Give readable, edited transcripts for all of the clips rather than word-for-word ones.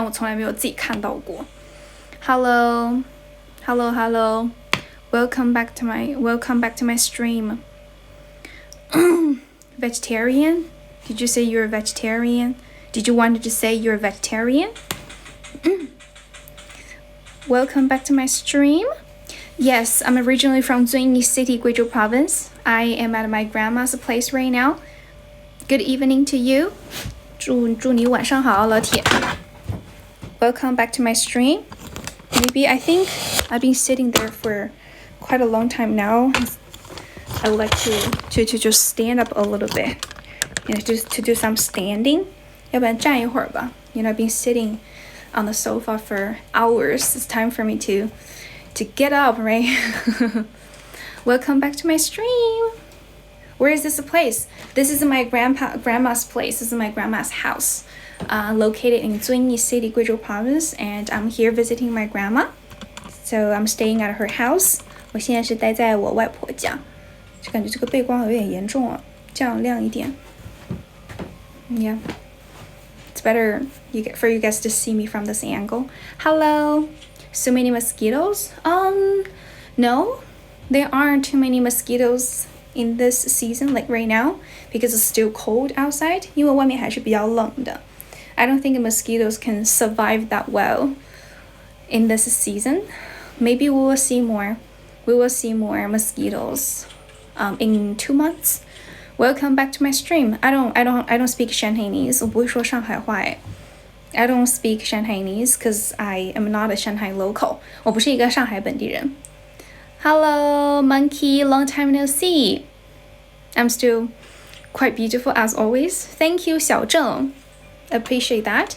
但我从来没有自己看到过。Hello, welcome back to my stream. Vegetarian? Did you say you're a vegetarian? Did you want to say you're a vegetarian? Welcome back to my stream. Yes, I'm originally from Zunyi City, Guizhou Province. I am at my grandma's place right now. Good evening to you. 祝你晚上好，老铁。Welcome back to my stream. Maybe I think I've been sitting there for quite a long time now. I would like to just stand up a little bit, just to do some standing. 要不然站一会儿吧。I've been sitting on the sofa for hours. It's time for me to get up, right? Welcome back to my stream. Where is this place? This is my grandma's place. This is my grandma's house, located in Zunyi City, Guizhou Province, and I'm here visiting my grandma. So I'm staying at her house. 我现在是待在我外婆家。就感觉这个背光有点严重啊，这样亮一点。Yeah, it's better for you guys to see me from this angle. Hello. So many mosquitoes? No, there aren't too many mosquitoes in this season, like right now, because it's still cold outside. 因为外面还是比较冷的。I don't think mosquitoes can survive that well in this season. Maybe we will see more. We will see more mosquitoes in 2 months. Welcome back to my stream. I don't speak Shanghainese. 我不会说上海话诶。I don't speak Shanghainese because I am not a Shanghai local. 我不是一个上海本地人。Hello, monkey. Long time no see. I'm still quite beautiful as always. Thank you, 小郑. Appreciate that.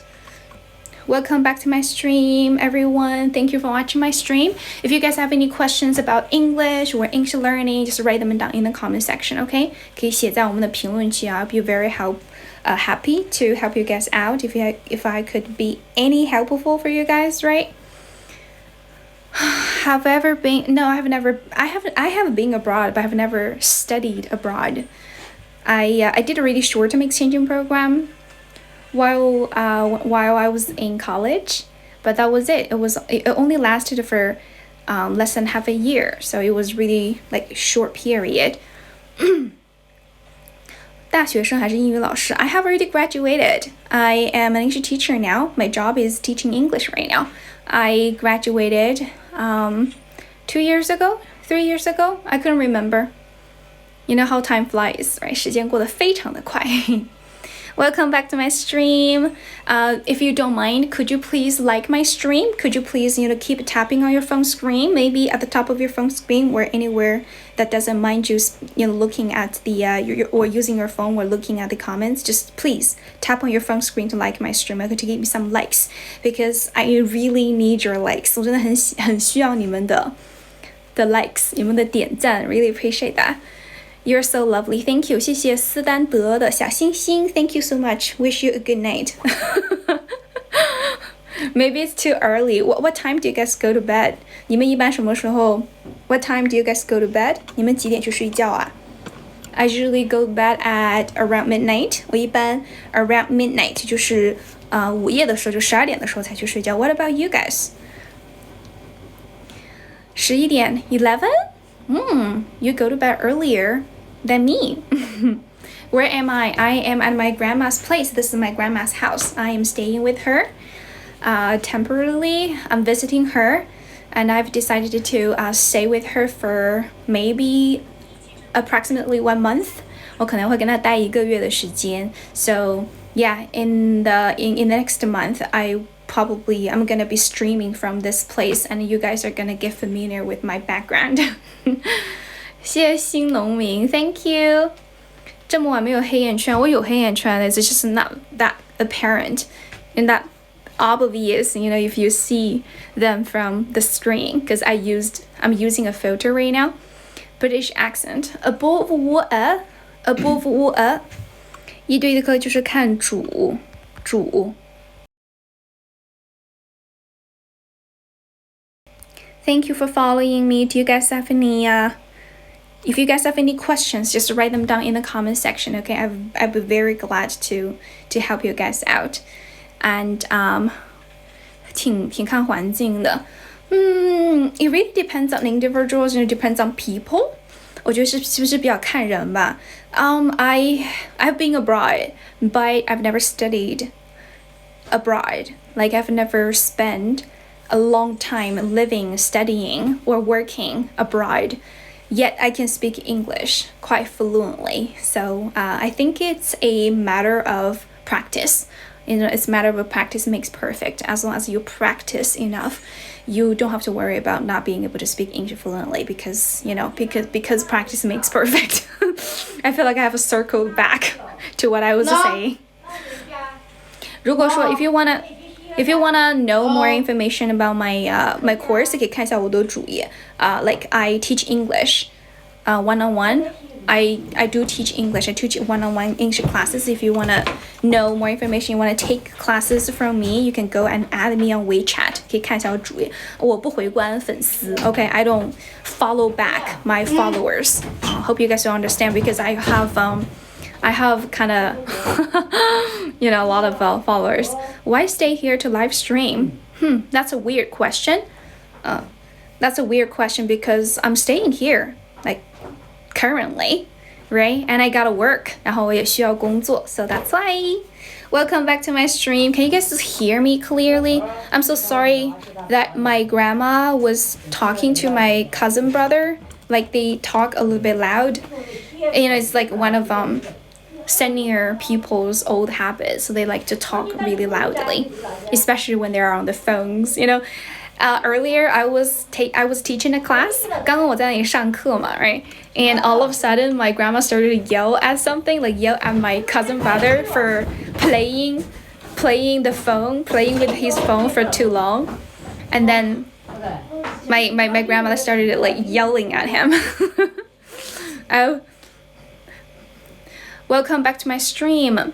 Welcome back to my stream, everyone. Thank you for watching my stream. If you guys have any questions about English or English learning, just write them down in the comment section, okay? 可以写在我们的评论区啊。I'll be very happy to help you guys out if I could be any helpful for you guys, right? Have I ever been? No, I haven't been abroad, but I've never studied abroad. I did a really short-term exchanging program while I was in college, but that was it. It only lasted for less than half a year, so it was really like short period. 大学生还是英语老师? I have already graduated. I am an English teacher now. My job is teaching English right now. I graduated 2 years ago, 3 years ago. I couldn't remember. You know how time flies, right? 时间过得非常的快。Welcome back to my stream. If you don't mind, could you please like my stream? Could you please, keep tapping on your phone screen, maybe at the top of your phone screen or anywhere that doesn't mind you, looking at the or using your phone or looking at the comments. Just please tap on your phone screen to like my stream. To give me some likes because I really need your likes. 我真的很需要你们的 likes, 你们的点赞. Really appreciate that. You're so lovely. Thank you. 谢谢斯丹德的小星星. Thank you so much. Wish you a good night. Maybe it's too early. What time do you guys go to bed? 你们一般什么时候 What time do you guys go to bed? 你们几点去睡觉啊? I usually go to bed at around midnight. 我一般 around midnight 就是午夜的时候就12点的时候才去睡觉. What about you guys? 11点 11? You go to bed earlier than me. Where am I? I am at my grandma's place. This is my grandma's house. I am staying with her temporarily. I'm visiting her and I've decided to stay with her for maybe approximately 1 month. 我可能会跟她待1个月的时间. So yeah, in the next month, I'm gonna be streaming from this place and you guys are gonna get familiar with my background. 谢谢新农民 Thank you. 这么晚没有黑眼圈，我有黑眼圈 It's just not that apparent and that obvious, if you see them from the screen because I'm using a filter right now. British accent. Above water. 一对一的课就是看主 Thank you for following me. Do you guys have any if you guys have any questions, just write them down in the comment section, okay? I'd be very glad to help you guys out. And 挺看环境的。It really depends on individuals and it depends on people. 我觉得是不是比较看人吧。I've been abroad, but I've never studied abroad. Like I've never spent a long time living, studying, or working abroad. Yet I can speak English quite fluently. So I think it's a matter of practice. It's a matter of practice makes perfect. As long as you practice enough, you don't have to worry about not being able to speak English fluently because practice makes perfect. I feel like I have a circle back to what I was saying. 如果说 if you wanna know more information about my course, 可以看一下我的主页。Like I teach English, one-on-one. I do teach English. I teach one-on-one English classes. If you want to know more information, you want to take classes from me, you can go and add me on WeChat. 可以看一下我主页。我不回关粉丝 Okay, I don't follow back my followers. Hope you guys will understand because I have kind of a lot of followers. Why stay here to live stream? That's a weird question. That's a weird question because I'm staying here, like currently, right? And I gotta work. 然后我也需要工作 so that's why. Welcome back to my stream. Can you guys just hear me clearly? I'm so sorry that my grandma was talking to my cousin brother. Like they talk a little bit loud. It's like one of senior people's old habits. So they like to talk really loudly, especially when they're on the phones, Earlier, I was teaching a class. 刚刚我在那里上课嘛 right? And all of a sudden, my grandma started to yell at something, like yell at my cousin brother for playing with his phone for too long. And then my grandmother started like yelling at him. Oh. Welcome back to my stream.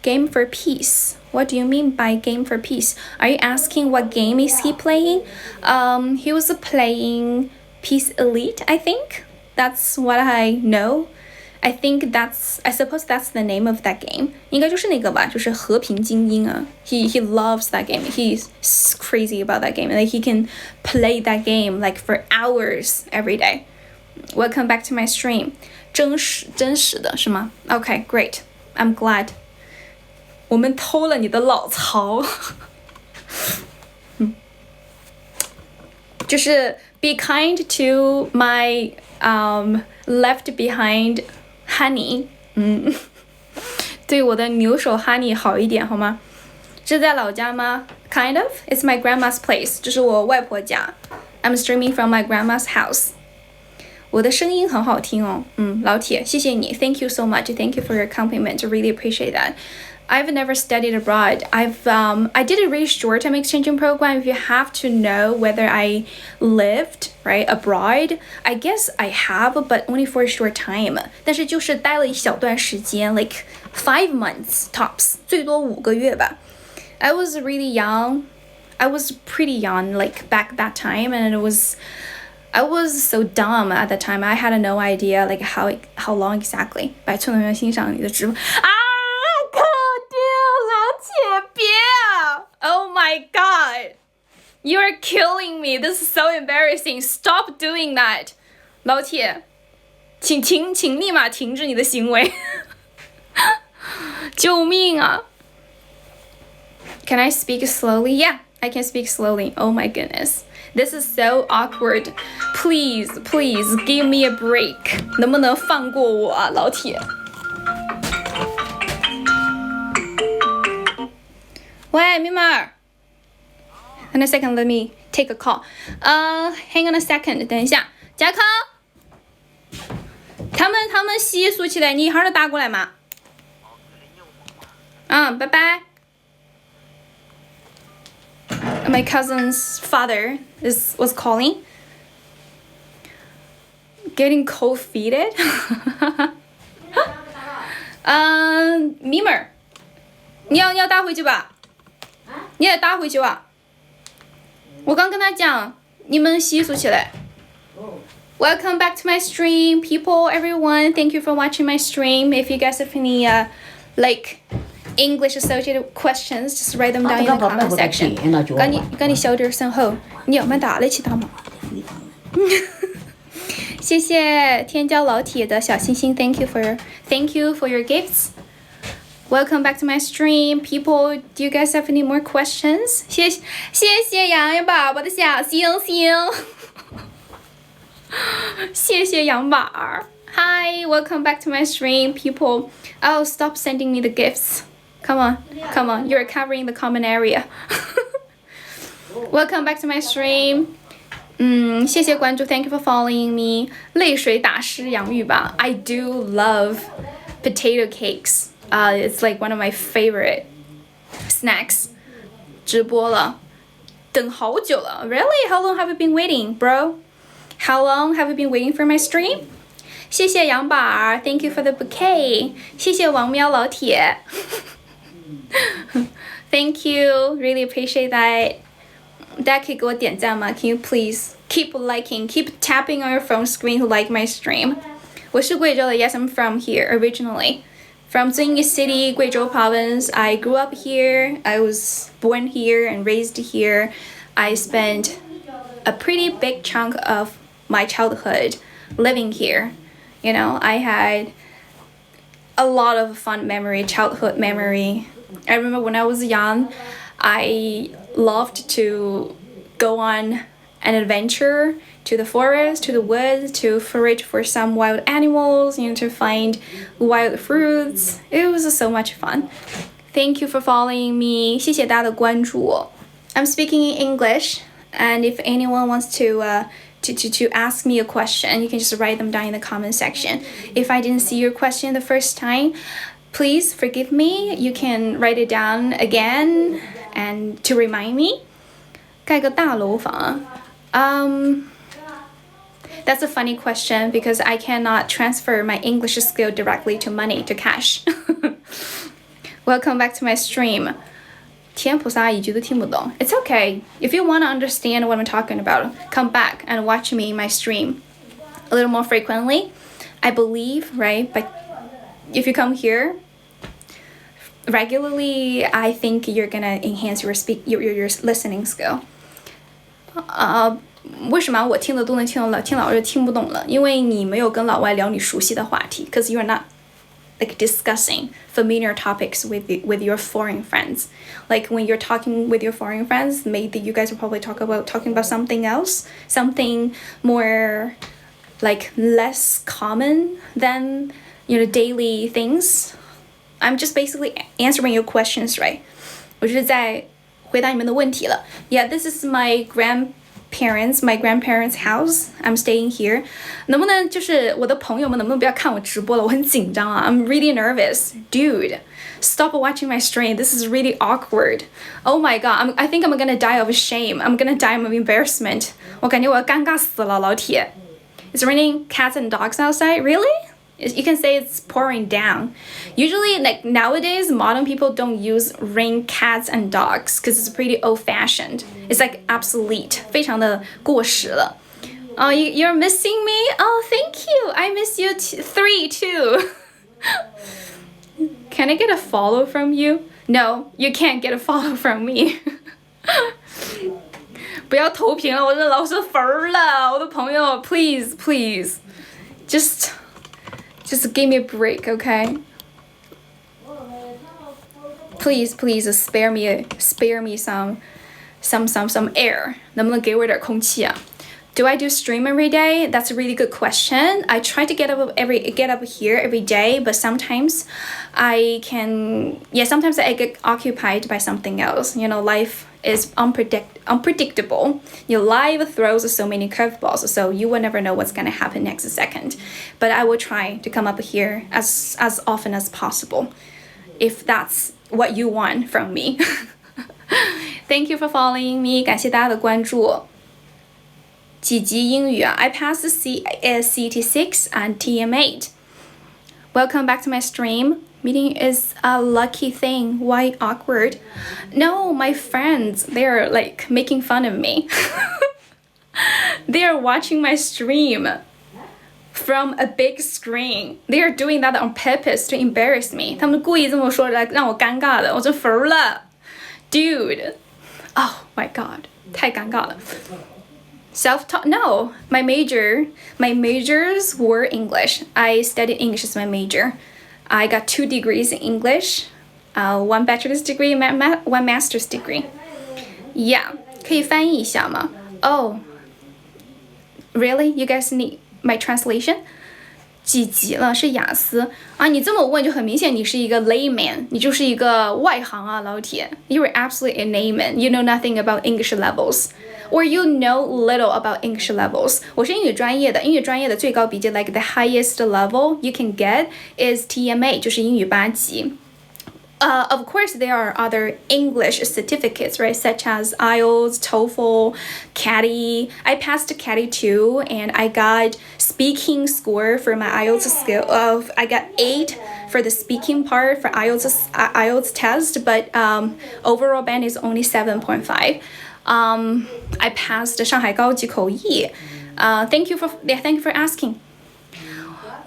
Game for peace. What do you mean by game for peace? Are you asking what game is he playing? He was playing Peace Elite, I think. That's what I know. I suppose that's the name of that game. 应该就是那个吧，就是和平精英啊。He loves that game. He's crazy about that game. Like he can play that game like for hours every day. Welcome back to my stream. 真实的是吗？ Okay, great. I'm glad. 我们偷了你的老巢。就是 be kind to my left behind honey. 对我的牛手 honey 好一点好吗？这是在老家吗？ Kind of. It's my grandma's place. 这是我外婆家。I'm streaming from my grandma's house. 我的声音很好听哦。老铁，谢谢你。Thank you so much. Thank you for your compliment. I really appreciate that. I've never studied abroad. I did a really short-term extension program. If you have to know whether I lived right abroad, I guess I have, but only for a short time. 但是就是待了一小段时间 like 5 months tops, 最多5个月吧。I was really young. I was pretty young like back that time, and I was so dumb at the time. I had no idea like how long exactly. 百寸的人欣赏你的直播啊！老铁别！Oh my god! You're killing me. This is so embarrassing. Stop doing that. 老铁，请立马停止你的行为。救命啊！ Can I speak slowly? Yeah, I can speak slowly. Oh my goodness. This is so awkward. Please give me a break. 能不能放过我啊，老铁？喂，咪儿 ，In a second, let me take a call. Hang on a second. 等一下，贾康，他们洗漱起来，你一会儿打过来嘛。拜拜。My cousin's father was calling. Getting cold feet. 咪儿，你要搭回去吧？你也搭回去吧。我刚跟他讲，你们洗漱起来。Welcome back to my stream, people, everyone. Thank you for watching my stream. If you guys have any English associated questions, just write them down in the comment section. 跟你小点声吼，你要蛮大力气打嘛。谢谢天骄老铁的小星星 thank you for your gifts. Welcome back to my stream, people. Do you guys have any more questions? 谢谢洋洋宝宝的小星星。谢谢杨宝儿。Hi, welcome back to my stream, people. Oh, stop sending me the gifts. Come on, you're covering the common area. Welcome back to my stream. 谢谢关注 Thank you for following me. 泪水打湿洋芋吧 I do love potato cakes. It's like one of my favorite snacks. 直播了，等好久了 Really? How long have you been waiting, bro? How long have you been waiting for my stream? 谢谢杨宝儿 Thank you for the bouquet. 谢谢王喵老铁Thank you, really appreciate that. 大家可以给我点赞吗 Can you please keep liking, keep tapping on your phone screen to like my stream? 我是贵州的 Yes, I'm from here originally. From Zunyi City, Guizhou Province. I grew up here. I was born here and raised here. I spent a pretty big chunk of my childhood living here. You know, I had a lot of fun memory, childhood memory. I remember when I was young, I loved to go on an adventure to the forest, to the woods, to forage for some wild animals, you know, to find wild fruits. It was so much fun. Thank you for following me. 谢谢大家的关注. I'm speaking in English, and if anyone wants to ask me a question, you can just write them down in the comment section. If I didn't see your question the first time, please forgive me. You can write it down again and to remind me. 盖个大楼房 That's a funny question because I cannot transfer my English skill directly to money, to cash. Welcome back to my stream. 天菩萨一句都听不懂 It's okay. If you want to understand what I'm talking about, come back and watch me in my stream a little more frequently. I believe, right? But if you come here regularly, I think you're gonna enhance your listening skill. 为什么我听的都能听懂了，听老师听不懂了？因为你没有跟老外聊你熟悉的话题 because you're not like discussing familiar topics with your foreign friends. Like when you're talking with your foreign friends, maybe you guys are probably talking about something else, something more like less common than, you know, daily things. I'm just basically answering your questions, right? 我就是在回答你们的问题了 Yeah, this is my grandparents' house. I'm staying here. 能不能就是我的朋友们能不能不要看我直播了？我很紧张啊 I'm really nervous. Dude, stop watching my stream. This is really awkward. Oh my god, I think I'm gonna die of shame. I'm gonna die of embarrassment. 我感觉我要尴尬死了，老铁。It's raining cats and dogs outside? Really? You can say it's pouring down. Usually, like nowadays, modern people don't use rain cats and dogs because it's pretty old-fashioned. It's like obsolete. 非常的过时了. Oh, you're missing me? Oh, thank you. I miss you too. Can I get a follow from you? No, you can't get a follow from me. 不要投屏了，我这老是粉儿了，我的朋友 please just give me a break, okay? Please spare me some air. 能不能给我点空气啊？ Do I do stream every day? That's a really good question. I try to get up here every day, but sometimes I get occupied by something else. You know, life is unpredictable. Your life throws so many curveballs, so you will never know what's gonna happen next second. But I will try to come up here as often as possible, if that's what you want from me. Thank you for following me. 感谢大家的关注。几级英语啊 I passed CT6 and TM8. Welcome back to my stream. Meeting is a lucky thing. Why awkward? No, my friends, they're like making fun of me. They're watching my stream from a big screen. They are doing that on purpose to embarrass me. 他们故意这么说来让我尴尬的，我真服了。Dude, oh my god, 太尴尬了。Self-taught? No, my majors were English. I studied English as my major. I got 2 degrees in English, 1 bachelor's degree, 1 master's degree. Yeah, 可以翻译一下吗？ Oh, really? You guys need my translation? 几级了？是雅思啊？你这么问就很明显，你是一个 layman， 你就是一个外行啊，老铁。You are absolutely a layman. You know nothing about English levels, or you know little about English levels. 我是英语专业的，英语专业的最高笔记 like the highest level you can get is TMA， 就是英语8级。Of course, there are other English certificates, right, such as IELTS, TOEFL, CATI. I passed CATI too, and I got speaking score for my IELTS skill. I got 8 for the speaking part for IELTS test, but overall band is only 7.5. I passed 上海高级口译. Thank you for asking.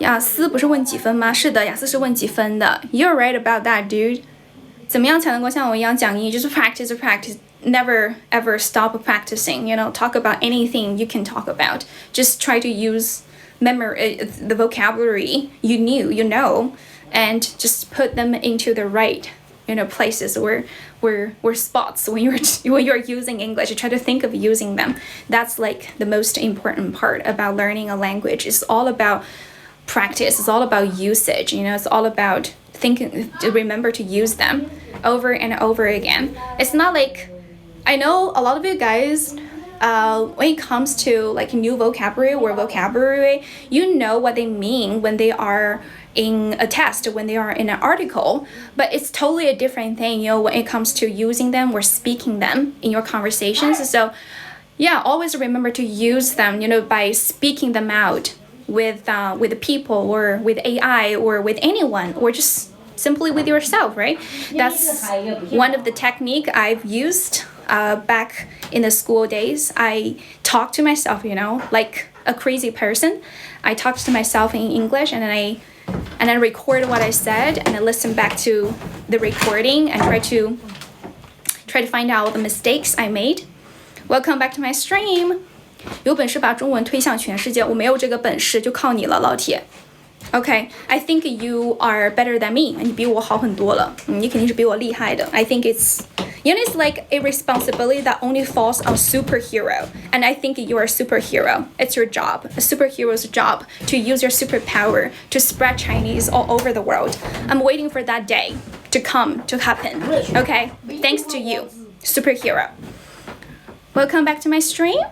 雅思不是问几分吗？是的，雅思是问几分的。You're right about that, dude. 怎么样才能够像我一样讲英语？就是 practice, never ever stop practicing. You know, talk about anything you can talk about. Just try to use the vocabulary you know, and just put them into the right, places where spots when you're using English. You try to think of using them. That's like the most important part about learning a language. It's all about practice. It's all about usage. It's all about thinking to remember to use them over and over again. It's not like, I know a lot of you guys, when it comes to like new vocabulary, you know what they mean when they are in a test, when they are in an article, but it's totally a different thing, when it comes to using them or speaking them in your conversations. So yeah, always remember to use them, by speaking them out with people or with AI or with anyone or just simply with yourself, right? That's one of the technique I've used back in the school days. I talk to myself, like a crazy person. I talk to myself in English and then record what I said and then listen back to the recording and try to find out the mistakes I made. Welcome back to my stream. 有本事把中文推向全世界，我没有这个本事，就靠你了，老铁。Okay, I think you are better than me. 你比我好很多了，你肯定是比我厉害的。I think it's like a responsibility that only falls on superhero. And I think you are a superhero. It's your job, a superhero's job, to use your superpower to spread Chinese all over the world. I'm waiting for that day to happen. Okay, thanks to you, superhero. Welcome back to my stream.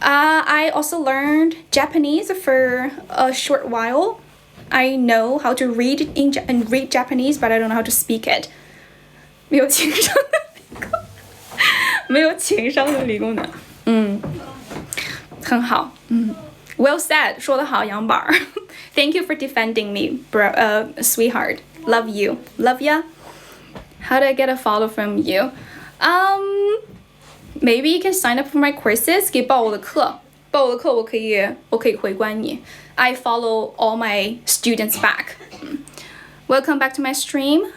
I also learned Japanese for a short while. I know how to read read Japanese, but I don't know how to speak it. 没有情商的理工男，很好，Well said， 说得好，杨宝。Thank you for defending me, sweetheart. Love you, love ya. How do I get a follow from you? Maybe you can sign up for my courses. 可以报我的课，我可以回关你。I follow all my students back. Welcome back to my stream.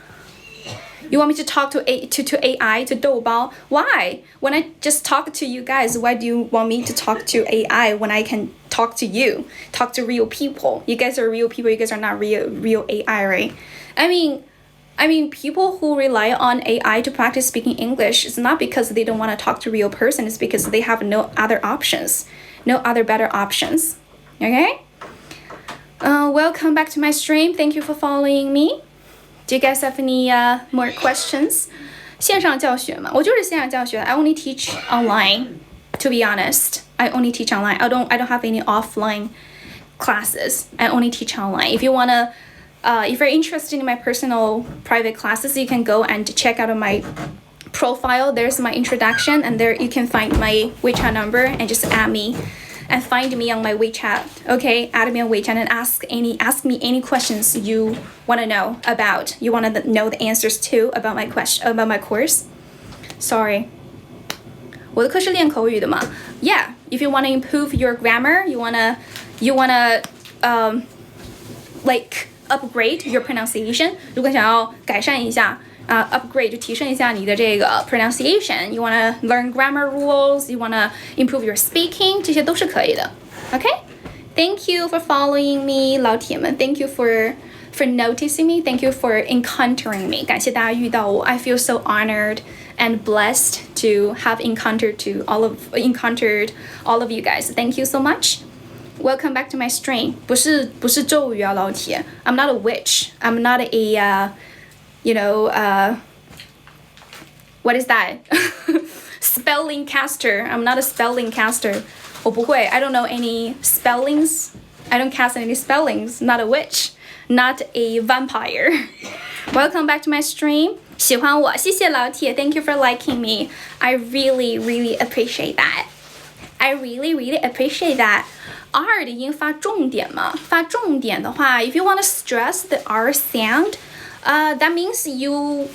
You want me to talk to AI, to 豆包? Why? When I just talk to you guys, why do you want me to talk to AI when I can talk to you, talk to real people? You guys are real people. You guys are not real AI, right? I mean, people who rely on AI to practice speaking English, it's not because they don't want to talk to a real person. It's because they have no other options, no other better options. Okay? Welcome back to my stream. Thank you for following me. Do you guys have any more questions? 线上教学嘛，我就是线上教学。I only teach online. To be honest, I only teach online. I don't have any offline classes. I only teach online. If you're interested in my personal private classes, you can go and check out my profile. There's my introduction, and there you can find my WeChat number and just add me and find me on my WeChat. Okay, add me on WeChat and ask me any questions you want to know about. You want to know the answers to about my course. Sorry. 我的课是练口语的嘛？ Yeah, if you want to improve your grammar, you wanna like upgrade your pronunciation. 如果想要改善一下upgrade 就提升一下你的这个 pronunciation. You wanna learn grammar rules. You wanna improve your speaking. 这些都是可以的。Okay? Thank you for following me, 老铁们。Thank you for noticing me. Thank you for encountering me. 感谢大家遇到我。I feel so honored and blessed to have encountered all of you guys. Thank you so much. Welcome back to my stream. 不是咒语啊，老铁。I'm not a witch. I'm not a what is that? Spelling caster. I'm not a spelling caster. 我不会. I don't know any spellings. I don't cast any spellings. Not a witch. Not a vampire. Welcome back to my stream. 喜欢我，谢谢老铁。Thank you for liking me. I really, really appreciate that. I really, really appreciate that. R 的音发重点嘛，发重点的话 if you want to stress the R sound, that means you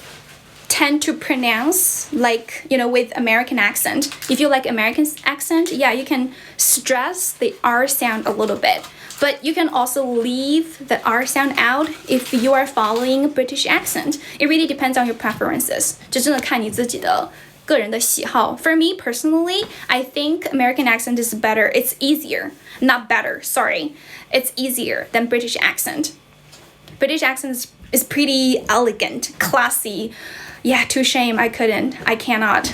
tend to pronounce like, with American accent. If you like American accent, yeah, you can stress the R sound a little bit. But you can also leave the R sound out if you are following British accent. It really depends on your preferences. 这真的看你自己的个人的喜好. For me personally, I think American accent is better. It's easier. Not better, sorry. It's easier than British accent. British accent is pretty elegant, classy. Yeah, too shame I cannot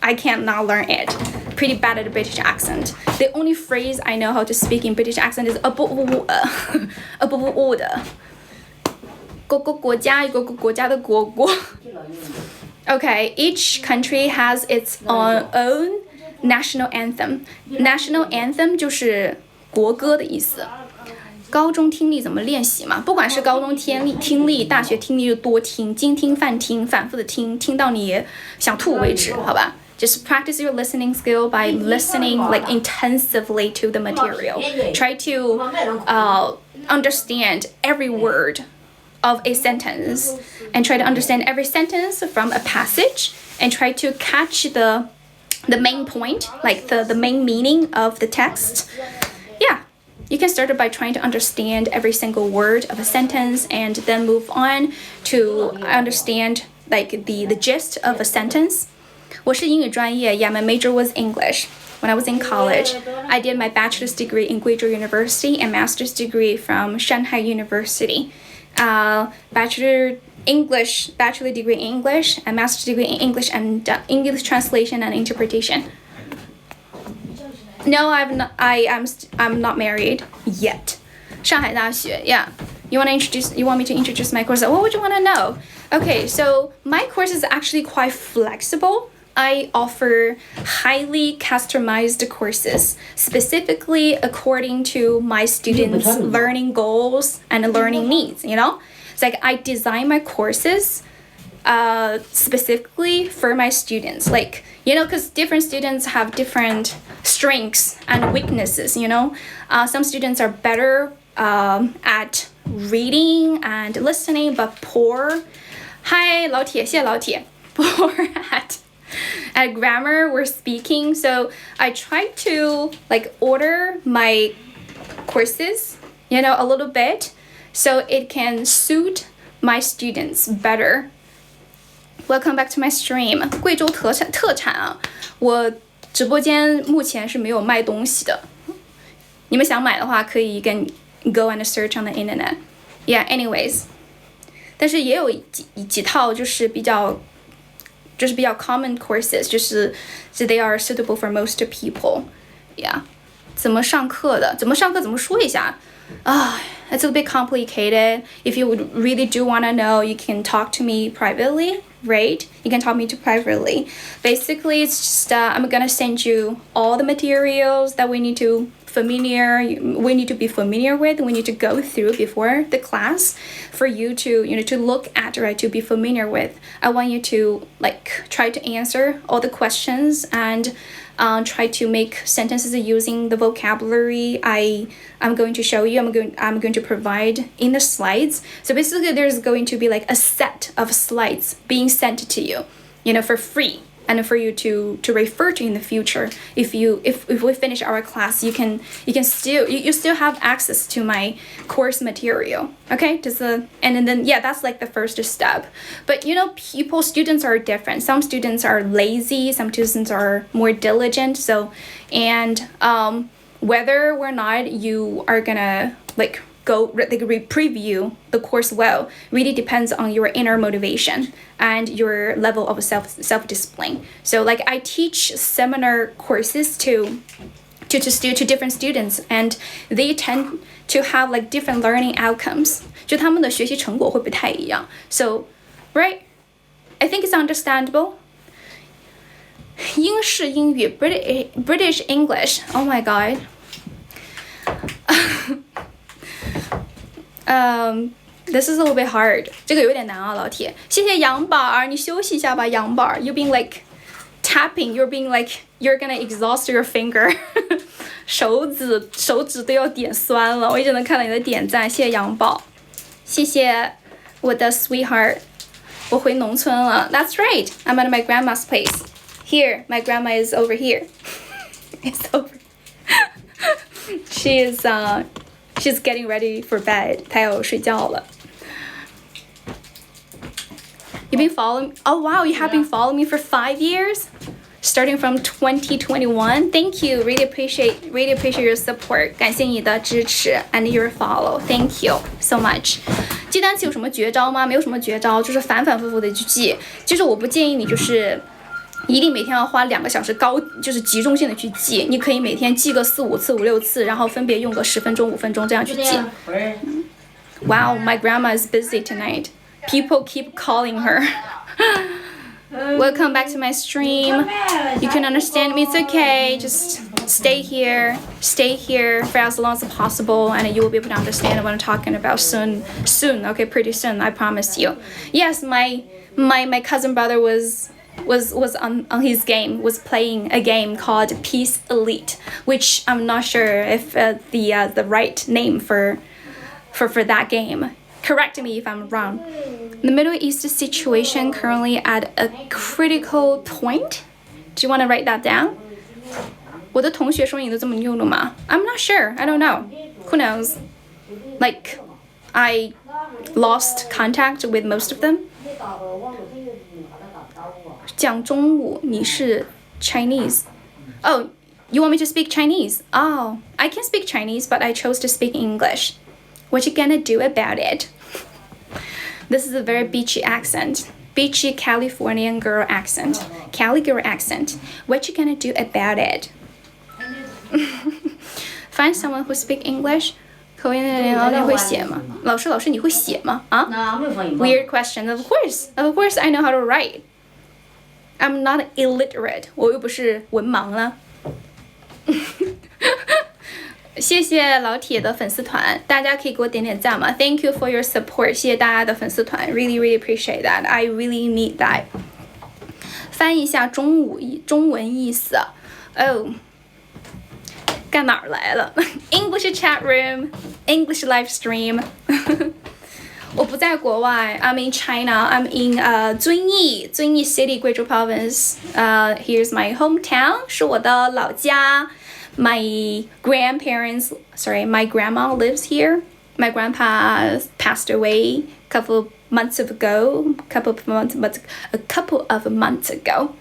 learn it. Pretty bad at the British accent. The only phrase I know how to speak in British accent is 各个国家有各个国家的国国. Okay, each country has its own national anthem. National anthem 就是国歌的意思。高中听力怎么练习嘛？不管是高中听力，大学听力就多听，精听泛听，反复的听，听到你想吐为止，好吧？Just practice your listening skill by listening like intensively to the material. Try to understand every word of a sentence and try to understand every sentence from a passage and try to catch the main point, like the main meaning of the text. Yeah. You can start by trying to understand every single word of a sentence and then move on to understand like the gist of a sentence. 我是英语专业, yeah, my major was English. When I was in college, I did my bachelor's degree in Guizhou University and master's degree from Shanghai University. Bachelor degree in English and master's degree in English and English translation and interpretation. No, I'm not married yet. 上海大学, yeah. You want me to introduce my course? What would you want to know? Okay, so my course is actually quite flexible. I offer highly customized courses, specifically according to my students' learning goals and learning needs, It's like I design my courses specifically for my students, like, because different students have different strengths and weaknesses, Some students are better at reading and listening, but poor. Hi, 老铁, 谢谢老铁. Poor at grammar or speaking. So I try to like order my courses, a little bit, so it can suit my students better. Welcome back to my stream. 贵州特产啊，我直播间目前是没有卖东西的。你们想买的话，可以go and search on the internet. Yeah, anyways. 但是也有几套就是比较 common courses, 就是 they are suitable for most people. Yeah. 怎么上课的？怎么上课？怎么说一下？It's a bit complicated. If you really do want to know, you can talk to me privately, right? You can talk to me privately. Basically, it's just I'm gonna send you all the materials that we need to be familiar with. We need to go through before the class for you to to look at, right, to be familiar with. I want you to like try to answer all the questions and try to make sentences using the vocabulary I'm going to show you. I'm going to provide in the slides. So basically, there's going to be like a set of slides being sent to you, for free. and for you to refer to in the future. If we finish our class, you still have access to my course material. Okay, and then yeah, that's like the first step. But students are different. Some students are lazy, some students are more diligent. So whether or not you are gonna preview the course well really depends on your inner motivation and your level of self-discipline. So like I teach seminar courses to different students, and they tend to have like different learning outcomes. 就他们的学习成果会不太一样. So, right? I think it's understandable. 英式英语 British English. Oh my god. This is a little bit hard. 这个有点难啊，老铁。谢谢杨宝，你休息一下吧，杨宝。You're being like tapping. You're being like you're gonna exhaust your finger. 手指都要点酸了。我一直能看到你的点赞，谢谢杨宝，谢谢我的 sweetheart。我回农村了。That's right. I'm at my grandma's place. Here, my grandma is over here. It's over. She's getting ready for bed. 她要睡觉了。You've been following? Oh wow, you have been following me for 5 years, starting from 2021. Thank you. Really appreciate your support. 感谢你的支持 and your follow. Thank you so much. 记单词有什么绝招吗？没有什么绝招，就是反反复复的去记。就是我不建议你就是一定每天要花2个小时就是集中性的去记。你可以每天记个4、5次、5、6次，然后分别用个10分钟、5分钟这样去记。Wow, my grandma is busy tonight. People keep calling her. Welcome back to my stream. You can understand me, it's okay. Just stay here for as long as possible, and you will be able to understand what I'm talking about soon, okay, pretty soon, I promise you. Yes, my cousin brother was on his game, was playing a game called Peace Elite, which I'm not sure if the right name for that game. Correct me if I'm wrong. The Middle East situation currently at a critical point. Do you want to write that down? 我的同学说你都这么用了吗？ I'm not sure. I don't know. Who knows? Like, I lost contact with most of them. 讲中午，你是 Chinese. Oh, you want me to speak Chinese? Oh, I can speak Chinese, but I chose to speak English. What you gonna do about it? This is a very beachy accent. Beachy Californian girl accent. Cali girl accent. What you gonna do about it? Find someone who speak English. 口音的老师会写吗？老师你会写吗？啊 ？Weird question. Of course, I know how to write. I'm not illiterate. 我又不是文盲了。谢谢老铁的粉丝团，大家可以给我点点赞吗 ？Thank you for your support. 谢谢大家的粉丝团 ，really appreciate that. I really need that. 翻译一下中文意思。Oh. 干哪儿来了 ？English chat room, English live stream 。我不在国外 ，I'm in China. I'm in 遵义 City, 贵州 Province. Here's my hometown. 是我的老家。My grandma lives here. My grandpa passed away a couple of months ago.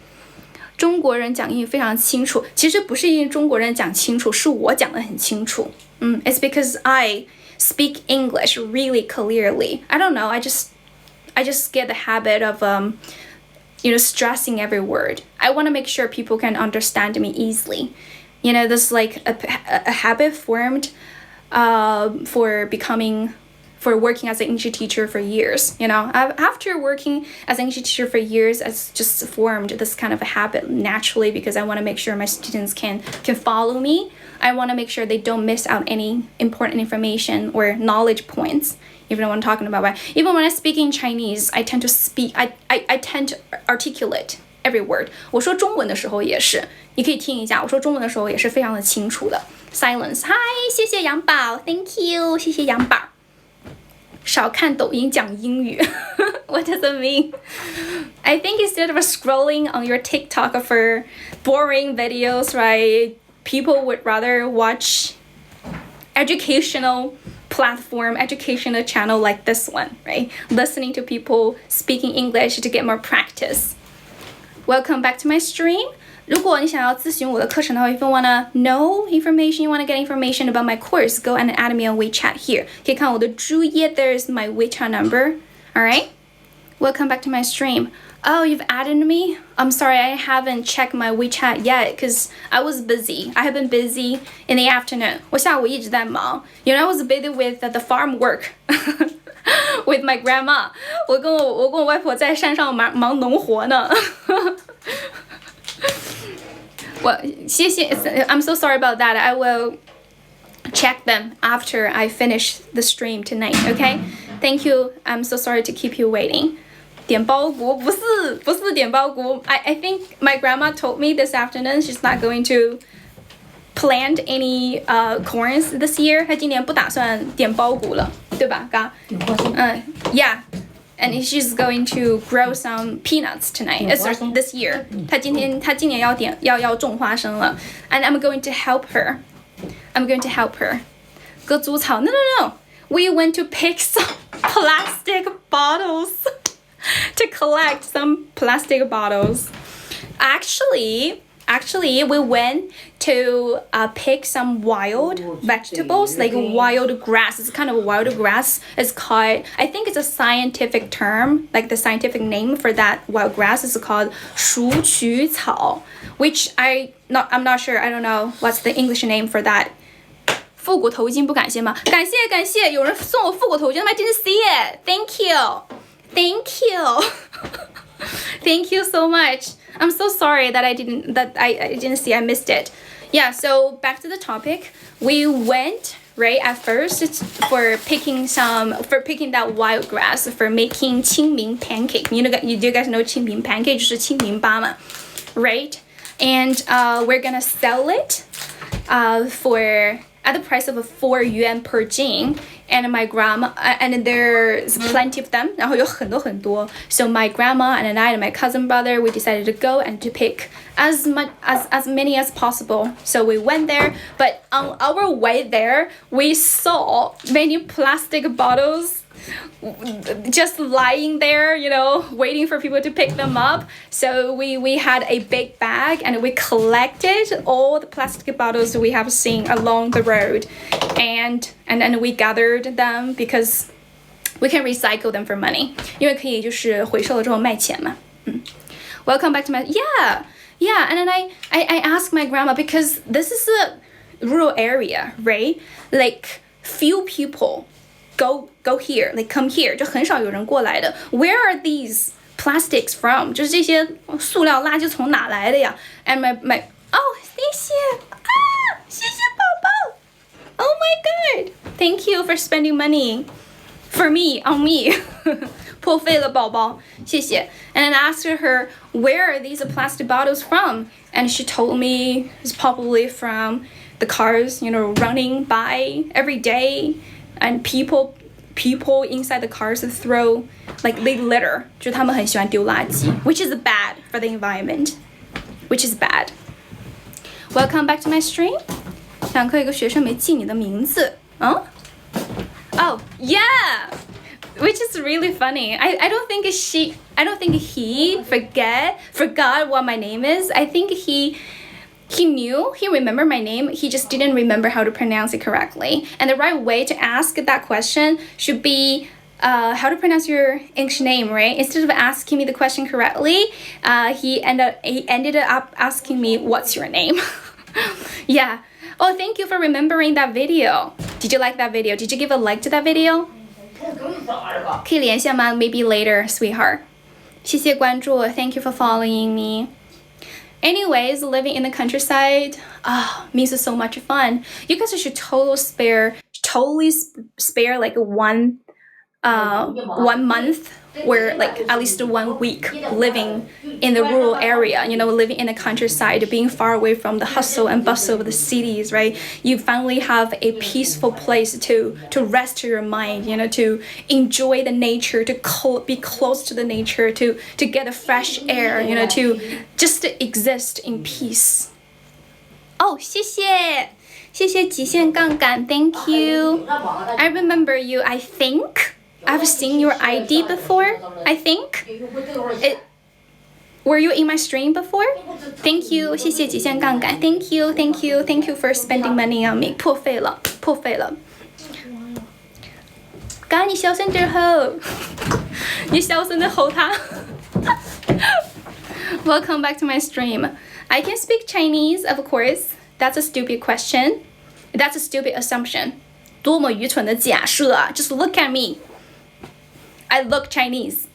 中国人讲英语非常清楚，其实不是因为中国人讲清楚，是我讲得很清楚。It's because I speak English really clearly. I don't know. I just get the habit of stressing every word. I want to make sure people can understand me easily. This is like a habit formed for working as an English teacher for years. After working as an English teacher for years, it's just formed this kind of a habit naturally because I want to make sure my students can follow me. I want to make sure they don't miss out any important information or knowledge points. Even know what I'm talking about. But even when I speak in Chinese, I tend to articulate every word. 我说中文的时候也是，你可以听一下，我说中文的时候也是非常的清楚的。Silence. Hi, 谢谢杨宝 ，Thank you， 谢谢杨宝。少看抖音讲英语。What does it mean? I think instead of scrolling on your TikTok for boring videos, right? People would rather watch educational platform, educational channel like this one, right? Listening to people speaking English to get more practice. Welcome back to my stream. 如果你想要咨询我的课程的话 if you wanna know information, you wanna get information about my course, go and add me on WeChat here. 可以看我的主页 there's my WeChat number. Alright? Welcome back to my stream. Oh, you've added me? I'm sorry, I haven't checked my WeChat yet because I was busy. I have been busy in the afternoon. 我下午一直在忙. You know, I was busy with the farm work. With my grandma. 我跟我外婆在山上忙农活呢。Well, 谢谢 I'm so sorry about that. I will check them after I finish the stream tonight, okay? Thank you. I'm so sorry to keep you waiting. 点包谷不是点包谷 I think my grandma told me this afternoon she's not going to plant any corns this year. 她今年不打算点包谷了，对吧？嘎。Yeah. And she's going to grow some peanuts tonight. This year. 她今年要种花生了 and I'm going to help her. Go 租草 No. We went to pick some plastic bottles to collect some plastic bottles. Actually, we went to pick some wild vegetables, like wild grass. It's kind of wild grass. It's called, I think it's a scientific term, like the scientific name for that wild grass is called 鼠曲草, which I'm not sure. I don't know what's the English name for that. 复古头巾不感谢吗？感谢，有人送我复古头巾 I didn't see it. Thank you. Thank you so much. I'm so sorry that I didn't see. I missed it. Yeah, so back to the topic. We went right at first for picking that wild grass for making 清明 pancake. You guys know 清明 pancake 就是清明粑嘛, right? And we're gonna sell it at the price of 4 yuan per jing. And my grandma, and there's plenty of them. 然后有很多. So my grandma and I and my cousin brother, we decided to go and to pick as many as possible. So we went there, but on our way there, we saw many plastic bottles just lying there, waiting for people to pick them up. So we had a big bag and we collected all the plastic bottles we have seen along the road, and then we gathered them because we can recycle them for money. 因为可以就是回收了之后卖钱嘛。Welcome back to my yeah. And then I asked my grandma because this is a rural area, right? Like few people go here, like come here, 就很少有人过来的. Where are these plastics from? 就是这些塑料垃圾从哪来的呀? And my谢谢宝宝. Oh my god. Thank you for spending money for me, on me. 破费了宝宝，谢谢. And then I asked her, where are these plastic bottles from? And she told me it's probably from the cars, running by every day. And people inside the cars throw, like they litter, 就他们很喜欢丢垃圾, which is bad for the environment, which is bad. Welcome back to my stream. 上课一个学生没记你的名字. Oh, yeah, which is really funny. I don't think he forgot what my name is. I think he remembered my name, he just didn't remember how to pronounce it correctly. And the right way to ask that question should be how to pronounce your English name, right? Instead of asking me the question correctly, he ended up asking me, what's your name? Yeah. Oh, thank you for remembering that video. Did you like that video? Did you give a like to that video? 可以连线吗? Maybe later, sweetheart. 谢谢关注. Thank you for following me. Anyways, living in the countryside means so much fun. You guys should totally spare like one month or like at least 1 week living in the rural area, living in the countryside, being far away from the hustle and bustle of the cities, right? You finally have a peaceful place to rest your mind, to enjoy the nature, to be close to the nature, to get the fresh air, to just exist in peace. Oh, 谢谢极限杠杆 Thank you. I remember you, I think. I've seen your ID before, I think. Were you in my stream before? Thank you, 谢谢极限杠杆 Thank you for spending money on me. 破费了。赶緊小聲啲吼，你小聲啲吼他。Welcome back to my stream. I can speak Chinese, of course. That's a stupid question. That's a stupid assumption. 多麼愚蠢的假設啊 Just look at me. I look Chinese.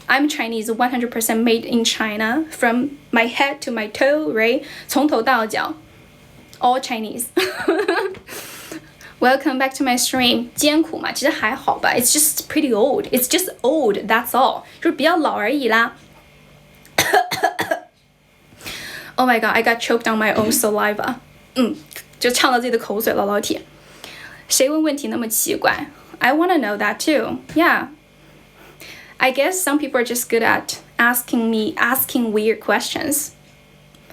I'm Chinese, 100% made in China, from my head to my toe, right? 从头到脚 all Chinese. Welcome back to my stream. 艰苦嘛，其实还好吧 It's just pretty old. It's just old, that's all. 就是比较老而已啦。Oh my god, I got choked on my own saliva. 就呛到自己的口水了，老铁。谁问问题那么奇怪 I want to know that too. Yeah. I guess some people are just good at asking weird questions.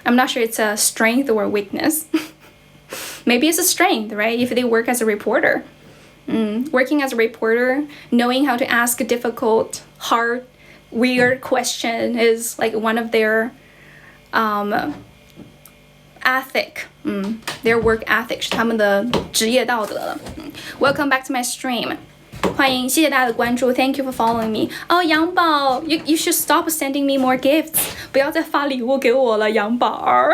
I'm not sure it's a strength or a weakness. Maybe it's a strength, right? If they work as a reporter. Working as a reporter, knowing how to ask a difficult, hard, weird question is like one of their ethic. Their work ethic 是他们的职业道德了。Welcome back to my stream. 欢迎，谢谢大家的关注。Thank you for following me. 哦，杨宝 you should stop sending me more gifts. 不要再发礼物给我了，杨宝。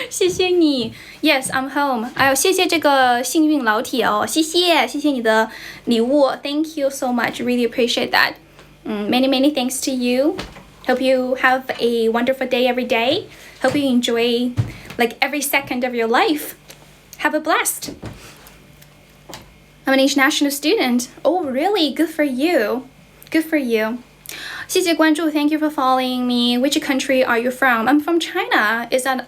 谢谢你。Yes, I'm home. 哎呦，谢谢这个幸运老铁哦，谢谢你的礼物。Thank you so much. Really appreciate that. Many thanks to you. Hope you have a wonderful day every day. Hope you enjoy like every second of your life. Have a blast. I'm an international student. Oh, really? Good for you. Good for you. 谢谢关注 Thank you for following me. Which country are you from? I'm from China. Isn't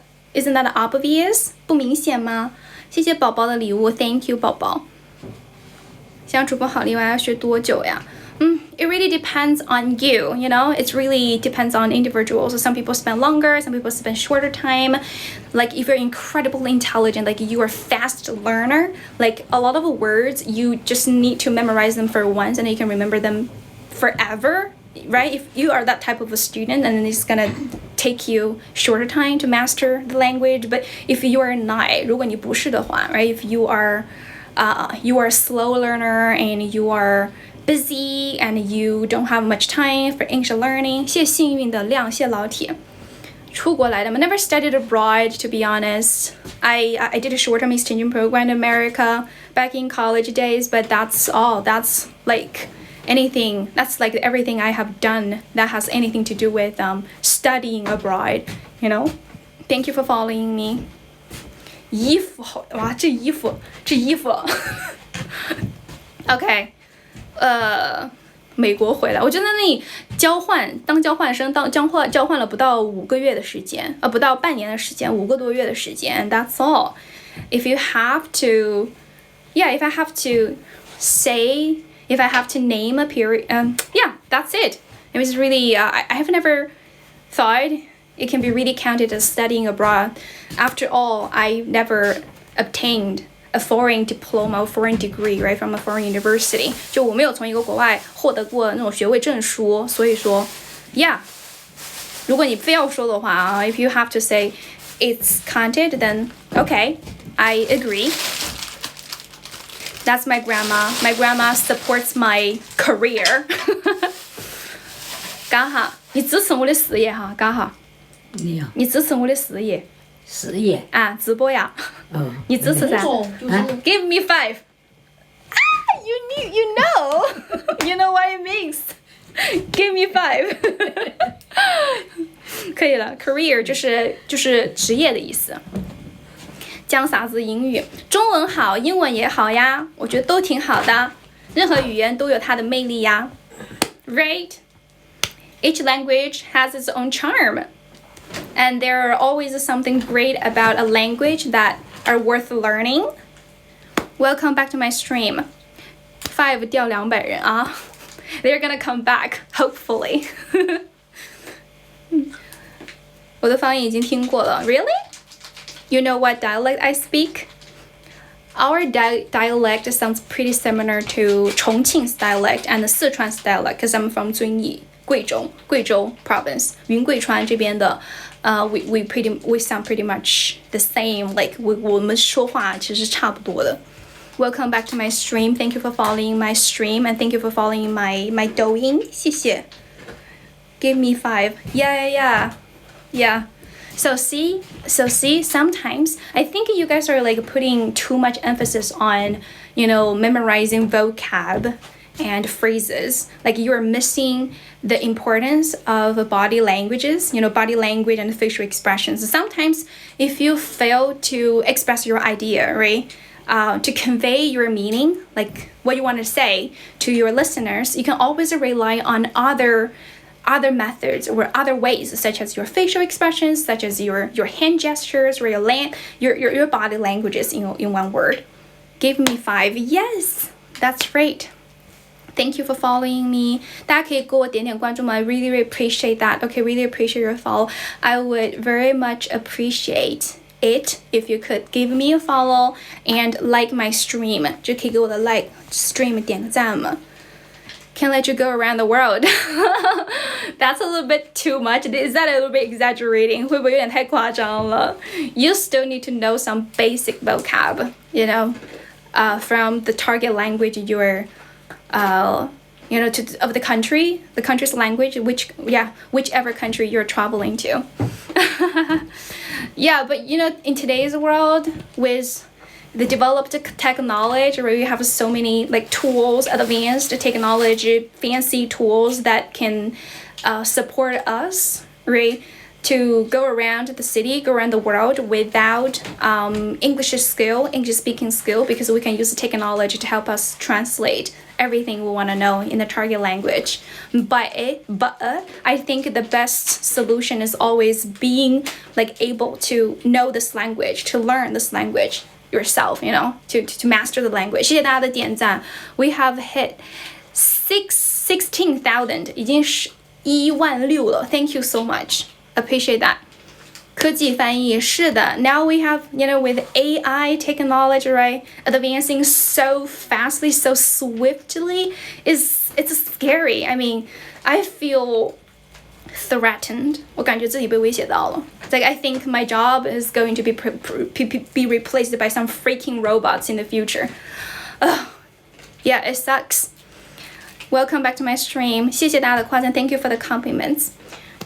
that obvious? 不明显吗？谢谢宝宝的礼物 Thank you, 宝宝。想主播好例外要学多久呀？It really depends on you, It really depends on individuals. So some people spend longer, some people spend shorter time. Like if you're incredibly intelligent, like you are a fast learner, like a lot of words, you just need to memorize them for once and you can remember them forever, right? If you are that type of a student, then it's gonna take you shorter time to master the language. But if you are not, 如果你不是的话, right? If you are a slow learner and you are busy and you don't have much time for English learning. 谢谢幸运的亮，谢老铁。出国来的 I never studied abroad, to be honest. I did a short-term exchange program in America back in college days, but that's all. That's like anything. That's like everything I have done that has anything to do with studying abroad. Thank you for following me. 衣服，哇，这衣服。Okay. 美国回来，我觉得你当交换生，交换了不到5个月的时间，不到半年的时间，5个多月的时间。That's all. If I have to name a period, that's it. It was really, I have never thought it can be really counted as studying abroad. After all, I never obtained a foreign diploma or foreign degree, right, from a foreign university. 就我没有从一个国外获得过那种学位证书，所以说 yeah. 如果你非要说的话 if you have to say it's counted, then okay, I agree. That's my grandma. My grandma supports my career. 家下，你支持我的事业哈，家下。你支持我的事业。事业啊，直播呀。你支持啥？Give me 5. You know what it means. Give me 5. 可以了 ，career 就是职业的意思。讲啥子英语？中文好，英文也好呀，我觉得都挺好的。任何语言都有它的魅力呀。right? Each language has its own charm. And there are always something great about a language that are worth learning. Welcome back to my stream. 5掉200人啊 They're gonna come back, hopefully. 我的方言已经听过了 Really? You know what dialect I speak? Our dialect sounds pretty similar to Chongqing's dialect and the Sichuan's dialect because I'm from 遵义贵州 province 云贵川这边的we sound pretty much the same like 我们说话其实差不多的 Welcome back to my stream. Thank you for following my stream and thank you for following my 抖音谢谢 Give me 5 Yeah So see, sometimes I think you guys are like putting too much emphasis on, memorizing vocab and phrases. Like you're missing the importance of body languages, body language and facial expressions. Sometimes if you fail to express your idea, right, to convey your meaning, like what you want to say to your listeners, you can always rely on other methods or other ways, such as your facial expressions, such as your hand gestures or your body languages in one word. Give me 5. Yes, that's great. Thank you for following me. 大家可以给我点点关注吗 I really appreciate that. Okay, really appreciate your follow. I would very much appreciate it if you could give me a follow and like my stream. 就可以给我的 like stream 点个赞吗 Can't let you go around the world. That's a little bit too much. Is that a little bit exaggerating? 会不会有点太夸张了 You still need to know some basic vocab, from the target language you're, of the country's language, whichever country you're traveling to. Yeah, but in today's world with the developed technology where you have so many like tools, advanced technology, fancy tools that can support us, right? To go around the city, go around the world without English speaking skill, because we can use the technology to help us translate everything we want to know in the target language. But I think the best solution is always being like able to know this language, to learn this language yourself, to master the language. 谢谢大家的点赞 We have hit 16,000 已经是16000了 Thank you so much. Appreciate that. 科技翻译是的 Now we have, with AI technology, right, advancing so fastly, so swiftly, it's scary. I mean, I feel threatened. 我感觉自己被威胁到了 It's like I think my job is going to be replaced by some freaking robots in the future. Yeah, it sucks. Welcome back to my stream. 谢谢大家的夸赞 Thank you for the compliments.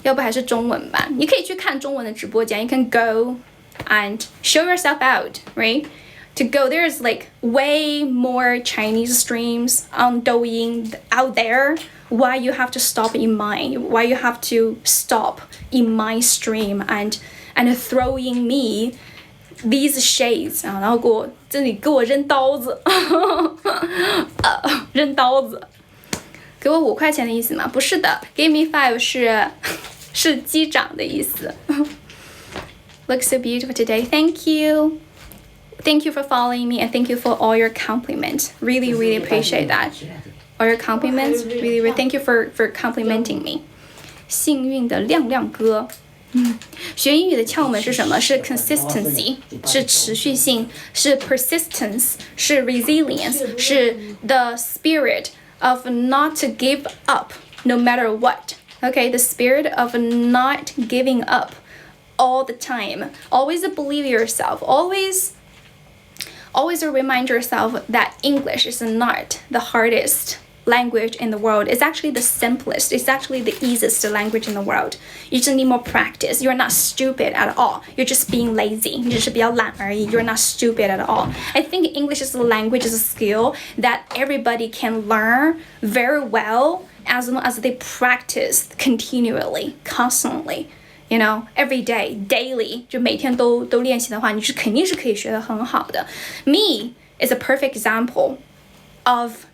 要不还是中文吧你可以去看中文的直播间 You can go and show yourself out, right? To go, there's like way more Chinese streams on Douyin out there. Why you have to stop in mine? Why you have to stop in my stream and throwing me these shades? 然后给我扔刀子扔刀子给我5块钱的意思吗？不是的 Give me 5是击掌的意思 Looks so beautiful today. Thank you. Thank you for following me and thank you for all your compliments. Really, really appreciate that. All your compliments. Really, really thank you for complimenting me. 幸运的亮亮哥学英语的窍门是什么？是 consistency， 是持续性，是 persistence， 是 resilience， 是 the spirit of not to give up no matter what. Okay, the spirit of not giving up all the time. Always believe yourself. Always remind yourself that English is not the hardest language in the world. It's actually the simplest. It's actually the easiest language in the world. You just need more practice. You're not stupid at all. You're just being lazy. 你只是比较懒而已 You're not stupid at all. I think English is a language, is a skill that everybody can learn very well as long as they practice continually, constantly. Every day, daily, 就每天都练习的话，你是肯定是可以学得很好的。Me is a perfect example of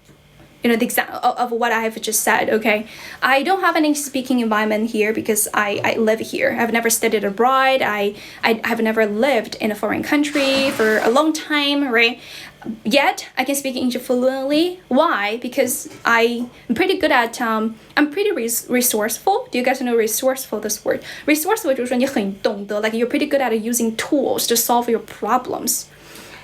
the example of what I have just said, okay? I don't have any speaking environment here because I live here. I've never studied abroad. I have never lived in a foreign country for a long time, right? Yet I can speak English fluently. Why? Because I'm pretty good at I'm pretty resourceful. Do you guys know resourceful, this word? Resourceful 就是说你很懂得, like you're pretty good at using tools to solve your problems.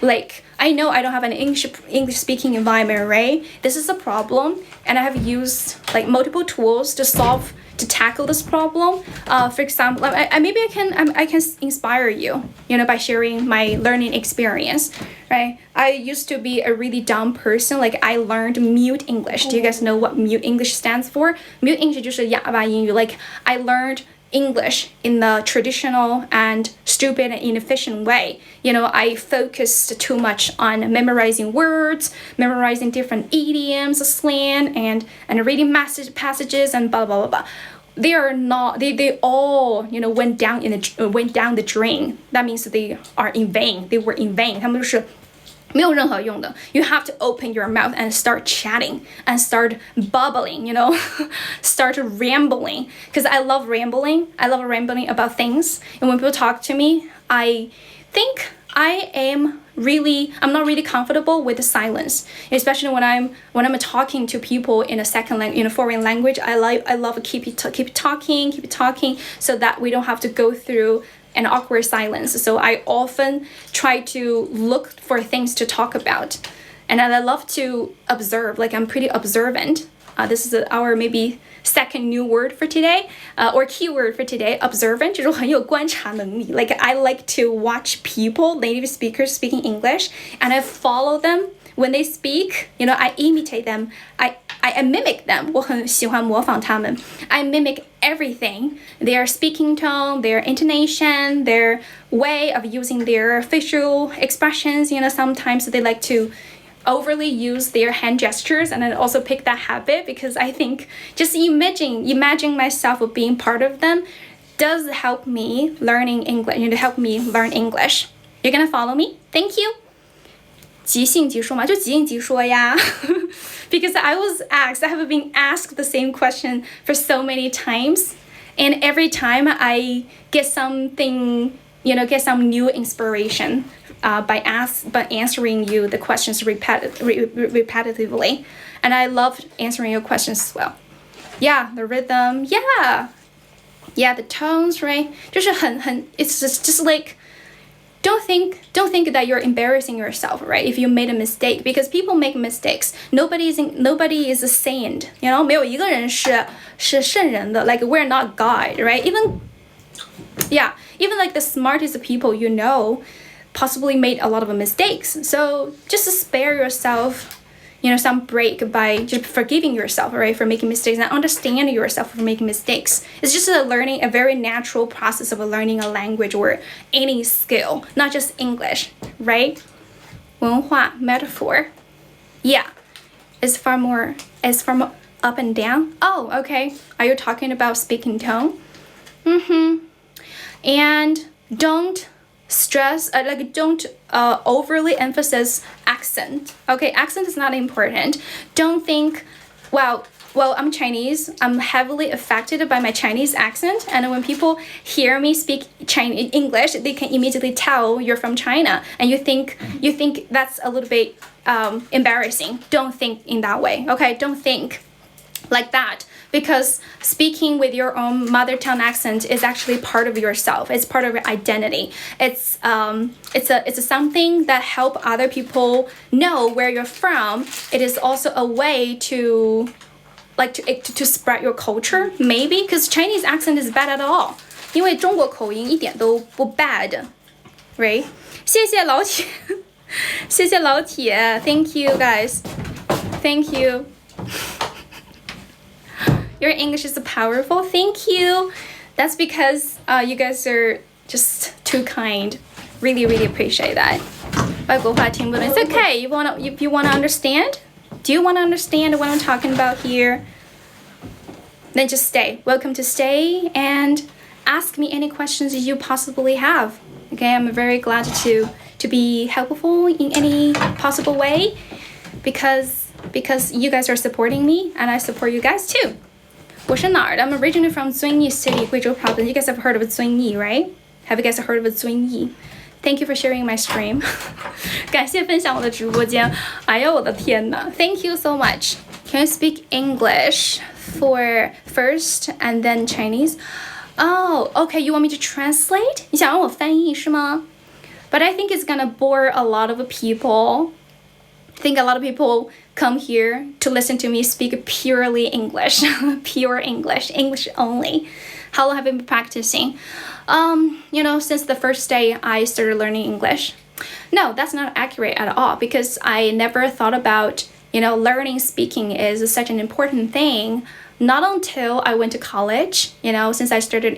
Like, I know I don't have an English speaking environment, right? This is a problem, and I have used like multiple tools to tackle this problem. For example, maybe I can inspire you, by sharing my learning experience, right? I used to be a really dumb person. Like, I learned mute English. Do you guys know what mute English stands for? Mute English 就是哑巴英语. Like, I learned English in the traditional and stupid and inefficient way. I focused too much on memorizing words, memorizing different idioms, slang, and reading passages and blah blah blah blah. They all went down the drain. That means they are in vain. They were in vain. 他们就是没有任何用的. You have to open your mouth and start chatting and start bubbling, start rambling. Because I love rambling. I love rambling about things. And when people talk to me, I think I'm not really comfortable with the silence, especially when I'm talking to people in a foreign language. I love keep talking so that we don't have to go through an awkward silence. So I often try to look for things to talk about, and I love to observe. Like, I'm pretty observant. This is our maybe second new word for today, or keyword for today. Observant 就是很有观察能力. Like, I like to watch people, native speakers speaking English, and I follow them when they speak. I imitate them. I mimic them. 我很喜欢模仿他们. I mimic everything. Their speaking tone, their intonation, their way of using their facial expressions. Sometimes they like to overly use their hand gestures, and I also pick that habit because I think just imagine myself being part of them does help me learning English. Help me learn English. You're gonna follow me? Thank you. 即兴即说嘛，就即兴即说呀。Because I have been asked the same question for so many times, and every time I get some new inspiration by answering you the questions repetitively, and I love answering your questions as well. Yeah, the rhythm, yeah, the tones, right? 就是很 it's just like. Don't think that you're embarrassing yourself, right? If you made a mistake, because people make mistakes. Nobody is a saint, 没有一个人是圣人的. Like, we're not God, right? Even like the smartest people possibly made a lot of mistakes. So just spare yourself, some break by just forgiving yourself, right, for making mistakes, and understand yourself for making mistakes. It's just a very natural process of learning a language or any skill, not just English, right? 文化 metaphor, yeah, it's far more up and down. Oh, okay. Are you talking about speaking tone? And don't stress, don't overly emphasize accent. Okay, accent is not important. Don't think, well, I'm Chinese. I'm heavily affected by my Chinese accent, and when people hear me speak Chinese English, they can immediately tell you're from China, and you think that's a little bit embarrassing. Don't think in that way. Okay, don't think like that. Because speaking with your own mother tongue accent is actually part of yourself. It's part of your identity. It's something that help other people know where you're from. It is also a way to spread your culture, maybe, because Chinese accent is bad at all. 因为中国口音一点都不 bad, right? 谢谢老铁，谢谢老铁 Thank you guys. Thank you. Your English is powerful. Thank you. That's because you guys are just too kind. Really, really appreciate that. 外国话听不懂. It's okay. If you wanna understand? Do you wanna understand what I'm talking about here? Then just stay. Welcome to stay and ask me any questions you possibly have. Okay, I'm very glad to be helpful in any possible way, because because you guys are supporting me and I support you guys too. 我是哪儿的? I'm originally from 遵义 City, 贵州 Province. You guys have heard of 遵义, right? Have you guys heard of 遵义? Thank you for sharing my stream. 感谢分享我的直播间。哎呀，我的天哪 Thank you so much. Can you speak English for first and then Chinese? Oh, okay. You want me to translate? 你想让我翻译是吗? But I think it's gonna bore a lot of people. I think a lot of people come here to listen to me speak purely English. Pure English. English only. How long have you been practicing? Since the first day I started learning English. No, that's not accurate at all because I never thought about, learning speaking is such an important thing. Not until I went to college, since I started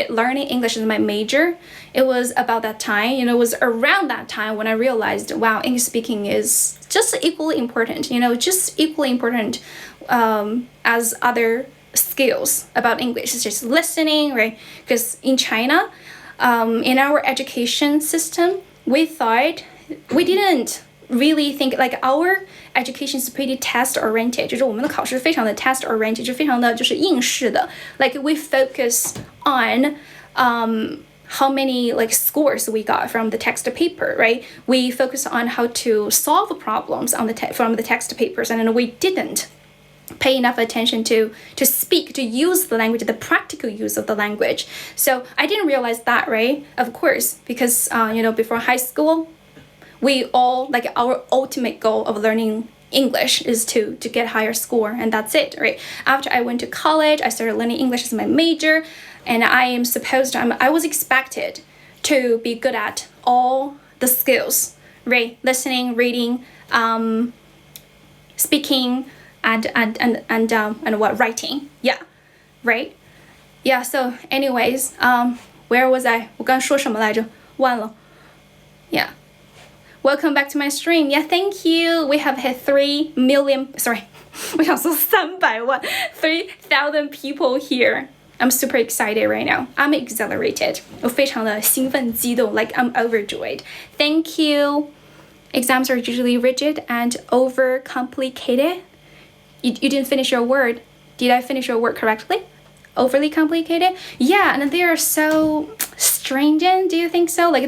learning English as my major. It was about that time, it was around that time when I realized, wow, English speaking is just equally important, just equally important as other skills about English. It's just listening, right? Because in China, in our education system, we didn't really think like our education is pretty test oriented. 就是我们的考试非常的 test oriented, 就非常的就是应试的. Like we focus on how many like scores we got from the text paper, right? We focus on how to solve problems on from the text papers, and then we didn't pay enough attention to speak, to use the language, the practical use of the language. So I didn't realize that, right? Of course, because before high school, we all like our ultimate goal of learning English is to get higher score, and that's it, right? After I went to college, I started learning English as my major, and I was expected to be good at all the skills, right? Listening, reading, speaking, and what writing, yeah, right? Yeah. So, anyways, where was I? 我刚说什么来着？忘了。Yeah. Welcome back to my stream. Yeah, thank you. We have hit 3 million. Sorry, 我想说300万 3,000 people here. I'm super excited right now. I'm exhilarated. 我非常的兴奋激动 like I'm overjoyed. Thank you. Exams are usually rigid and overcomplicated. You didn't finish your word. Did I finish your word correctly? Overly complicated? Yeah, and they are so stringent. Do you think so? Like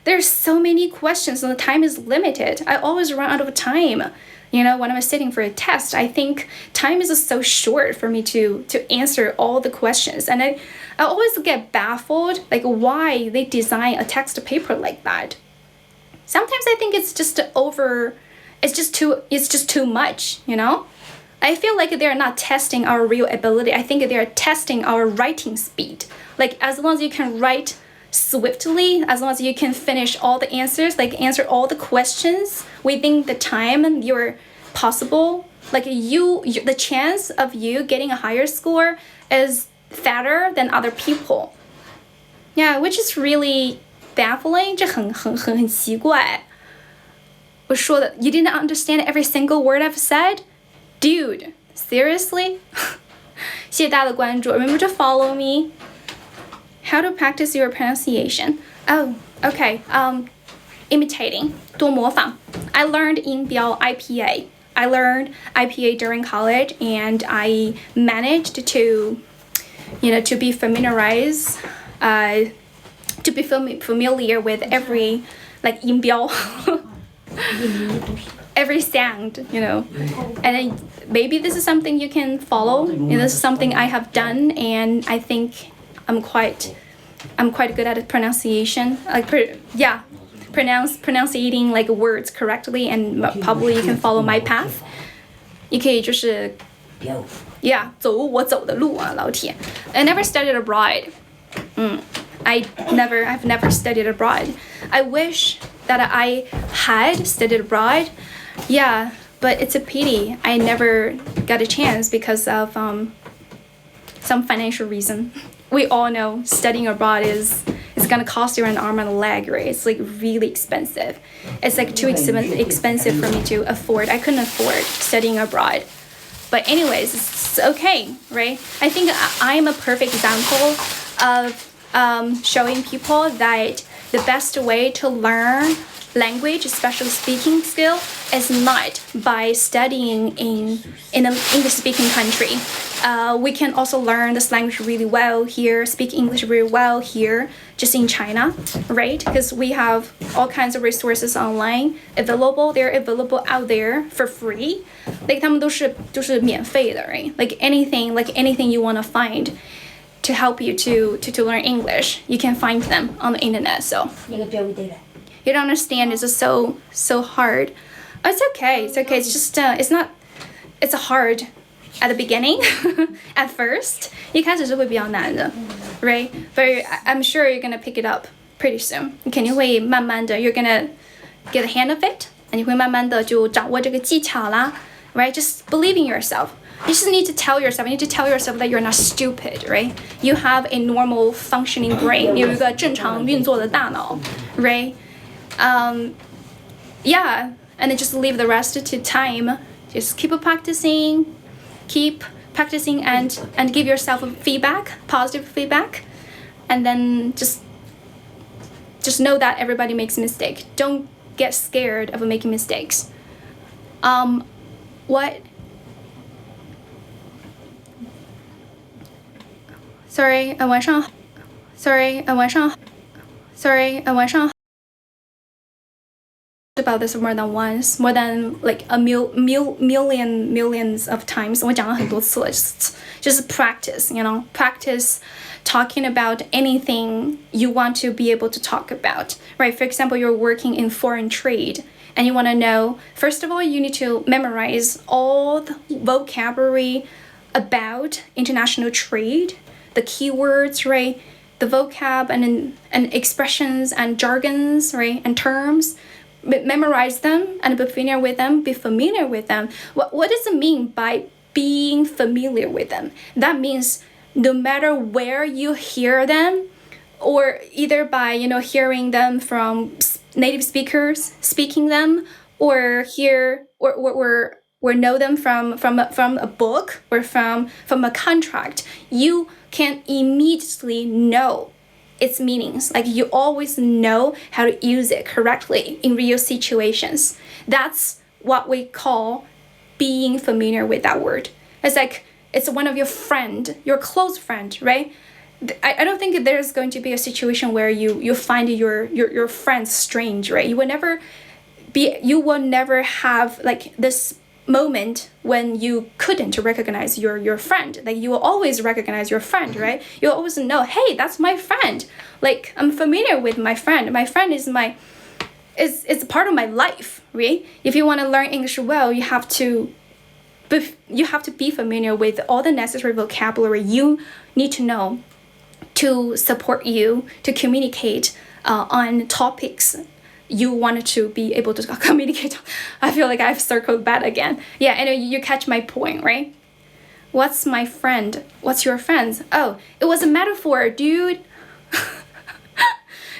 there's so many questions and the time is limited. I always run out of time. When I'm sitting for a test, I think time is so short for me to answer all the questions. And I always get baffled, like why they design a text paper like that. Sometimes I think it's just too much, I feel like they're not testing our real ability. I think they're testing our writing speed. Like as long as you can write swiftly, as long as you can finish all the answers, like answer all the questions within the time you're possible, like the chance of you getting a higher score is fatter than other people. Yeah, which is really baffling. 这很奇怪。我说的 you didn't understand every single word I've said? Dude, seriously? 谢谢大家的关注. Remember to follow me. How to practice your pronunciation? Oh, okay. Imitating. 多模仿. I learned 音标 IPA. I learned IPA during college, and I managed to be familiarized, to be familiar with every like 音标. Every sound, and then maybe this is something you can follow, and this is something I have done, and I think I'm quite good at pronunciation, pronouncing like words correctly, and probably you can follow my path. 你可以就是 走我走的路啊，老铁. I never studied abroad. I've never studied abroad. I wish that I had studied abroad. Yeah, but it's a pity I never got a chance because of some financial reason. We all know studying abroad is gonna cost you an arm and a leg, right? It's like really expensive. It's like too expensive for me to afford. I couldn't afford studying abroad. But anyways, it's okay, right? I think I'm a perfect example of showing people that the best way to learn language, especially speaking skill, is not by studying in an English-speaking country. We can also learn this language really well here, speak English really well here, just in China, right? Because we have all kinds of resources online available. They're available out there for free. Like 他们都是免费的, right? Like anything you want to find to help you to learn English, you can find them on the internet. So you don't understand. It's just so hard. It's okay. It's okay. It's just it's hard at the beginning, at first. 一开始是会比较难的, right? But I'm sure you're gonna pick it up pretty soon. 你肯定会慢慢的 you're gonna get the hang of it, and 你会慢慢的就掌握这个技巧啦, right? Just believe in yourself. You just need to tell yourself. You need to tell yourself that you're not stupid, right? You have a normal functioning brain. 你有一个正常运作的大脑, right? Yeah, and then just leave the rest to time. Just keep practicing and give yourself feedback, positive feedback, and then just know that everybody makes mistakes. Don't get scared of making mistakes. What? Sorry, 晚上 about this more than once, more than like a millions of times. 我讲了很多次了, just practice, practice talking about anything you want to be able to talk about, right? For example, you're working in foreign trade and you want to know, first of all, you need to memorize all the vocabulary about international trade, the keywords, right? The vocab and expressions and jargons, right? And terms. Memorize them and be familiar with them. What does it mean by being familiar with them? That means no matter where you hear them, or either by hearing them from native speakers speaking them, or know them from a book or from a contract, you can immediately know its meanings. Like you always know how to use it correctly in real situations. That's what we call being familiar with that word. It's like it's one of your close friend, right? I don't think there's going to be a situation where you find your friends strange, right? You will never have like this moment when you couldn't recognize your friend. Like you will always recognize your friend, right? You'll always know, hey, that's my friend. Like I'm familiar with my friend. My friend is is part of my life, right? If you want to learn English well, you have to be familiar with all the necessary vocabulary you need to know to support you to communicate on topics you wanted to be able to communicate. I feel like I've circled back again. Yeah, and you catch my point, right? What's my friend? What's your friends? Oh, it was a metaphor, dude.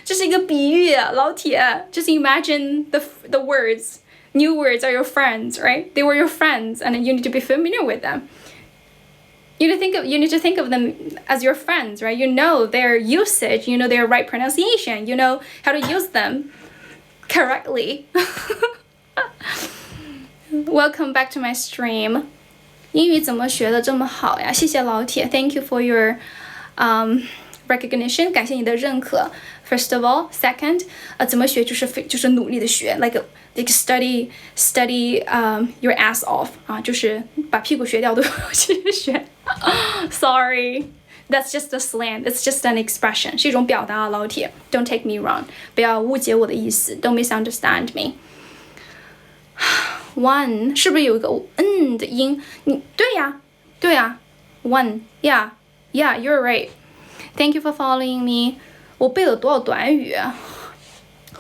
这是一个比喻，老铁。Just imagine the words. New words are your friends, right? They were your friends, and you need to be familiar with them. You need to think of them as your friends, right? You know their usage, you know their right pronunciation, you know how to use them correctly. Welcome back to my stream. 英语怎么学得这么好呀？谢谢老铁 ，Thank you for your recognition. 感谢你的认可。First of all, second, 怎么学就是努力的学 like study your ass off 啊，就是把屁股学掉都要去学。Sorry. That's just a slang. It's just an expression. 是一种表达啊，老铁。Don't take me wrong. 不要误解我的意思。Don't misunderstand me. One 是不是有一个的音？对呀。One. Yeah. You're right. Thank you for following me. 我背了多少短语啊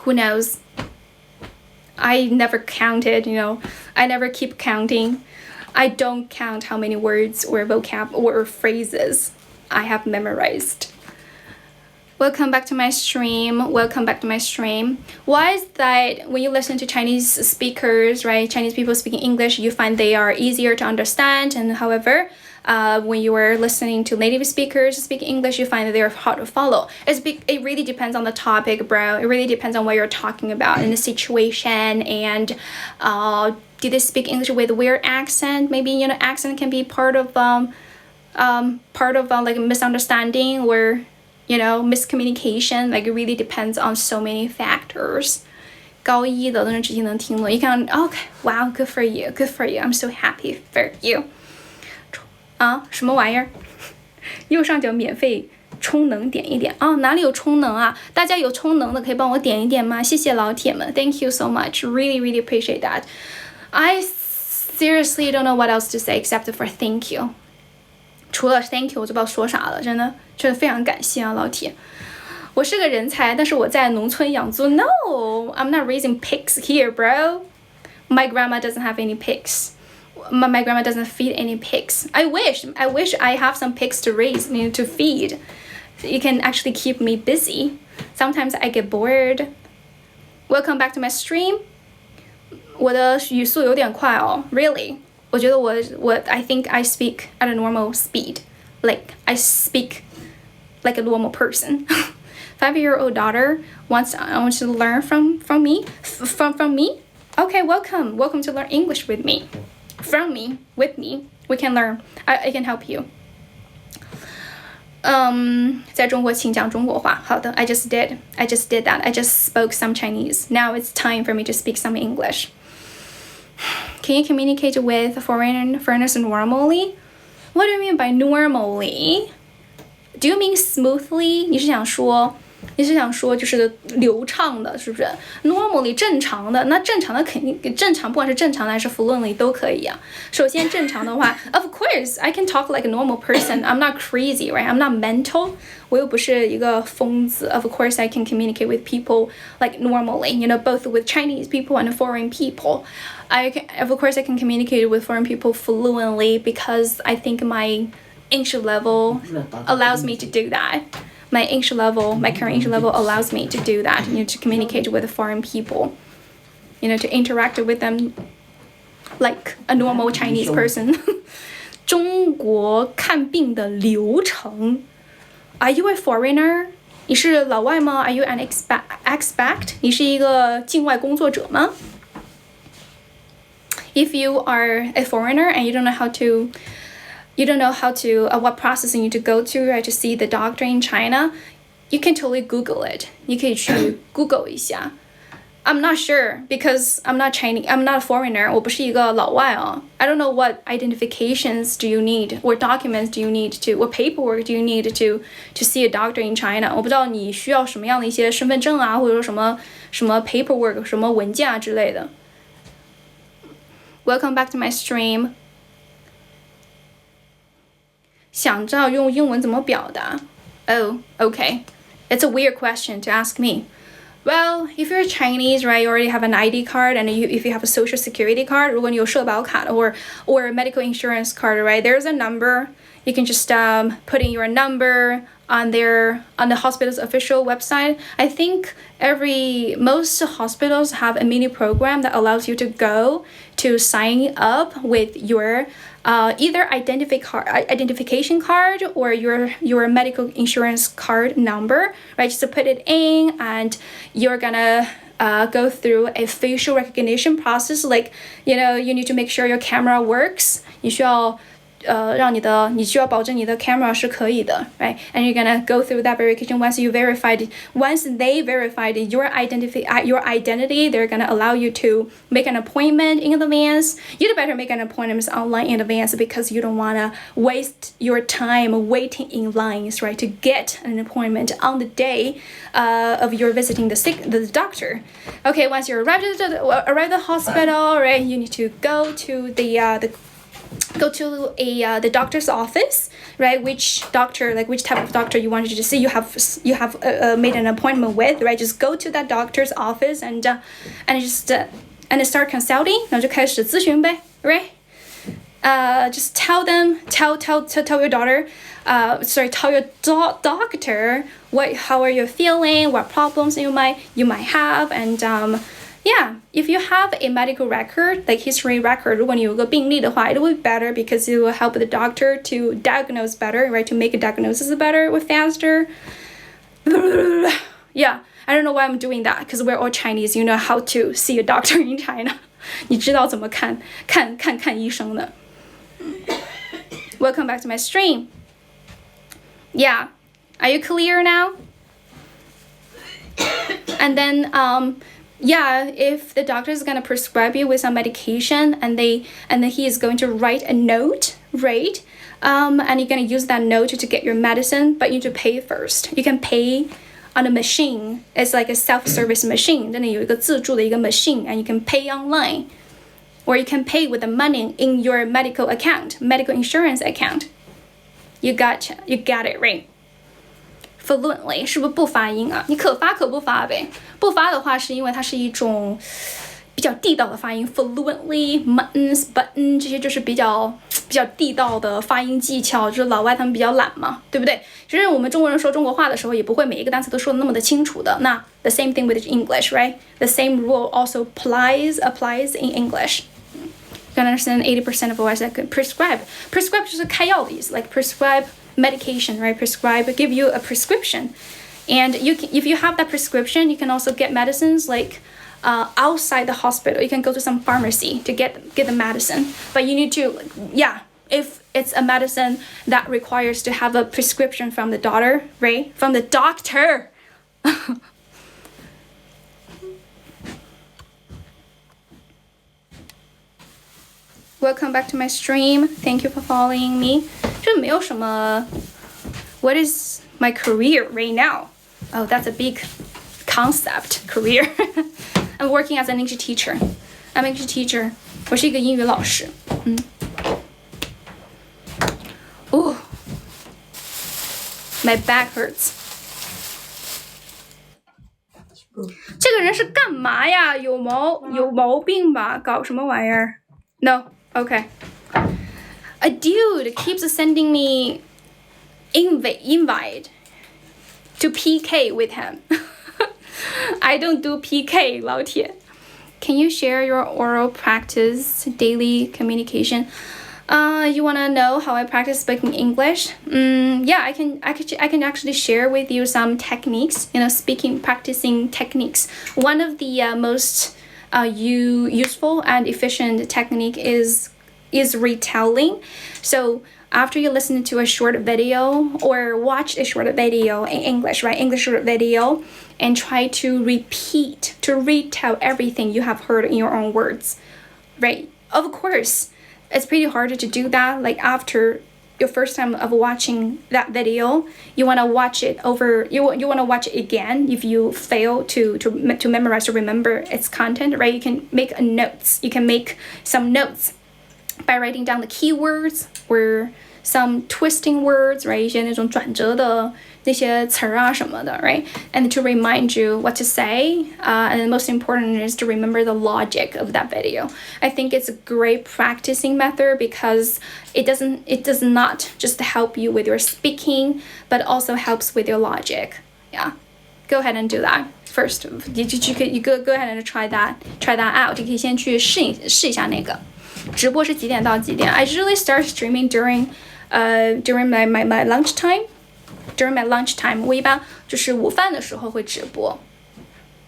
？Who knows? I never counted. I never keep counting. I don't count how many words or vocab or phrases I have memorized. Welcome back to my stream. Why is that when you listen to Chinese speakers, right, Chinese people speaking English, you find they are easier to understand, and however, when you are listening to native speakers speak English, you find that they're hard to follow. It really depends on the topic, bro. It really depends on what you're talking about in the situation, and do they speak English with a weird accent? Maybe accent can be part of like a misunderstanding or miscommunication. Like it really depends on so many factors. 高一的人直接能听了，一看 OK， wow, good for you, good for you, I'm so happy for you. 什么玩意儿？右上角免费充能点一点哪里有充能啊？大家有充能的可以帮我点一点吗？谢谢老铁们 ，Thank you so much, really really appreciate that. I seriously don't know what else to say except for thank you. 除了 thank you 我就不知道说啥了，真的非常感谢啊，老铁。我是个人才，但是我在农村养猪。No, I'm not raising pigs here, bro. My grandma doesn't have any pigs. My grandma doesn't feed any pigs. I wish I have some pigs to raise, to feed. It can actually keep me busy. Sometimes I get bored. Welcome back to my stream. 我的语速有点快哦 ，Really. 我觉得I think I speak at a normal speed. Like I speak like a normal person. 5-year-old daughter wants to learn from me. Okay, welcome to learn English with me. From me, with me, we can learn. I can help you. 在中国请讲中国话。好的 I just did that. I just spoke some Chinese. Now it's time for me to speak some English. Can you communicate with foreigners normally? What do you mean by normally? Do you mean smoothly? 你是想说就是流畅的，是不是 ？Normally 正常的，那正常的肯定正常，不管是正常的还是 fluently 都可以啊。首先正常的话 ，Of course I can talk like a normal person. I'm not crazy, right? I'm not mental. 我又不是一个疯子。Of course I can communicate with people like normally. Both with Chinese people and foreign people. Of course I can communicate with foreign people fluently because I think my English level allows me to do that. My current English level allows me to do that, to communicate with foreign people, to interact with them like a normal Chinese person. 中国看病的流程 Are you a foreigner? 你是老外吗 Are you an expat? 你是一个境外工作者吗 If you are a foreigner and you don't know what process you need to go to, right, to see the doctor in China, you can totally Google it. 你可以去 Google 一下。I'm not sure because I'm not Chinese. I'm not a foreigner. 我不是一个老外啊。I don't know what identifications do you need, or documents do you need to, or paperwork do you need to see a doctor in China. 我不知道你需要什么样的一些身份证啊，或者说什么 paperwork 什么文件啊之类的。Welcome back to my stream. 想知道用英文怎么表达 Oh, okay. It's a weird question to ask me. Well, if you're Chinese, right, you already have an ID card, and if you have a social security card, 如果你有社保卡 or a medical insurance card, right, there's a number. You can just put in your number on the hospital's official website. I think most hospitals have a mini program that allows you to go to sign up with your either identification card or your medical insurance card number, right? Just to put it in, and you're gonna go through a facial recognition process. Like, you need to make sure your camera works. 你需要保证你的 camera 是可以的 right? And you're gonna go through that verification. Once they verified your identity, they're gonna allow you to make an appointment in advance. You'd better make an appointment online in advance because you don't wanna waste your time waiting in lines, right? To get an appointment on the day of your visiting the doctor. Okay, once you arrive at the hospital, right? You need to go to the doctor's office, right? Which type of doctor you wanted to see. You have made an appointment with, right? Just go to that doctor's office and start consulting. 然后就开始咨询呗 right? Just tell your daughter, tell your doctor how are you feeling, what problems you might have, and Yeah, if you have a medical record, like history record, 如果你有个病历的话, it will be better because it will help the doctor to diagnose better, right? To make a diagnosis better or faster. Yeah, I don't know why I'm doing that because we're all Chinese. You know how to see a doctor in China. 你知道怎么看医生的。Welcome back to my stream. Yeah, are you clear now? And then, yeah, if the doctor is gonna prescribe you with some medication and then he is going to write a note, right? And you're gonna use that note to get your medicine, but you need to pay first. You can pay on a machine. It's like a self-service machine. 真的有一个自助的一个 machine, and you can pay online, or you can pay with the money in your medical account, medical insurance account. You got it right. Fluently 是不是不发音啊？你可发可不发呗。不发的话是因为它是一种比较地道的发音 ，fluently, muttons, button 这些就是比较地道的发音技巧，就是老外他们比较懒嘛，对不对？就是我们中国人说中国话的时候，也不会每一个单词都说的那么的清楚的。那 the same thing with English, right? The same rule also applies in English. You can understand 80% of words that could prescribe. Prescribe 就是开药的意思 ，like prescribe medication, right? Prescribe, give you a prescription. And if you have that prescription, you can also get medicines like outside the hospital. You can go to some pharmacy to get the medicine. But you need to, yeah, if it's a medicine that requires to have a prescription from the doctor, right? From the doctor. Welcome back to my stream. Thank you for following me. 这没有什么 What is my career right now? Oh, that's a big concept, career. I'm working as an English teacher. I'm an English teacher. 我是一个英语老师。Oh, my back hurts. 这个人是干嘛呀？有毛病吧？搞什么玩意儿？ No, okay. A dude keeps sending me invite to PK with him. I don't do PK, 老铁. Can you share your oral practice, daily communication? You wanna know how I practice speaking English? Yeah, I can actually share with you some techniques, practicing techniques. One of the most useful and efficient technique is retelling. So after you listen to a short video or watch a short video in English, right? English short video, and try to retell everything you have heard in your own words, right? Of course, it's pretty hard to do that. Like after your first time of watching that video, you want to watch it over. You want to watch it again if you fail to memorize or remember its content, right? You can make notes. You can make some notes by writing down the keywords or some twisting words, right? 一些那种转折的那些词啊什么的, right? And to remind you what to say. And the most important is to remember the logic of that video. I think it's a great practicing method because it does not just help you with your speaking, but also helps with your logic. Yeah, go ahead and do that first. You go ahead and try that out. 你可以先去试一下那个。直播是几点到几点? I usually start streaming during my lunchtime. During my lunchtime, 我一般就是午饭的时候会直播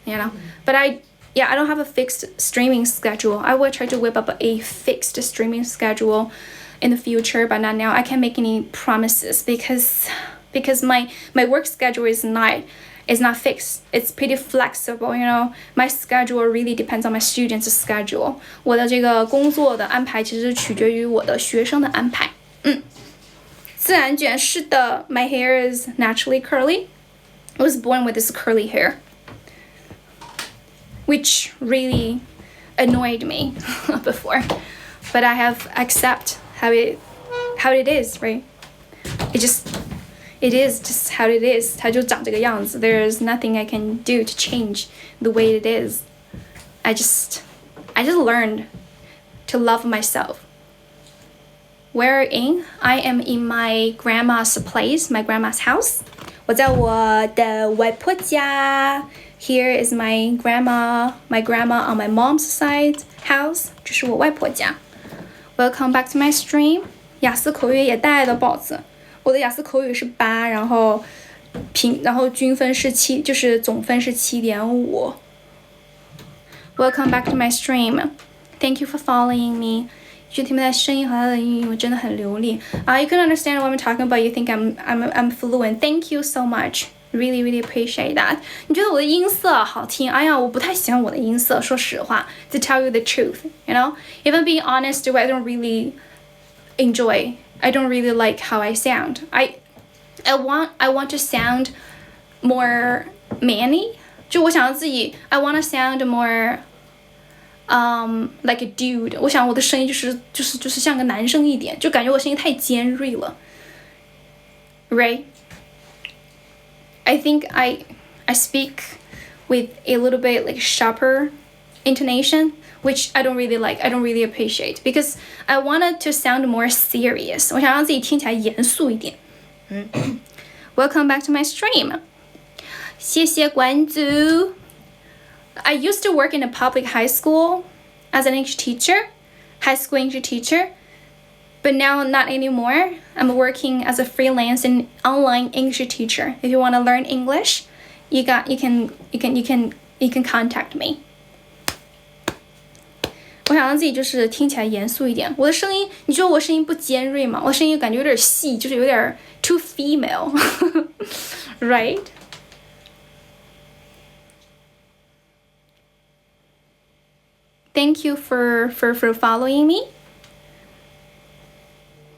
you know. But I don't have a fixed streaming schedule. I will try to whip up a fixed streaming schedule in the future, but not now. I can't make any promises because my work schedule is not fixed. It's pretty flexible, you know. My schedule really depends on my students' schedule. 我的这个工作的安排其实取决于我的学生的安排。自然卷是的 My hair is naturally curly. I was born with this curly hair, which really annoyed me before. But I have accept how it is, right? It is just how it is. 它就长这个样子. There's nothing I can do to change the way it is. I just learned to love myself. Where I am in my grandma's place, my grandma's house. 我在我的外婆家 Here is my grandma on my mom's side house. 这是我外婆家。Welcome back to my stream. 雅思口语也带的宝子，我的雅思口语是8，然后均分是7，就是总分是7.5。Welcome back to my stream. Thank you for following me. 就听不到声音和他的英语真的很流利。You can understand what I'm talking about. You think I'm fluent. Thank you so much. Really, really appreciate that. 你觉得我的音色好听？哎呀，我不太喜欢我的音色，说实话。To tell you the truth, you know, even being honest, I don't really enjoy. I don't really like how I sound. I want to sound more manly. 就我想要自己 I want to sound more like a dude. 我想我的声音就是像个男生一点，就感觉我声音太尖锐了。Right? I think I speak with a little bit like sharper intonation, which I don't really like. I don't really appreciate because I wanted to sound more serious. 我想让自己听起来严肃一点。Welcome back to my stream. 谢谢关注。I used to work in a public high school as an English teacher, high school English teacher, but now not anymore. I'm working as a freelance and online English teacher. If you want to learn English, you can contact me. 我想让自己就是听起来严肃一点。我的声音，你说我声音不尖锐吗？我声音感觉有点细，就是有点 too female, right? Thank you for following me.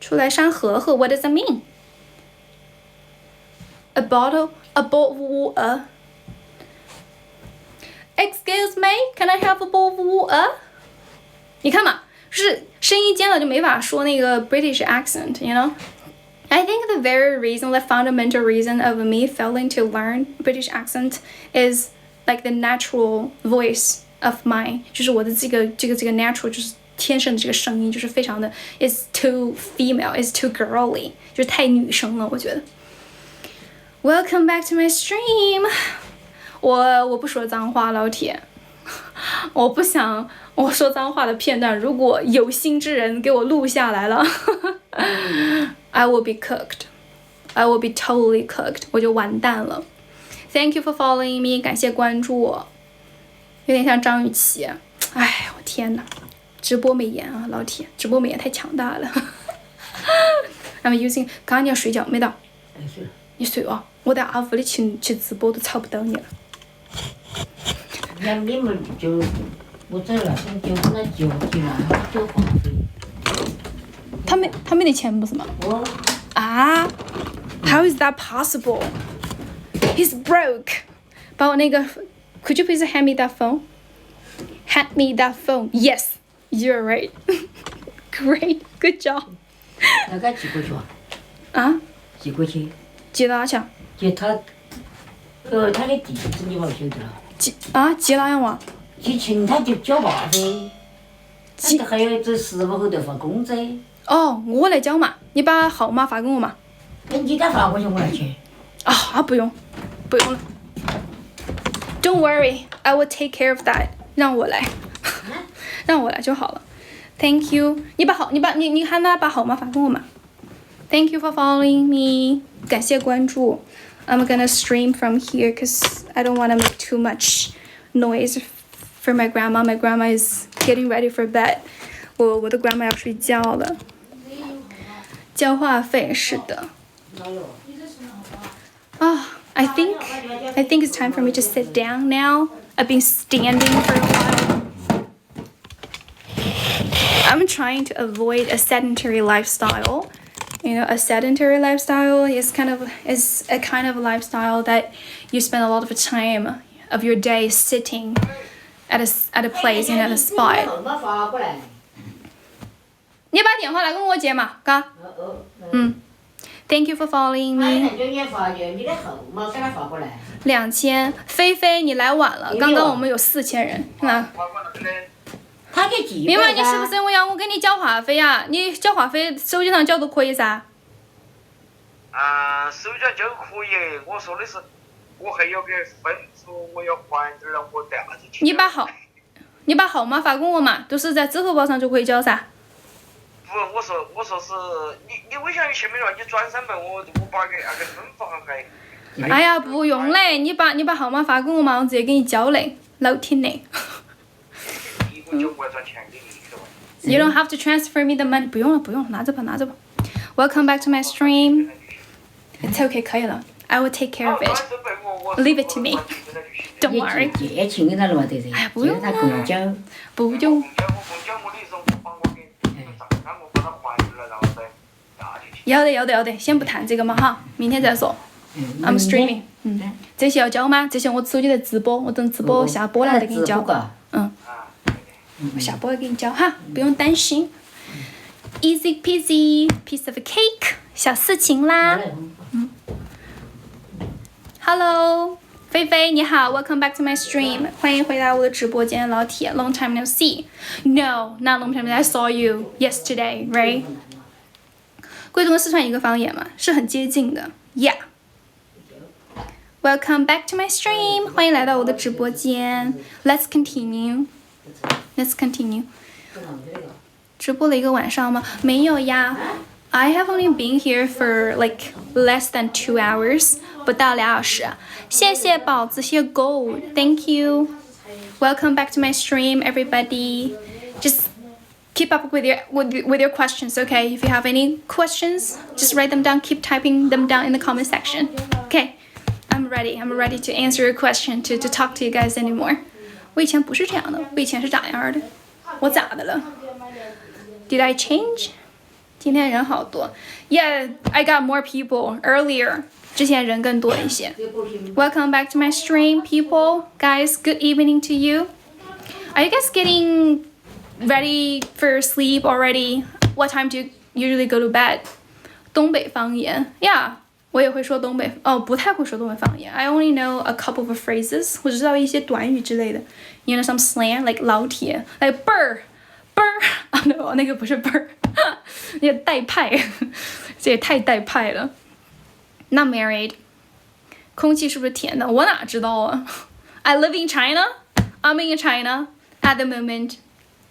出来山河河 What does that mean? A bottle of water. Excuse me, can I have a bowl of water? 你看嘛，就是声音尖了就没法说那个 British accent, you know? I think the very reason, the fundamental reason of me failing to learn British accent is like the natural voice of mine. 就是我的这个 natural 就是天生的这个声音就是非常的 is too female, is too girly, 就是太女生了，我觉得。Welcome back to my stream. 我不说脏话，老铁。我不想我说脏话的片段，如果有心之人给我录下来了I will be cooked. I will be totally cooked. 我就完蛋了。Thank you for following me. 感谢关注我。有点像张雨绮。哎，我天哪！直播美颜啊，老铁，直播美颜太强大了。I'm using. 刚刚你要睡觉没到？你睡啊！我在阿屋里去直播都吵不到你了。那你们就我走了，就那就让他交话费。他没得钱不是吗？我啊 ？How is that possible? He's broke. 把我那个 Could you please hand me that phone? Hand me that phone. Yes, you're right. Great, good job. 大概寄过去啊？啊？寄过去？寄哪去？寄他的地址你不晓得了？寄哪样哇？寄请他就交话费。还有这15后头发工资。哦，我来交嘛，你把号码发给我嘛。你给发过去，我来去。啊，不用了。Don't worry, I will take care of that. 让我来就好了。Thank you. 你喊他把号码发给我嘛。Thank you for following me. 感谢关注。I'm gonna stream from here because I don't want to make too much noise for my grandma. My grandma is getting ready for bed. 我的 grandma 要睡觉了。交话费是的。I think it's time for me to sit down now. I've been standing for a while. I'm trying to avoid a sedentary lifestyle. You know, a sedentary lifestyle is a kind of lifestyle that you spend a lot of time of your day sitting at a place and at a spot. 你把电话拿给我接嘛，嘎。Thank you for following me. 2000，菲菲你来晚了，刚刚我们有4000人。他给寄明白你是不是我给你交话费啊？你交话费手机上交都可以噻。手机上交可以，我说的是我还有个分数，我要还点了，我带啥子去？你把号码发给我嘛，都是在支付宝上就可以交噻。不，我说是你微信前面了，你转300，我把那个分发给。哎呀，不用嘞，你把号码发给我嘛，我直接给你交嘞，老挺嘞。一个9我要转钱给你，是吧 You don't have to transfer me the money， 不用了，拿着吧。Welcome back to my stream. It's okay， 可以了。I will take care of it. Leave it to me. Don't worry. 借钱给他了嘛，对噻。哎呀，不用他公交。不用。要得，先不谈这个嘛哈，明天再说。I'm streaming。这些要交吗？这些我手机在直播，我等直播下播了再给你交。我下播了给你交哈，不用担心。Easy peasy, piece of cake， 小事情啦。Hello， 菲菲你好 ，Welcome back to my stream， 欢迎回来我的直播间，老铁 ，Long time no see。No, not long time. I saw you yesterday, right？ 贵州跟四川一个方言嘛，是很接近的。Yeah。Welcome back to my stream， 欢迎来到我的直播间。Let's continue。直播了一个晚上吗？没有呀。I have only been here for like less than 2 hours， 不到2小时。谢谢宝子，谢谢 Gold，Thank you。Welcome back to my stream, everybody. Just keep up with your questions, okay? If you have any questions, just write them down. Keep typing them down in the comment section. Okay, I'm ready to answer your question, to talk to you guys anymore. 我以前不是这样的，我以前是咋样的？我咋的了 ？Did I change？ 今天人好多。Yeah, I got more people earlier. 之前人更多一些。Welcome back to my stream, people. Guys, good evening to you. Are you guys getting ready for sleep already? What time do you usually go to bed? 东北方言 Yeah, 我也会说东北不太会说东北方言 I only know a couple of phrases 我只知道一些短语之类的 You know some slang like 老铁 like 倍儿 no 那个不是倍儿那个带派这也太带派了 Not married 空气是不是甜的我哪知道啊 I live in China I'm in China at the moment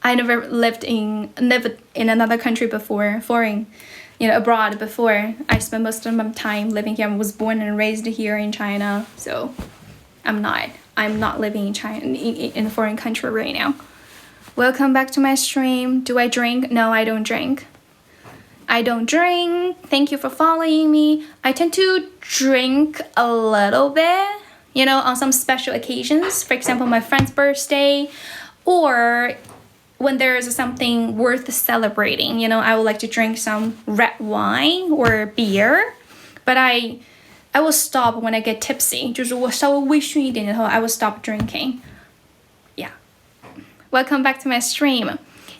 I never lived in another country before foreign abroad before. I spent most of my time living here. I was born and raised here in China, so I'm not living in China in a foreign country right now. Welcome back to my stream. Do I drink? No, I don't drink. Thank you for following me. I tend to drink a little bit, on some special occasions. For example, my friend's birthday, or when there is something worth celebrating, I would like to drink some red wine or beer, but I will stop when I get tipsy. 就是我稍微微醺一点的话 I will stop drinking. Yeah. Welcome back to my stream.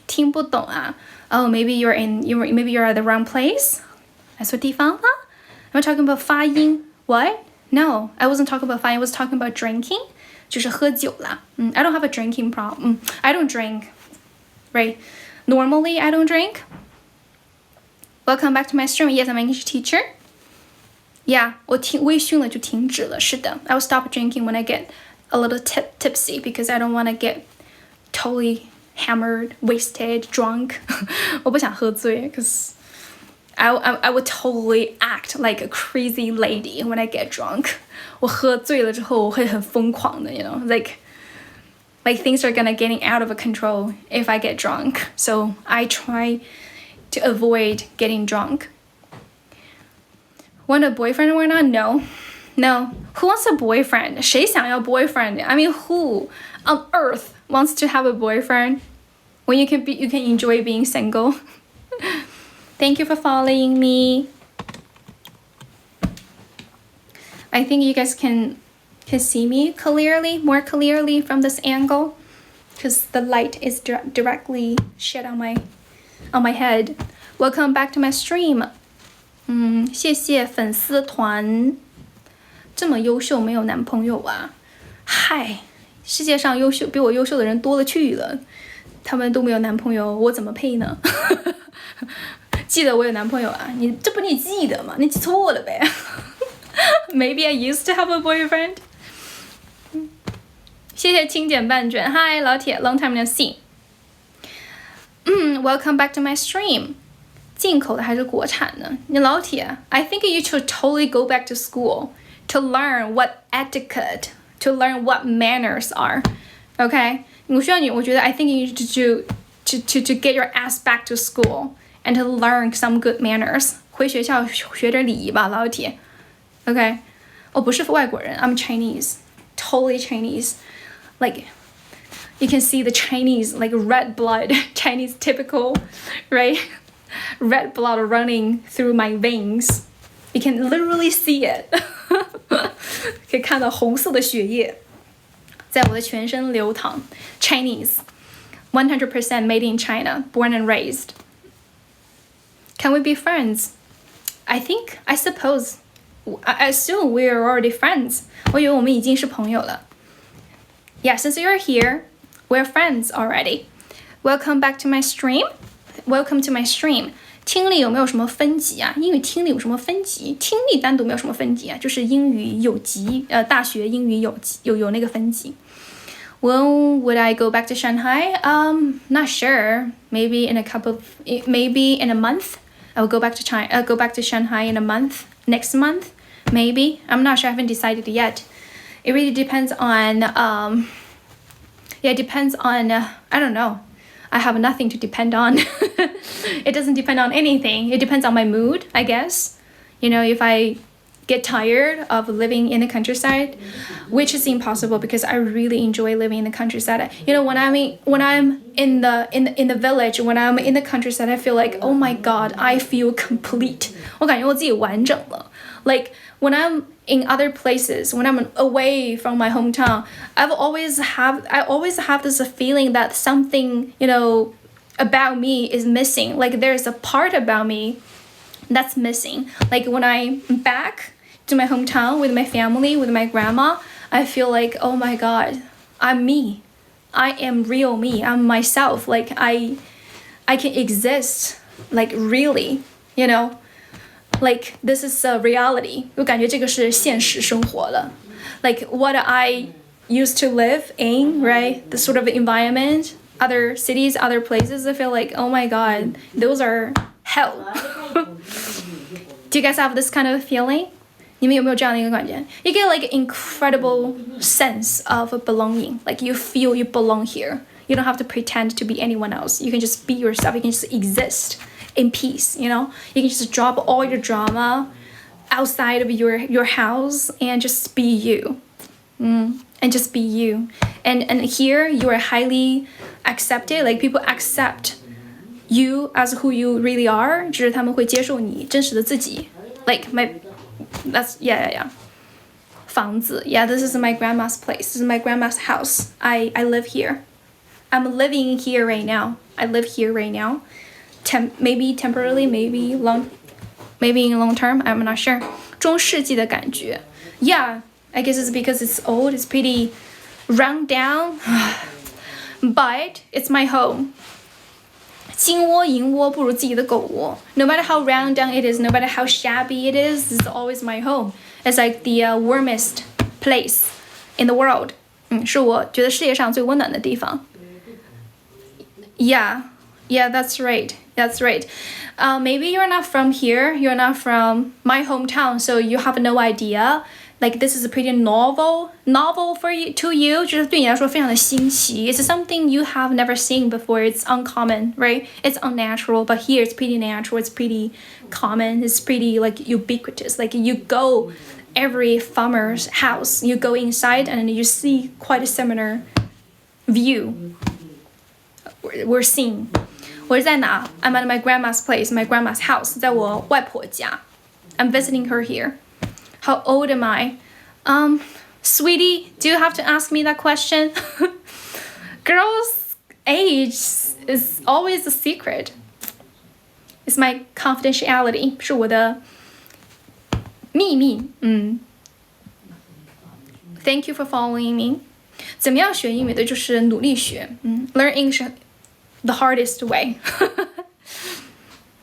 听不懂啊 Oh, maybe you're at the wrong place. 来错地方了 Am I talking about 发音 What? No, I wasn't talking about 发音 I was talking about drinking. 就是喝酒啦 I don't have a drinking problem. I don't drink.Right. Normally, I don't drink. Welcome back to my stream. Yes, I'm an English teacher. Yeah, 我微醺了就停止了。是的 I will stop drinking when I get a little tipsy because I don't want to get totally hammered, wasted, drunk. 我不想喝醉 because I would totally act like a crazy lady when I get drunk. 我喝醉了之后我会很疯狂的 like things are gonna getting out of control if I get drunk. So I try to avoid getting drunk. Want a boyfriend or not? No. Who wants a boyfriend? 谁想要 boyfriend? I mean, who on earth wants to have a boyfriend when you can enjoy being single? Thank you for following me. I think you guys can see me more clearly from this angle because the light is directly shed on my head. Welcome back to my stream. 谢谢粉丝团。这么优秀没有男朋友啊？嗨，世界上比我优秀的人多了去了，他们都没有男朋友，我怎么配呢？记得我有男朋友啊？这不你记得吗？你记错了呗。Maybe I used to have a boyfriend. 谢谢清简半卷 Hi 老铁 Long time no see. Welcome back to my stream. 进口的还是国产的？你老铁 I think you should totally go back to school to learn what etiquette, to learn what manners are. Okay? 我觉得 I think you need to get your ass back to school and to learn some good manners. 回学校学点礼仪吧，老铁。Okay? 我不是外国人 I'm Chinese. Totally Chinese. Like, you can see the Chinese, like red blood, Chinese typical, right? Red blood running through my veins. You can literally see it. 可以看到红色的血液在我的全身流淌。Chinese, 100% made in China, born and raised. Can we be friends? I suppose, I assume we are already friends. 我以为我们已经是朋友了。Yeah, since you're here, we're friends already. Welcome back to my stream. Welcome to my stream. 听力有没有什么分级啊？英语听力有什么分级？听力单独没有什么分级啊，就是英语有级，大学英语有那个分级。When would I go back to Shanghai? Not sure. Maybe in a month. I will go back to China. Go back to Shanghai in a month. Next month, maybe. I'm not sure. I haven't decided yet. It really depends on. It depends on. I don't know. I have nothing to depend on. It doesn't depend on anything. It depends on my mood, I guess. You know, if I get tired of living in the countryside, which is impossible because I really enjoy living in the countryside. You know, when I'm in the village, when I'm in the countryside, I feel like, oh my god, I feel complete. 我感觉我自己完整了。Like when I'm in other places, when I'm away from my hometown, I always have this feeling that something, you know, about me is missing. Like there's a part about me that's missing. Like when I'm back to my hometown with my family, with my grandma, I feel like, oh my god, I'm me. I am real me. I'm myself. Like I can exist, like really, you know. Like this is a reality. 我感觉这个是现实生活了。Like what I used to live in, right? The sort of environment, other cities, other places, I feel like, oh my god, those are hell. Do you guys have this kind of feeling? 你们有没有这样的一个感觉？ You get like an incredible sense of belonging. Like you feel you belong here. You don't have to pretend to be anyone else. You can just be yourself. You can just exist in peace, you know? You can just drop all your drama outside of your house and just be you. And just be you. And here you are highly accepted. Like people accept you as who you really are. 就是他们会接受你真实的自己。Like that's yeah. 房子 yeah, this is my grandma's place. This is my grandma's house. I live here. I'm living here right now. I live here right now. Maybe temporarily, maybe in long term. I'm not sure. 中世纪的感觉 Yeah, I guess it's because it's old. It's pretty run down. But it's my home. 金窝银窝不如自己的狗窝 No matter how run down it is, no matter how shabby it is, it's always my home. It's like the warmest place in the world. 是我觉得世界上最温暖的地方 Yeah, that's right. Maybe you're not from here. You're not from my hometown, so you have no idea. Like this is a pretty novel for you, to you. 就是对你来说非常的新奇 It's something you have never seen before. It's uncommon, right? It's unnatural, but here it's pretty natural. It's pretty common. It's pretty like ubiquitous. Like you go every farmer's house, you go inside and you see quite a similar view. We're seeing. 我是在哪 I'm at my grandma's place, my grandma's house. 在我外婆家 I'm visiting her here. How old am I? Sweetie, do you have to ask me that question? Girls' age is always a secret. It's my confidentiality. 是我的秘密 Thank you for following me. 怎么样学英语的就是努力学 Learn English the hardest way.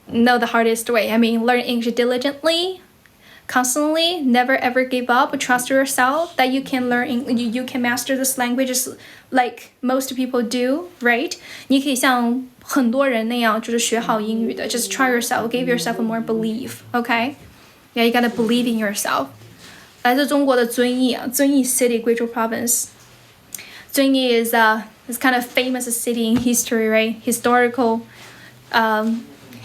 No, the hardest way. I mean, learn English diligently, constantly, never ever give up, trust yourself that you can you can master this language just like most people do, right? 你可以像很多人那样就是学好英语的 just try yourself, give yourself more belief, okay? Yeah, you gotta believe in yourself. 来自中国的遵义啊，遵义 City, 贵州 Province. 遵义 is kind of famous city in history, right?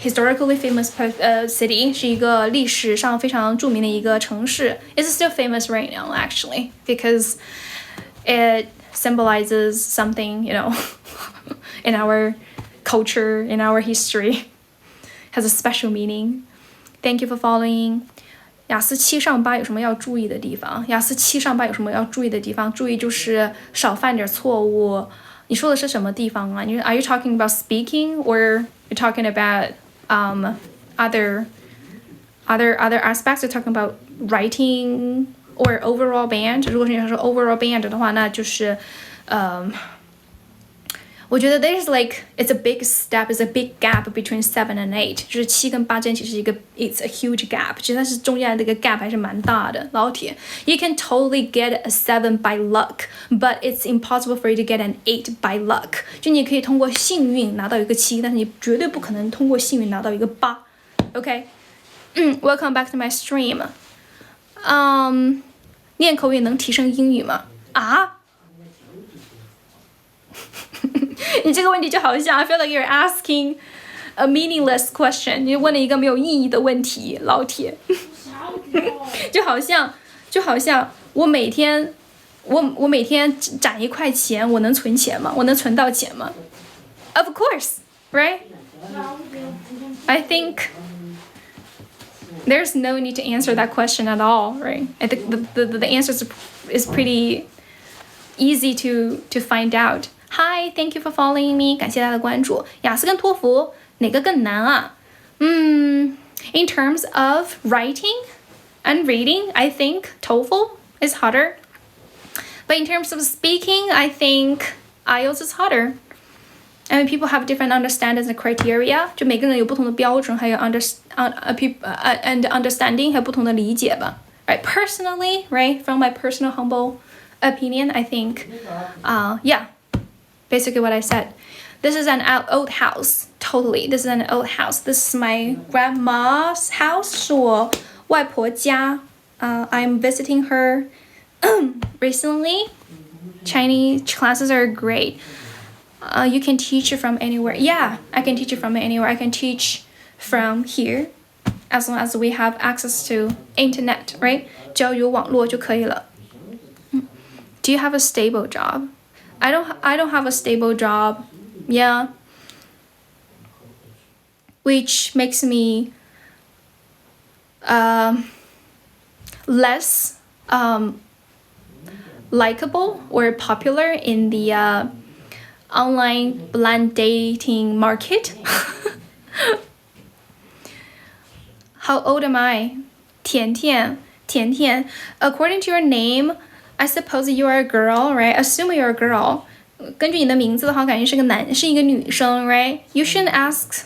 Historically famous city 是一个历史上非常著名的一个城市。It's still famous right now, actually, because it symbolizes something, you know, in our culture, in our history, has a special meaning. Thank you for following. 雅思7上8有什么要注意的地方？雅思7上8有什么要注意的地方？注意就是少犯点错误。你说的是什么地方啊？ Are you talking about speaking or you're talking about other aspects? You're talking about writing or overall band? 如果是你说 overall band 的话，那就是我觉得 there's like it's a big step, it's a big gap between 7 and 8， 就是7跟8之间其实一个 it's a huge gap， 其实它是中间的这个 gap 还是蛮大的。老铁 ，you can totally get a 7 by luck, but it's impossible for you to get an 8 by luck。就你可以通过幸运拿到一个7，但是你绝对不可能通过幸运拿到一个8。OK， welcome back to my stream。练口语能提升英语吗？啊？你这个问题就好像 I feel like you're asking a meaningless question， 你问了一个没有意义的问题，老铁。就好像我每天攒1块钱，我能存钱吗？我能存到钱吗？ Of course, right? I think there's no need to answer that question at all, right? I think the answer is pretty easy to find out. Hi, thank you for following me. 感谢大家的关注。雅思跟托福哪个更难啊？In terms of writing and reading, I think TOEFL is harder. But in terms of speaking, I think IELTS is harder. And people have different understandings and criteria. 就每个人有不同的标准，还有and understanding 还有不同的理解吧。Right? Personally, right? From my personal humble opinion, I think, yeah. Basically what I said. This is an old house. Totally. This is an old house. This is my grandma's house. 是我外婆家. I'm visiting her recently. Chinese classes are great. You can teach it from anywhere. Yeah, I can teach it from anywhere. I can teach from here as long as we have access to internet, right? 只要有网络就可以了. Do you have a stable job? I don't have a stable job. Yeah. Which makes me less likable or popular in the online blind dating market. How old am I? 甜甜. According to your name, I suppose you are a girl, right? Assume you're a girl. 根据你的名字的话，感觉是一个女生 right? You shouldn't ask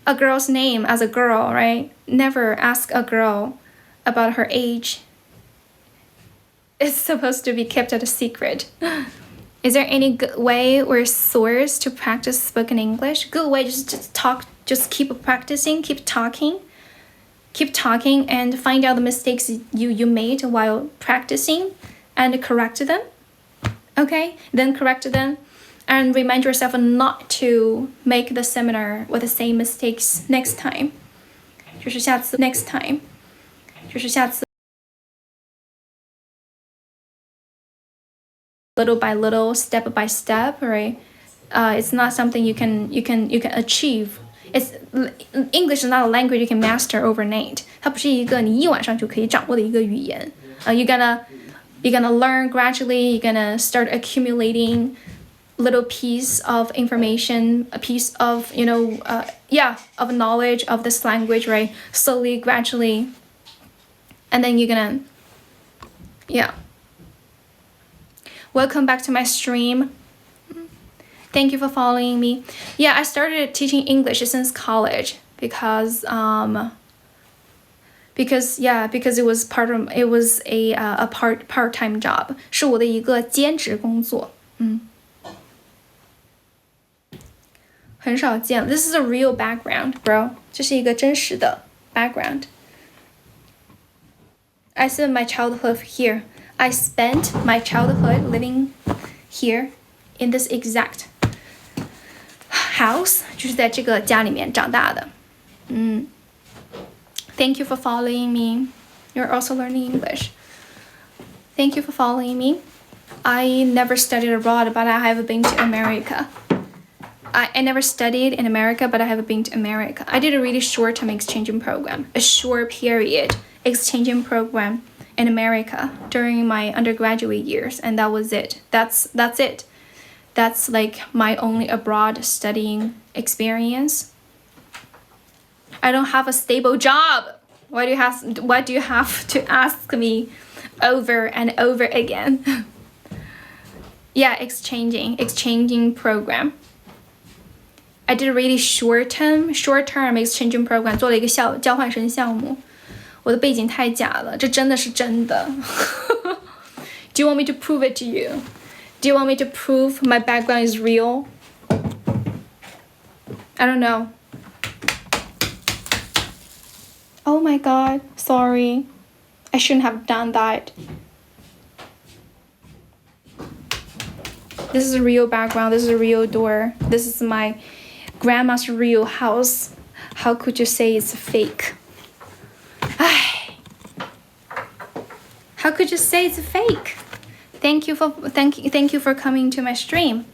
a girl's name as a girl, right? Never ask a girl about her age. It's supposed to be kept a secret. Is there any good way or source to practice spoken English? Good way, just talk, just keep practicing, keep talking and find out the mistakes you made while practicing and correct them. Okay, then correct them and remind yourself not to make the seminar with the same mistakes next time. 就是下次 next time. 就是下次 little by little, step by step, right? It's not something you can achieve. English is not a language you can master overnight. 它不是一个你一晚上就可以掌握的一个语言。You're gonna learn gradually. You're gonna start accumulating little piece of information, a piece of of knowledge of this language, right? Slowly, gradually, and then you're gonna Welcome back to my stream. Thank you for following me. Yeah, I started teaching English since college because because it was a part-time job， 是我的一个兼职工作。很少见。This is a real background, bro. 这是一个真实的 background. I spent my childhood here. I spent my childhood living here in this exact house. 就是在这个家里面长大的。Thank you for following me. You're also learning English. Thank you for following me. I never studied abroad, but I have been to America. I never studied in America, but I have been to America. I did a really short-term exchanging program, a short period exchanging program in America during my undergraduate years, and that was it. That's it. That's like my only abroad studying experience. I don't have a stable job. Why do you have to ask me over and over again? Yeah, exchanging program. I did a really short-term exchanging program. 做了一个交换生项目。我的背景太假了，这真的是真的。Do you want me to prove it to you? Do you want me to prove my background is real? I don't know. Oh my god, sorry. I shouldn't have done that. This is a real background. This is a real door. This is my grandma's real house. How could you say it's fake? How could you say it's fake? Thank you for coming to my stream.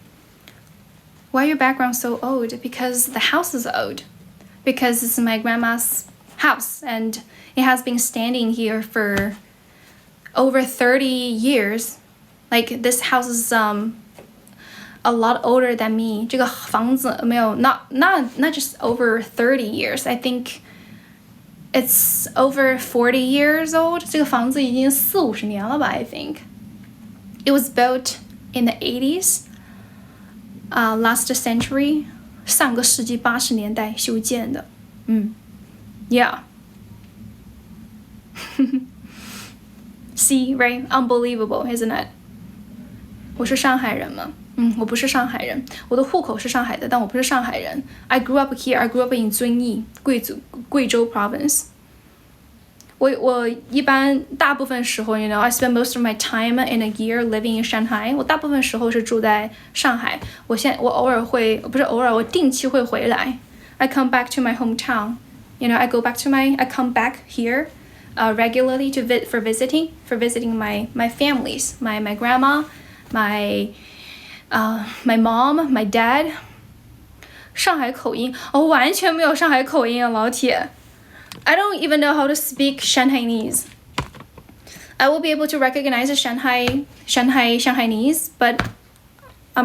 Why your background so old? Because the house is old. Because this is my grandma's house and it has been standing here for over 30 years. Like this house is a lot older than me. 这个房子没有 not just over 30 years. I think it's over 40 years old. 这个房子已经40-50年了吧 I think. It was built in the 80s. Last century. 上个世纪80年代修建的。Yeah. See, right? Unbelievable, isn't it? 我是上海人吗？我不是上海人，我的户口是上海的，但我不是上海人。I grew up here. I grew up in 遵义，贵州 province。我一般大部分时候 you know, I spend most of my time in a year living in Shanghai. 我大部分时候是住在上海。我偶尔会，不是偶尔，我定期会回来。I come back to my hometown. You know, I come back here regularly for visiting my families, my grandma, my mom, my dad. 上海口音，我完全没有上海口音啊，老铁。I don't even know how to speak Shanghainese. I will be able to recognize Shanghainese, but I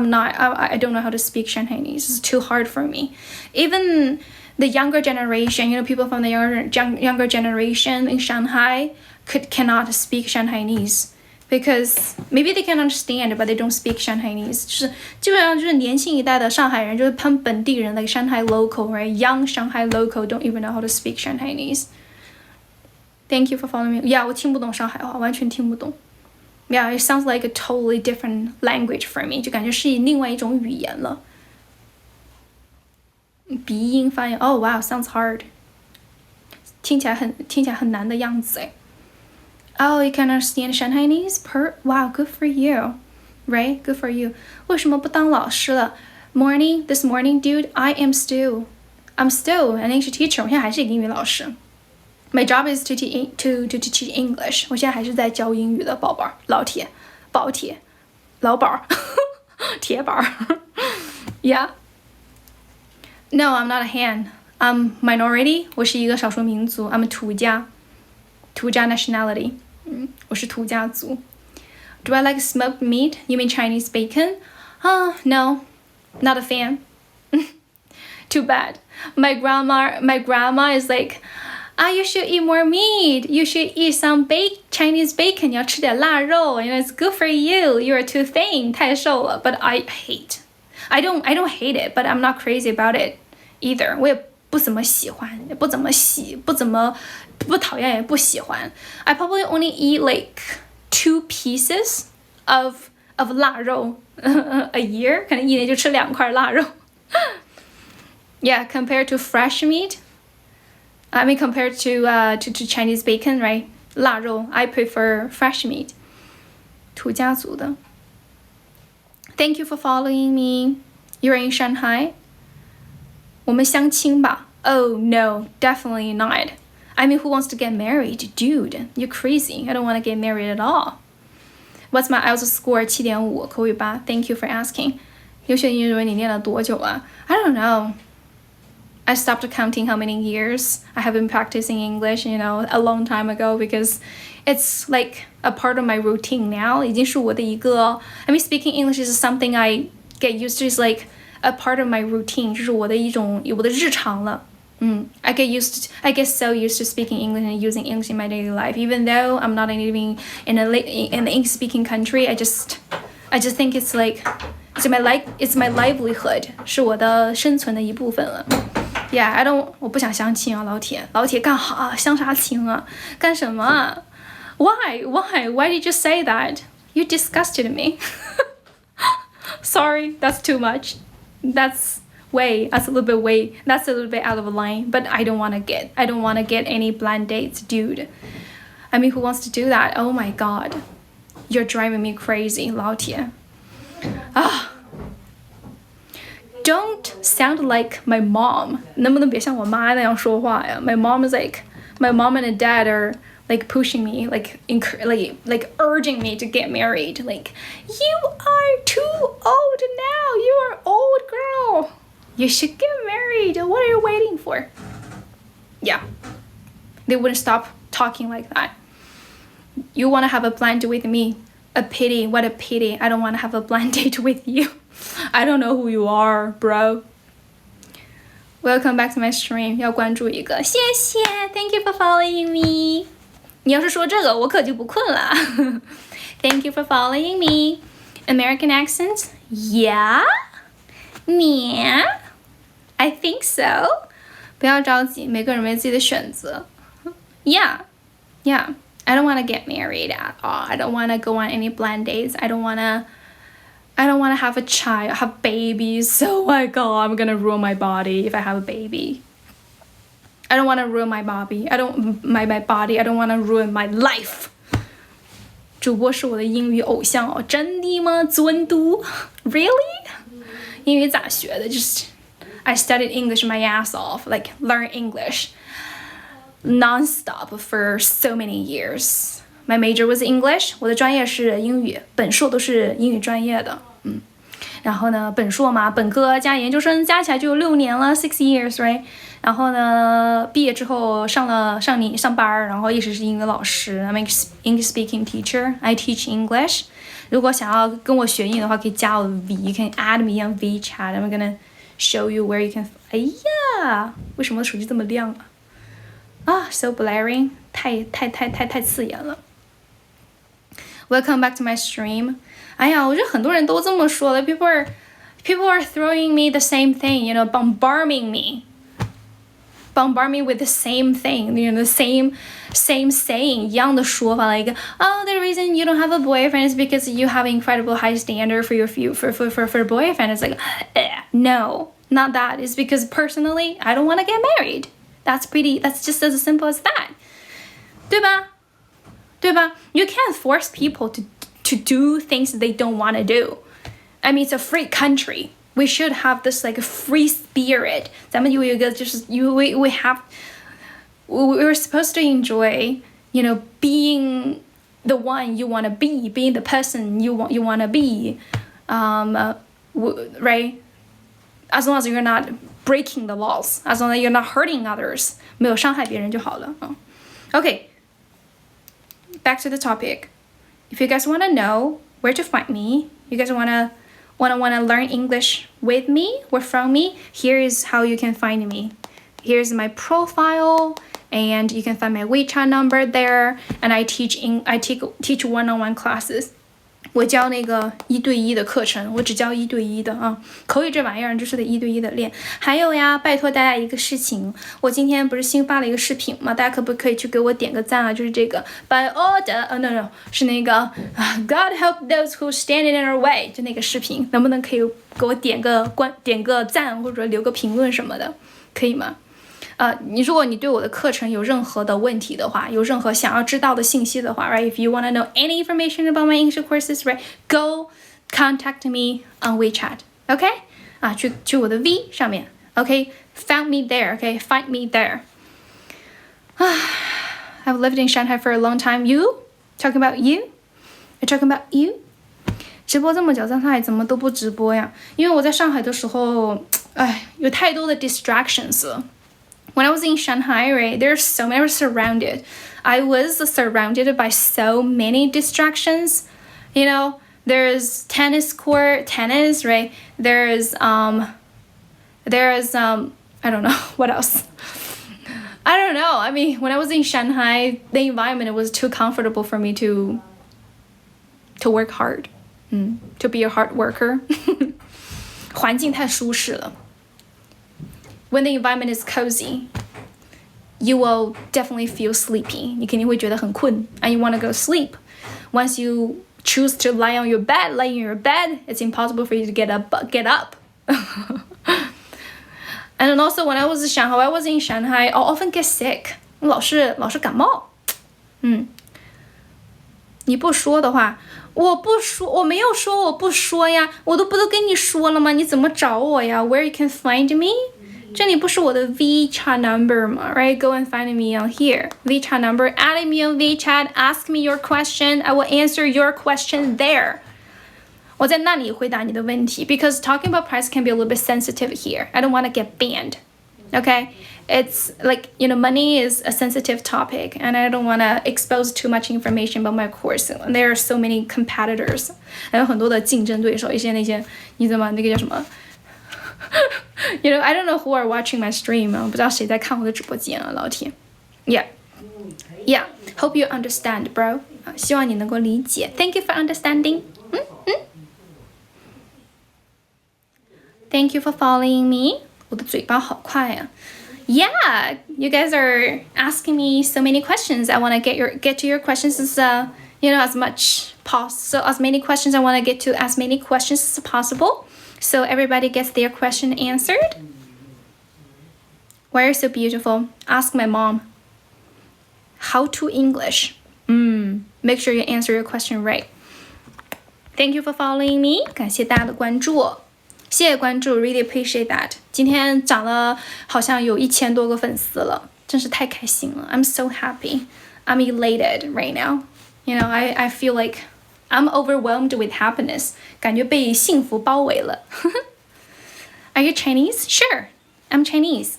don't know how to speak Shanghainese. It's too hard for me. Even the younger generation, you know, people from the younger generation in Shanghai cannot speak Shanghainese because maybe they can understand, but they don't speak Shanghainese. 就是基本上就是年轻一代的上海人，就是他们本地人 like Shanghai local, right? Young Shanghai local don't even know how to speak Shanghainese. Thank you for following me. Yeah, 我听不懂上海话，完全听不懂。Yeah, it sounds like a totally different language for me. 就感觉是另外一种语言了。鼻音发音 Oh wow, sounds hard. 听起来很难的样子哎。Oh, you can understand Shanghainese? Wow, good for you. Right? Good for you. 为什么不当老师了 This morning, dude, I'm still an English teacher. 我现在还是一个英语老师。My job is to teach English. 我现在还是在教英语的宝宝，老铁，宝铁，老宝，铁宝。Yeah. No, I'm not a Han. I'm minority. 我是一个少数民族。I'm a 土家 nationality. 我是土家族。Do I like smoked meat? You mean Chinese bacon? No, not a fan. Too bad. My grandma is like, you should eat more meat. You should eat some Chinese bacon. 你要吃点腊肉. You know, it's good for you. You are too thin. 太瘦了. But I don't hate it, but I'm not crazy about it either. 我也不怎么喜欢，也不怎么不讨厌也不喜欢。I probably only eat like 2 pieces of 腊肉a year， 可能一年就吃2块腊肉。Yeah, compared to fresh meat, I mean compared to Chinese bacon, right? 腊肉 I prefer fresh meat. 土家族的。Thank you for following me. You're in Shanghai. 我们相亲吧。Oh no, definitely not. I mean, who wants to get married? Dude, you're crazy. I don't want to get married at all. What's my IELTS score? 7.5口语8 Thank you for asking. 优秀英语文你念了多久啊？ I don't know. I stopped counting how many years I have been practicing English, a long time ago because it's like a part of my routine now. 已经是我的一个 I mean, speaking English is something I get used to. It's like a part of my routine. 就是我的日常了。I get so used to speaking English and using English in my daily life. Even though I'm not living in an English-speaking country, I just think it's like it's my livelihood. 是我的生存的一部分了。Yeah, 我不想相亲啊，老铁干哈？相啥亲啊？干什么啊？ Why did you say that? You disgusted me. Sorry, that's too much. That's a little bit out of line, but I don't want to get any blind dates, dude. I mean, who wants to do that? Oh my god. You're driving me crazy, 老铁。Don't sound like my mom. 能不能别像我妈那样说话呀？ My mom and dad are like pushing me, like urging me to get married. Like, you are too old now. You are old girl. You should get married. What are you waiting for? Yeah. They wouldn't stop talking like that. You want to have a blind date with me? A pity. What a pity. I don't want to have a blind date with you. I don't know who you are, bro. Welcome back to my stream. 要关注一个，谢谢 Thank you for following me. 你要是说这个，我可就不困了。Thank you for following me. American accent? Yeah? I think so. 不要着急，每个人有自己的选择。Yeah. I don't want to get married at all. I don't want to go on any blind dates. I don't want to have a child, have babies. Oh my god, I'm gonna ruin my body if I have a baby. I don't want to ruin my body. I don't want to ruin my life. 主播是我的英语偶像哦，真的吗？尊嘟 Really? 英语咋学的？就是 I studied English my ass off, like learn English non-stop for so many years. My major was English. 我的专业是英语，本硕都是英语专业的。然后呢，本硕嘛，本科加研究生加起来就有6年了，6 years, right? 然后呢，毕业之后上班，然后一直是英语老师。I'm an English speaking teacher. I teach English. 如果想要跟我学英语的话，可以加我的 V. You can add me on WeChat. I'm gonna show you where you can. 哎呀，为什么手机这么亮啊？So blaring. 太刺眼了。Welcome back to my stream. 哎呀，我觉得很多人都这么说的。People are throwing me the same thing, bombarding me with the same thing, the same saying, 一样的说法 like, oh, the reason you don't have a boyfriend is because you have incredible high standard for your for boyfriend. It's like, no, not that. It's because personally, I don't want to get married. That's just as simple as that. 对吧? You can't force people to do things they don't want to do. I mean, it's a free country. We should have this like a free spirit. 咱们有一个就是 we're supposed to enjoy, being the one you want to be, being the person you want to be, right? As long as you're not breaking the laws, as long as you're not hurting others, 没有伤害别人就好了。Okay. Back to the topic. If you guys want to know where to find me, you guys want to learn English with me or from me, here is how you can find me. Here's my profile, and you can find my WeChat number there. And I teach one-on-one classes. 我教那个1对1的课程，我只教1对1的啊。口语这玩意儿就是得1对1的练。还有呀，拜托大家一个事情，我今天不是新发了一个视频吗？大家可不可以去给我点个赞啊？就是这个 By order，no， 是那个God help those who stand in our way， 就那个视频，能不能可以给我点个赞或者留个评论什么的，可以吗？如果你对我的课程有任何的问题的话，有任何想要知道的信息的话 ，right？If you want to know any information about my English courses, right? Go contact me on WeChat, OK？ 去我的 V 上面 ，OK？Found me there, OK？Find me there. I've lived in Shanghai for a long time. You? Talking about you? You're talking about you? 直播这么久，在上海怎么都不直播呀？因为我在上海的时候，有太多的 distractions 了。When I was in Shanghai, right, I was surrounded by so many distractions. You know, there's tennis, right? There's I don't know what else. I don't know. I mean, when I was in Shanghai, the environment was too comfortable for me to work hard, to be a hard worker. 环境太舒适了。When the environment is cozy, you will definitely feel sleepy. 你肯定会觉得很困 and you want to go sleep. Once you choose to lay in your bed, it's impossible for you to get up. And then also when I was in Shanghai, I often get sick. 老是感冒。你不说的话，我没有说我不说呀，我都跟你说了吗？你怎么找我呀？ Where you can find me?这里不是我的 WeChat number 吗 ？Right? Go and find me on here. WeChat number. Add me on WeChat. Ask me your question. I will answer your question there. 我在那里回答你的问题 because talking about price can be a little bit sensitive here. I don't want to get banned. Okay? It's like, money is a sensitive topic and I don't want to expose too much information about my course. There are so many competitors. 还有很多的竞争对手，一些那些你怎么那个叫什么I don't know who are watching my stream. 我不知道谁在看我的直播间啊，老铁。Yeah. Hope you understand, bro. 希望你能够理解。Thank you for understanding. Thank you for following me. 我的嘴巴好快啊。Yeah, you guys are asking me so many questions. I want to get to your questions as as many questions. I want to get to as many questions as possible. So everybody gets their question answered. Why are you so beautiful? Ask my mom. How to English? Make sure you answer your question right. Thank you for following me. 感谢大家的关注，谢谢关注 ，really appreciate that. 今天涨了，好像有1000多个粉丝了，真是太开心了。I'm so happy. I'm elated right now. I feel like I'm overwhelmed with happiness. 感觉被幸福包围了。Are you Chinese? Sure, I'm Chinese.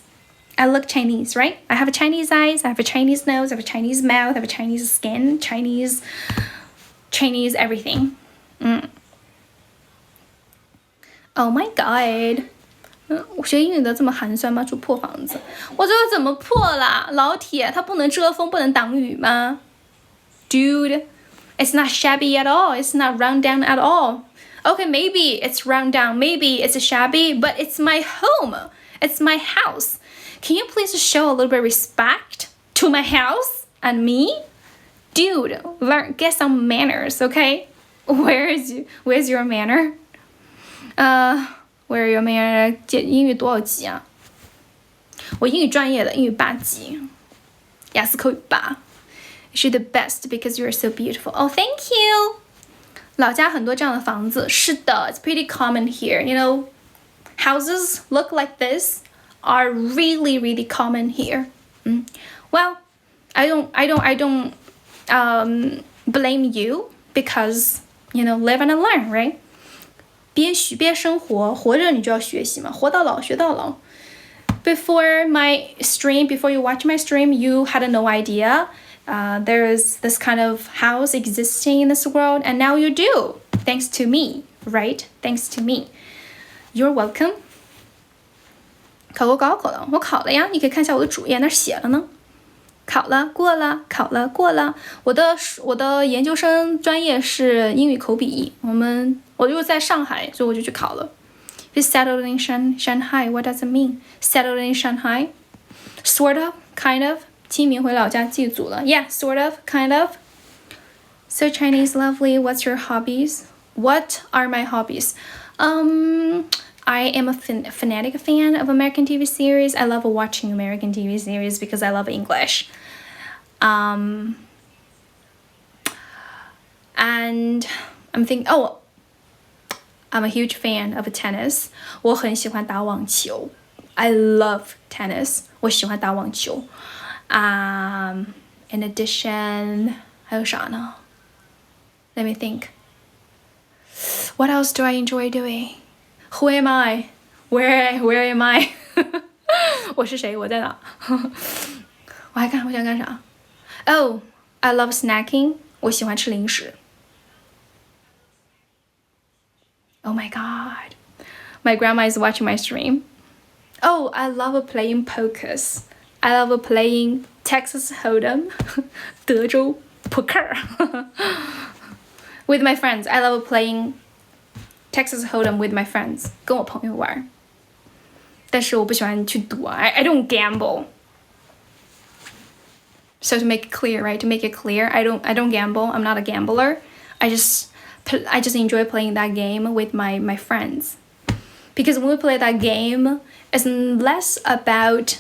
I look Chinese, right? I have Chinese eyes, I have a Chinese nose, I have a Chinese mouth, I have a Chinese skin, Chinese everything. Oh my god. 我学英语的这么寒酸吗？住破房子，我这个怎么破啦？老铁，它不能遮风，不能挡雨吗 ？Dude, it's not shabby at all. It's not run down at all. Okay, maybe it's run down, maybe it's shabby, but it's my home. It's my house. Can you please show a little bit of respect to my house and me? Dude, get some manners, okay? Where's your manner? Where are your manner? 英语多少级啊？我英语专业的，英语8级，雅思口语8。You're the best because you're so beautiful. Oh, thank you. 老家很多这样的房子，是的 ，it's pretty common here. Houses look like this are really, really common here. Well, I don't blame you because live and learn, right? 边生活，活着你就要学习嘛，活到老学到老。Before you watch my stream, you had no idea there's this kind of house existing in this world, and now you do, thanks to me, right? Thanks to me. You're welcome. 考过高考了，我考了呀，你可以看一下我的主页，那写了呢。考了，过了，考了，过了。我的研究生专业是英语口笔译，我就在上海，所以我就去考了。If settled in Shanghai, what does it mean? Settled in Shanghai? Sort of, kind of. 清明回老家祭祖了。Yeah, sort of, kind of. So Chinese lovely, what's your hobbies? What are my hobbies? I am a fanatic fan of American TV series. I love watching American TV series because I love English. And I'm thinking, I'm a huge fan of tennis. 我很喜欢打网球. I love tennis. 我喜欢打网球. In addition, 还有啥呢? Let me think. What else do I enjoy doing? Who am I? Where am I? 我是谁？我在哪？我想干啥？ Oh, I love snacking. 我喜欢吃零食。Oh my god. My grandma is watching my stream. Oh, I love playing pokers. I love playing Texas Hold'em. 德州扑克。With my friends. I love playing Texas Hold'em with my friends. 跟我朋友玩。但是我不喜欢去赌啊。I don't gamble. So to make it clear, right? To make it clear, I don't gamble. I'm not a gambler. I just enjoy playing that game with my friends. Because when we play that game, it's less about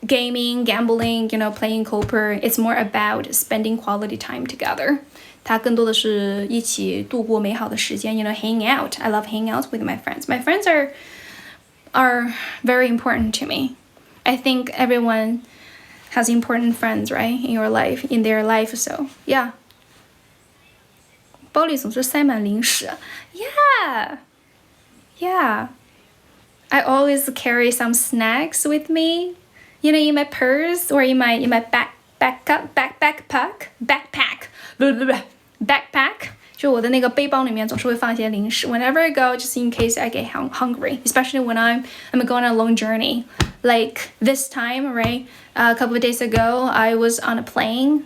gaming, gambling, playing poker. It's more about spending quality time together. 它更多的是一起度过美好的时间 hang out. I love hanging out with my friends. My friends are very important to me. I think everyone has important friends, right? In their life, so yeah. 包里总是塞满零食 Yeah. I always carry some snacks with me, in my purse or in my backpack. 就我的那个背包里面总是会放一些零食 Whenever I go, just in case I get hungry, especially when I'm going on a long journey. Like this time, right? A couple of days ago, I was on a plane,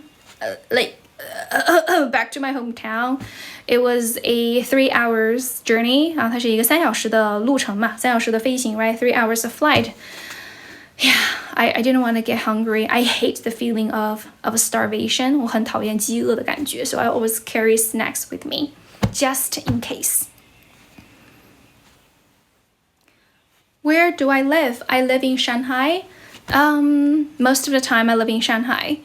back to my hometown. It was a 3 hours journey. 它是一个3小时的路程嘛，3小时的飞行 right? 3 hours of flight. Yeah, I didn't want to get hungry. I hate the feeling of starvation. 我很讨厌饥饿的感觉 So I always carry snacks with me, just in case. Where do I live? I live in Shanghai. Most of the time I live in Shanghai.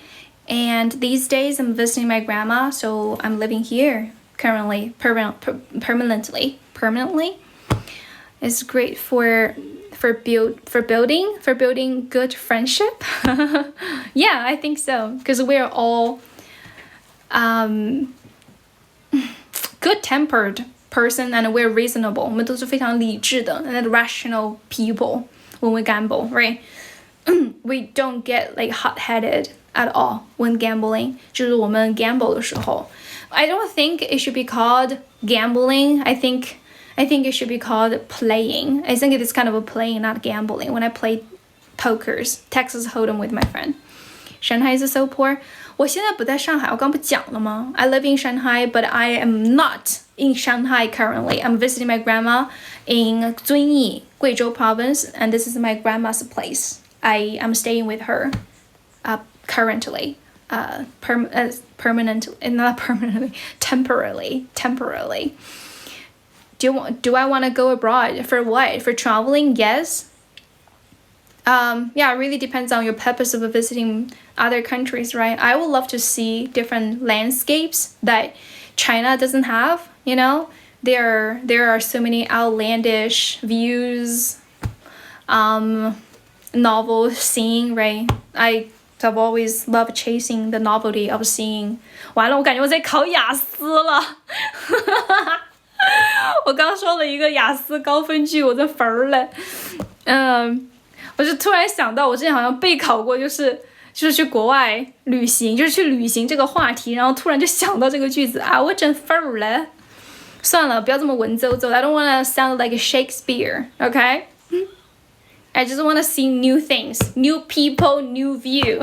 And these days I'm visiting my grandma, so I'm living here currently, permanently. It's great for building good friendship. Yeah, I think so, because we're all good-tempered person and we're reasonable. 我们都是非常理智的 and rational people when we gamble, right? We don't get like hot-headed at all when gambling. 就是我们 gamble 的时候 I don't think it should be called gambling. I think it should be called playing. I think it is kind of a playing, not gambling. When I play pokers, Texas Hold'em with my friend. Shanghai is so poor. 我现在不在上海，我刚不讲了吗？ I live in Shanghai, but I am not in Shanghai currently. I'm visiting my grandma in 遵义, Guizhou province, and this is my grandma's place. I am staying with her currently. Permanently, not permanently, temporarily. Do I want to go abroad? For what? For traveling? Yes. Yeah, it really depends on your purpose of visiting other countries, right? I would love to see different landscapes that China doesn't have, There are so many outlandish views, novel seeing, right? I've always loved chasing the novelty of seeing. 完了，我感觉我在考雅思了。我刚说了一个雅思高分句，我这分儿了。我就突然想到，我之前好像备考过，就是去国外旅行，就是去旅行这个话题，然后突然就想到这个句子啊，我真分儿了。算了，不要这么文绉绉。I don't want to sound like Shakespeare, okay? I just want to see new things, new people, new view.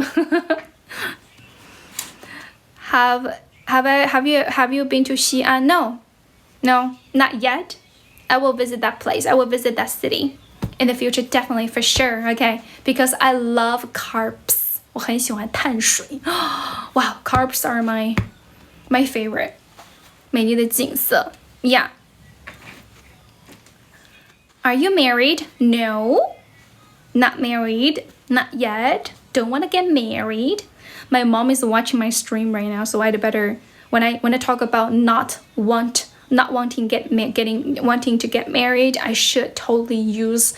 Have you been to Xi'an? No, not yet. I will visit that place. I will visit that city in the future, definitely, for sure. Okay, because I love carps. 我很喜欢碳水。Wow, carps are my favorite. 美丽的景色。Yeah. Are you married? No. Not married. Not yet. Don't want to get married. My mom is watching my stream right now, so I'd better when I talk about wanting to get married, I should totally use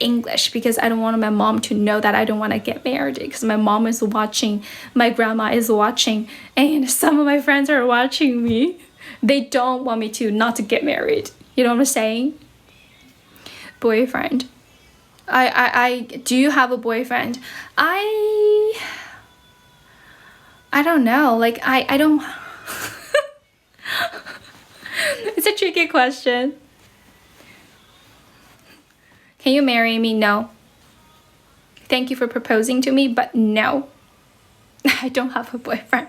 English because I don't want my mom to know that I don't want to get married because my mom is watching, my grandma is watching, and some of my friends are watching me. They don't want me to not to get married. You know what I'm saying? Boyfriend. I do you have a boyfriend? I don't know. Like I don't It's a tricky question. Can you marry me? No. Thank you for proposing to me, but no. I don't have a boyfriend.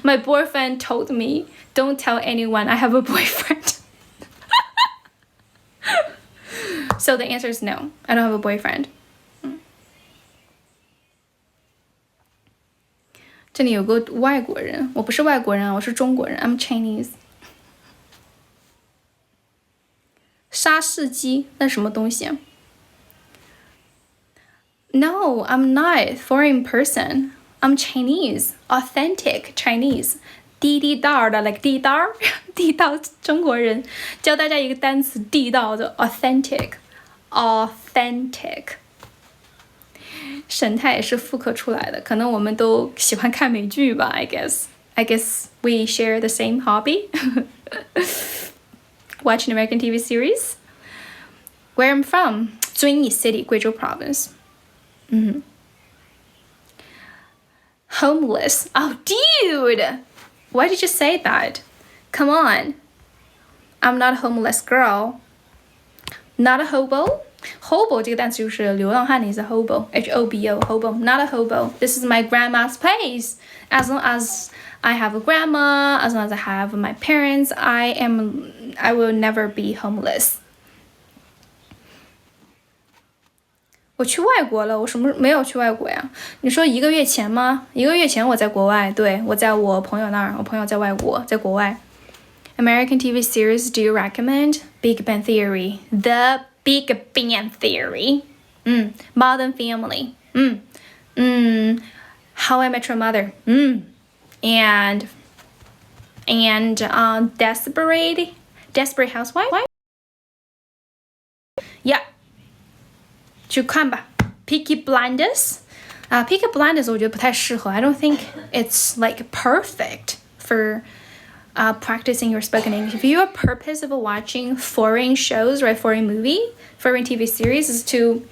My boyfriend told me, don't tell anyone I have a boyfriend. So the answer is no. I don't have a boyfriend. 这里有个外国人，我不是外国人啊，我是中国人。I'm Chinese. 沙士基，那是什么东西啊？ No, I'm not foreign person. I'm Chinese, authentic Chinese. 地地道的 like 地道，地道中国人。教大家一个单词，地道的 authentic。神态也是复刻出来的，可能我们都喜欢看美剧吧 I guess we share the same hobby. Watching American TV series. Where I'm from, 遵义 City, 贵州 Province. Homeless. Oh, dude! Why did you say that? Come on. I'm not a homeless girl. Not a hobo. Hobo 这个单词就是流浪汉的意思 hobo, H-O-B-O, hobo, not a hobo. This is my grandma's place. As long as I have a grandma, as long as I have my parents, I will never be homeless. 我去外国了，我什么没有去外国呀？你说1个月前吗？1个月前我在国外，对，我在我朋友那儿，我朋友在外国，在国外。American TV series do you recommend? Big Bang Theory. The Big Bang Theory. Modern Family. How I Met Your Mother. And Desperate Housewife. Yeah. 去看吧 Peaky Blinders. Peaky Blinders 我觉得不太适合 I don't think it's like perfect for practicing your spoken English. If your purpose of watching foreign shows, right, foreign TV series is to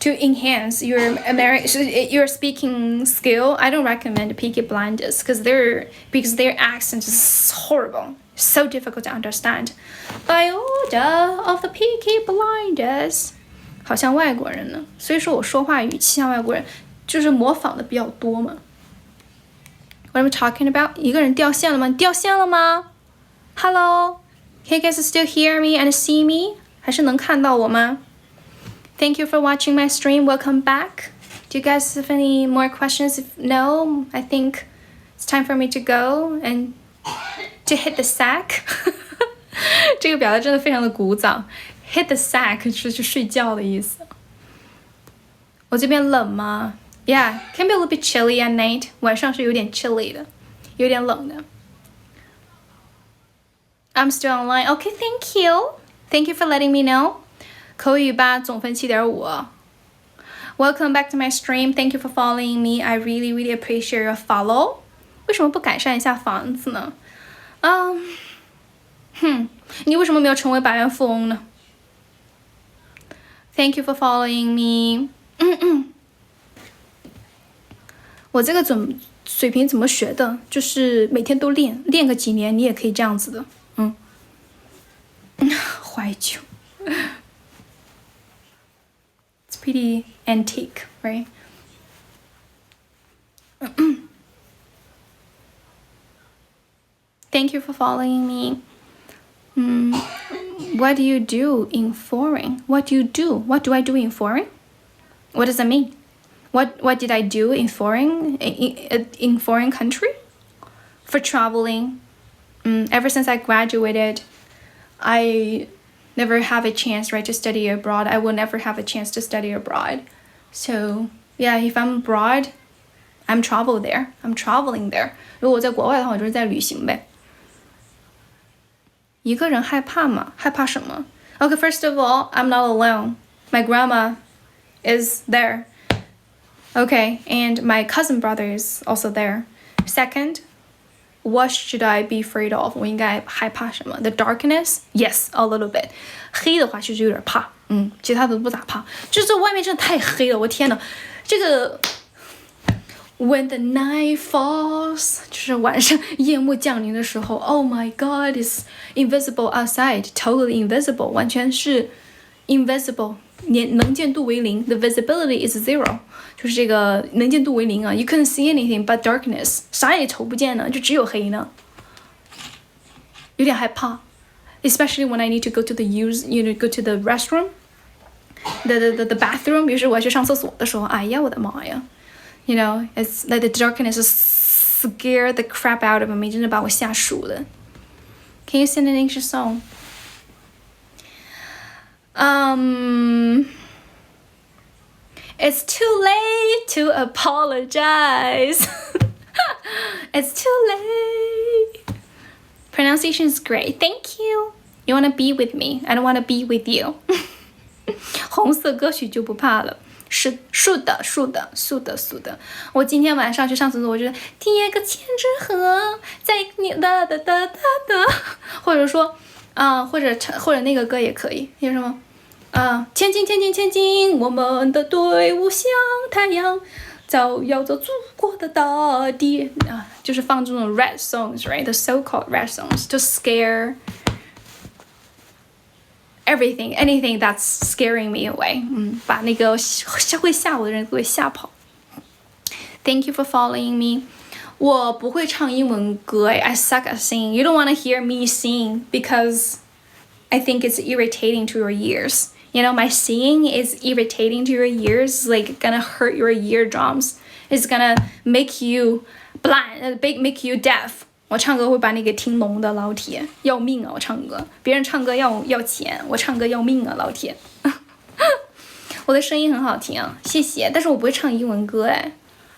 enhance your speaking skill, I don't recommend Peaky Blinders because their accent is horrible, so difficult to understand. By order of the Peaky Blinders. 好像外国人呢，所以说我说话语气像外国人，就是模仿的比较多嘛。What am I talking about? 一个人掉线了吗？你掉线了吗 ？Hello, can you guys still hear me and see me? 还是能看到我吗 ？Thank you for watching my stream. Welcome back. Do you guys have any more questions? If no, I think it's time for me to go and to hit the sack. 这个表达真的非常的古早。Hit the sack 是去睡觉的意思。我这边冷吗 ？Yeah, can be a little bit chilly at night. 晚上是有点 chilly 的，有点冷的。I'm still online. Okay, thank you. Thank you for letting me know. 口语吧，总分7.5。Welcome back to my stream. Thank you for following me. I really, really appreciate your follow. 为什么不改善一下房子呢？你为什么没有成为百万富翁呢？ Thank you for following me. 我这个水平怎么学的？就是每天都练个几年，你也可以这样子的。怀旧。It's pretty antique, right? Thank you for following me. What do you do in foreign? What do you do? What do I do in foreign? What does that mean? What did I do in foreign foreign country? For traveling. Ever since I graduated, I never have a chance, right, to study abroad. I will never have a chance to study abroad. So yeah, if I'm abroad, I'm traveling there. 如果我在国外的话，我就是在旅行呗。一个人害怕吗？害怕什么？ Okay, first of all, I'm not alone. My grandma is there. Okay, and my cousin brother is also there. Second, what should I be afraid of? 我应该害怕什么？ The darkness? Yes, a little bit. 黑的话就是有点怕，其他的不咋怕。就是外面真的太黑了，我天哪！这个 When the night falls， 就是晚上夜幕降临的时候 ，Oh my God, it's invisible outside, totally invisible， 完全是 invisible， 能见度为零 ，the visibility is zero， 就是这个能见度为零啊 ，you couldn't see anything but darkness， 啥也瞅不见呢，就只有黑呢，有点害怕 ，especially when I need to go to go to the restroom， the bathroom， 比如说我要去上厕所的时候，哎呀，我的妈呀！ You know, it's like the darkness scared the crap out of me. 真的把我吓熟了。Can you sing an English song? It's too late to apologize. It's too late. Pronunciation is great. Thank you. You want to be with me? I don't want to be with you. 红色歌曲就不怕了。是的，我今天晚上去上厕所，我觉得贴个千纸鹤在你哒，或者说或者那个歌也可以，有什么前进，我们的队伍像太阳，照耀着祖国的大地就是放这种 red songs, right? The so-called red songs to scare anything that's scaring me away. 把那个会吓我的人给吓跑。Thank you for following me. 我不会唱英文歌I suck at singing. You don't want to hear me sing because I think it's irritating to your ears. You know, my singing is irritating to your ears, like gonna hurt your eardrums. It's gonna make you blind, make you deaf. 我唱歌会把你给听聋的，老铁，要命啊！我唱歌，别人唱歌要钱，我唱歌要命啊，老铁。我的声音很好听，谢谢。但是我不会唱英文歌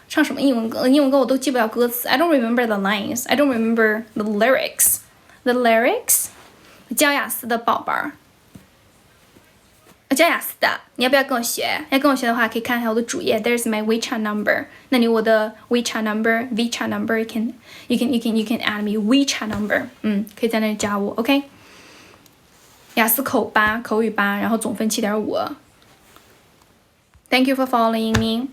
唱什么英文歌？英文歌我都记不了歌词。I don't remember the lines. I don't remember the lyrics. The lyrics. 教雅思的宝贝儿，教雅思的，你要不要跟我学？要跟我学的话，可以看一下我的主页。There's my WeChat number. 那你我的 WeChat number，WeChat number you can add me WeChat number. 可以在那里加我 ，OK？ 雅思口8，口语8，然后总分7.5。Thank you for following me.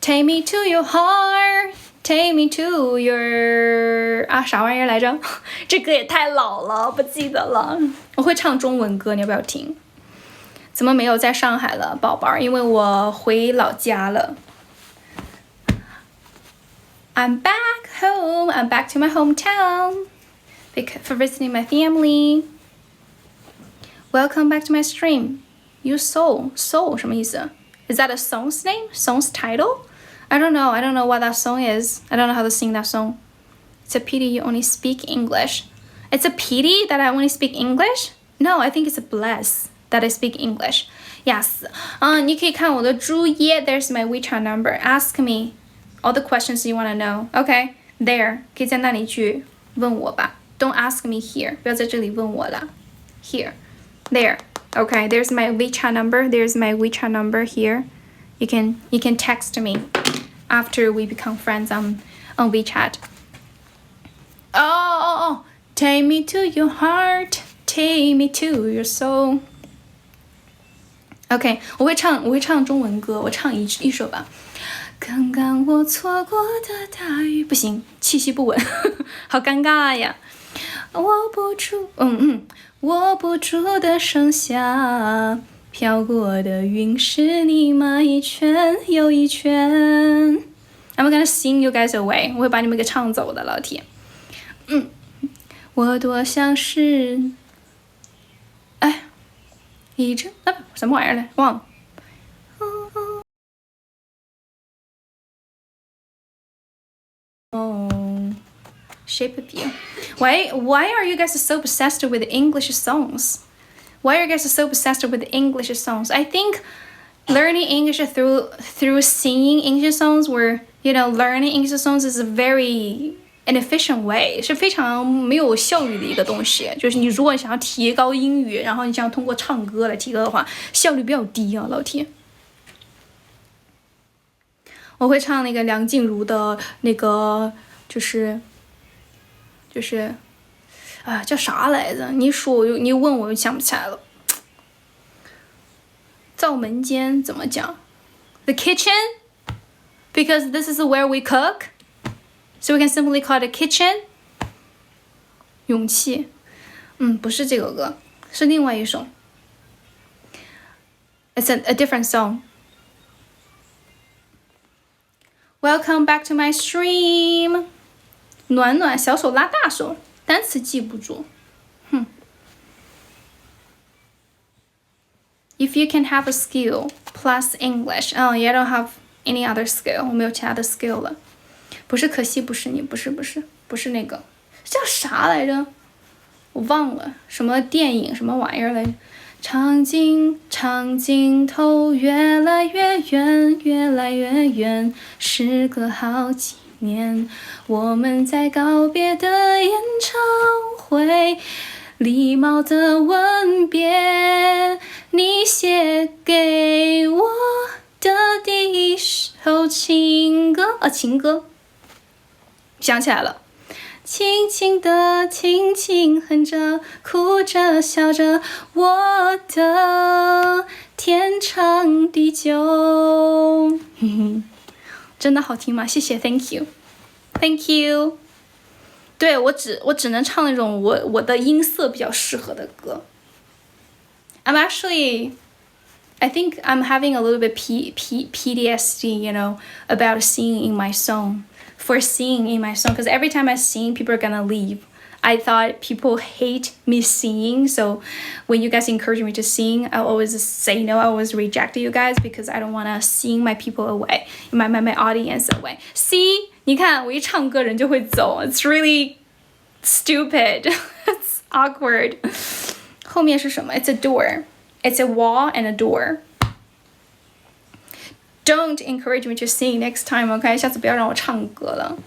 Take me to your heart. Take me to your 啥玩意儿来着？这歌也太老了，不记得了。我会唱中文歌，你要不要听？怎么没有在上海了，宝宝？因为我回老家了。I'm back home. I'm back to my hometown for visiting my family. Welcome back to my stream. You soul 什么意思？ Is that a song's name? Song's title? I don't know what that song is. I don't know how to sing that song. It's a pity you only speak English. It's a pity that I only speak English? No, I think it's a bless that I speak English. Yes. 你可以看我的主页 There's my WeChat number. Ask me all the questions you want to know. Okay? There. 可以在那里去问我吧。Don't ask me here. 不要在这里问我了。Here. There. Okay, there's my WeChat number. There's my WeChat number here. You can text me after we become friends on WeChat. Oh, take me to your heart, take me to your soul. OK， 我会唱中文歌，我唱一首吧。刚刚我错过的大雨，不行，气息不稳，好尴尬呀。握不住的盛夏，飘过的云是你吗？一圈又一圈。I'm gonna sing you guys away， 我会把你们给唱走的，老铁。我多像是，一只什么玩意儿来，忘了。Shape of you. Why are you guys so obsessed with English songs? Why are you guys so obsessed with English songs? I think learning English through singing English songs, or learning English songs is a very inefficient way， 是非常没有效率的一个东西。就是你如果想要提高英语，然后你想通过唱歌来提高的话，效率比较低啊，老铁。我会唱那个梁静茹的那个，就是叫啥来着？你说你问我又想不起来了。灶门间怎么讲 ？The kitchen, because this is where we cook, so we can simply call it a kitchen. 勇气，不是这个歌，是另外一首。It's a different song. Welcome back to my stream. 暖暖，小手拉大手，单词记不住。If you can have a skill plus English, you don't have any other skill. 我没有其他的 skill 了。不是可惜，不是你，不是那个，叫啥来着？我忘了，什么电影，什么玩意儿来着？长镜头越来越远，越来越远，时隔好几年，我们在告别的演唱会，礼貌的吻别，你写给我的第一首情歌，想起来了。轻轻地，轻轻哼着，哭着笑着，我的天长地久。真的好听吗？谢谢 ，Thank you。对，我只能唱那种我的音色比较适合的歌。I think I'm having a little bit PTSD, about singing in my song. For singing in my song, because every time I sing, people are gonna leave. I thought people hate me singing, so when you guys encourage me to sing, I always say no. I always reject you guys because I don't wanna sing my people away, my audience away. See, 你看我一唱歌人就会走 It's really stupid. It's awkward. 后面是什么 It's a door. It's a wall and a door. Don't encourage me to sing next time, OK? 下次不要让我唱歌了。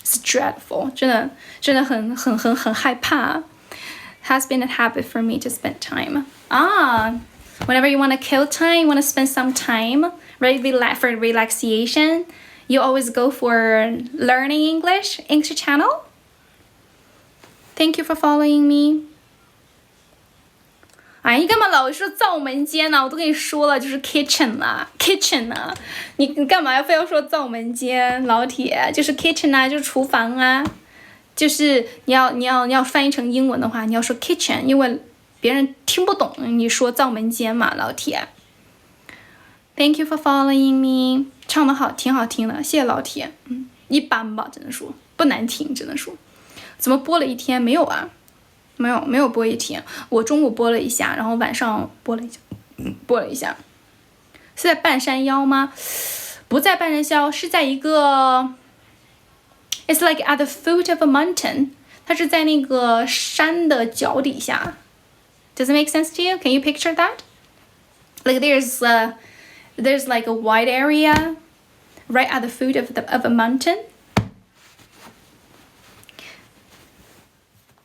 It's dreadful. 真的很害怕。Has been a habit for me to spend time. Whenever you want to kill time, you want to spend some time, right? For relaxation, you always go for learning English channel. Thank you for following me. 哎，你干嘛老说灶门间呢？我都跟你说了，就是 kitchen 啊 你干嘛非要说灶门间？老铁，就是 kitchen 啊，就是厨房啊，就是你要翻译成英文的话，你要说 kitchen， 因为别人听不懂你说灶门间嘛，老铁。Thank you for following me， 唱得好，挺好听的，谢谢老铁。一般吧，只能说不难听，只能说。怎么播了一天？没有啊。没有播一天，我中午播了一下，然后晚上播了一下，是在半山腰吗？不在半山腰，是在一个 ，It's like at the foot of a mountain， 它是在那个山的脚底下。Does it make sense to you? Can you picture that? Like there's like a wide area right at the foot of a mountain.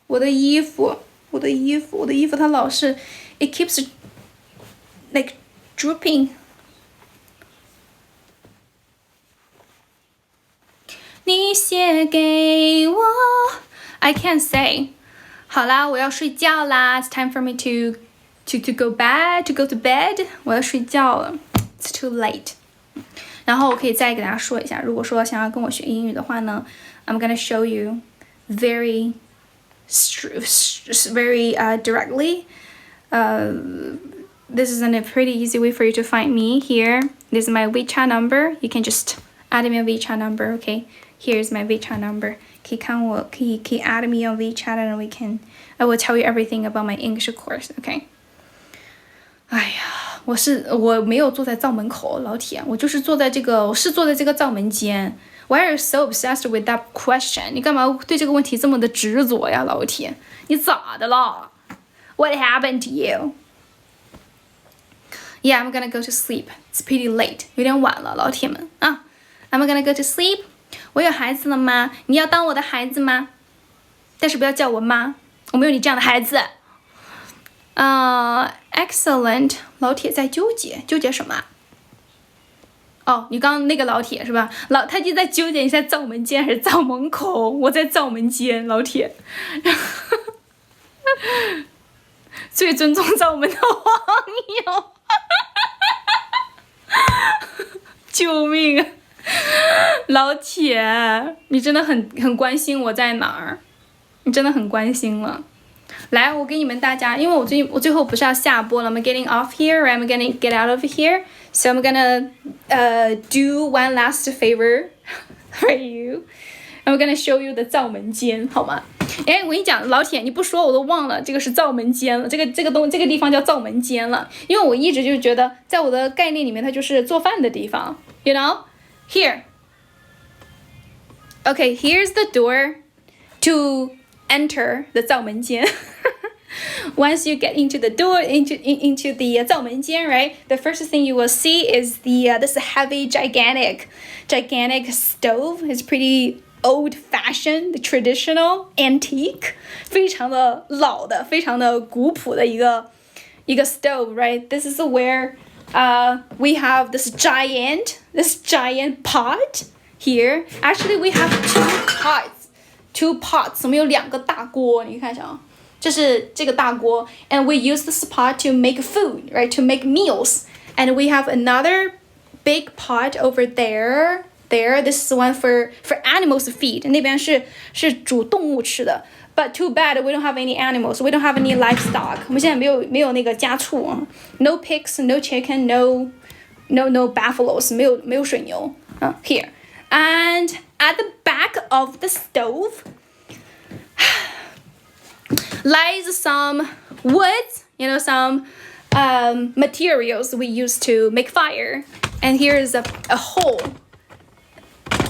我的衣服，它老是 ，it keeps like drooping。你写给我 ，I can't say。好啦，我要睡觉啦。It's time for me to go to bed。我要睡觉了。It's too late。然后我可以再给大家说一下，如果说想要跟我学英语的话呢 ，I'm gonna show you very directly, this is a pretty easy way for you to find me here. This is my WeChat number. You can just add me on WeChat number, okay? Here's my WeChat number. 可以看我，可以 add me on WeChat and I will tell you everything about my English course, okay? 哎呀，我没有坐在灶门口，老铁，我是坐在这个灶门间。Why are you so obsessed with that question? 你干嘛对这个问题这么的执着呀，老铁？你咋的了？ What happened to you? Yeah, I'm gonna go to sleep. It's pretty late. 有点晚了，老铁们啊。I'm gonna go to sleep. 我有孩子了吗？你要当我的孩子吗？但是不要叫我妈，我没有你这样的孩子。Excellent. 老铁在纠结什么？哦，你刚刚那个老铁是吧？他就在纠结你在灶门间还是灶门口。我在灶门间，老铁。最尊重灶门的网友。救命啊！老铁，你真的很关心我在哪儿，你真的很关心了。来，我给你们大家，因为我最后不是要下播了 ，I'm getting off here, I'm gonna get out of here, so I'm gonna do one last favor for you. I'm gonna show you the 灶门间，好吗？哎，我跟你讲，老铁，你不说我都忘了，这个是灶门间了，这个地方叫灶门间了，因为我一直就觉得，在我的概念里面，它就是做饭的地方 ，you know? Here. Okay, here's the door to enter the 灶门间。Once you get into the door, into the 灶门间, right? The first thing you will see is this heavy, gigantic stove. It's pretty old-fashioned, traditional, antique. 非常的老的，非常的古朴的一个 stove, right? This is where we have this giant pot here. Actually, we have two pots. 我们有2个大锅，你看一下啊。这是这个大锅 and we use this pot to make food, right? To make meals. And we have another big pot over there. This is one for animals to feed. 那边是煮动物吃的。But too bad we don't have any animals. We don't have any livestock. 我们现在没有那个家畜啊。No pigs, no chicken, no buffaloes. 没有水牛。Here. And at the back of the stove lies some wood, some materials we use to make fire. And here is a hole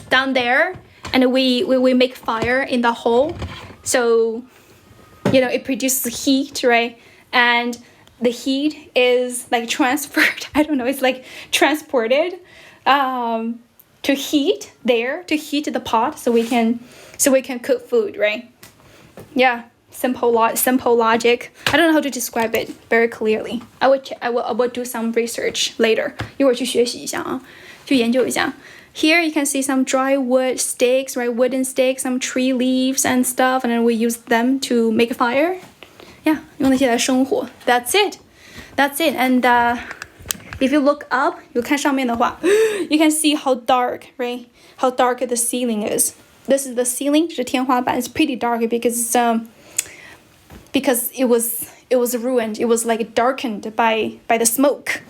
down there, and we make fire in the hole. So, it produces heat, right? And the heat is like transferred. I don't know. It's like transported to heat the pot, so we can cook food, right? Yeah. Simple logic. I don't know how to describe it very clearly. I will do some research later. 一会儿去学习一下啊，去研究一下。Here you can see some dry wood sticks, right? Wooden sticks, some tree leaves and stuff, and then we use them to make a fire. Yeah, 用那些来生火。That's it. And if you look up, 有看上面的话 you can see how dark, right? How dark the ceiling is. This is the ceiling, 是天花板. It's pretty dark because it was ruined. It was like darkened by the smoke.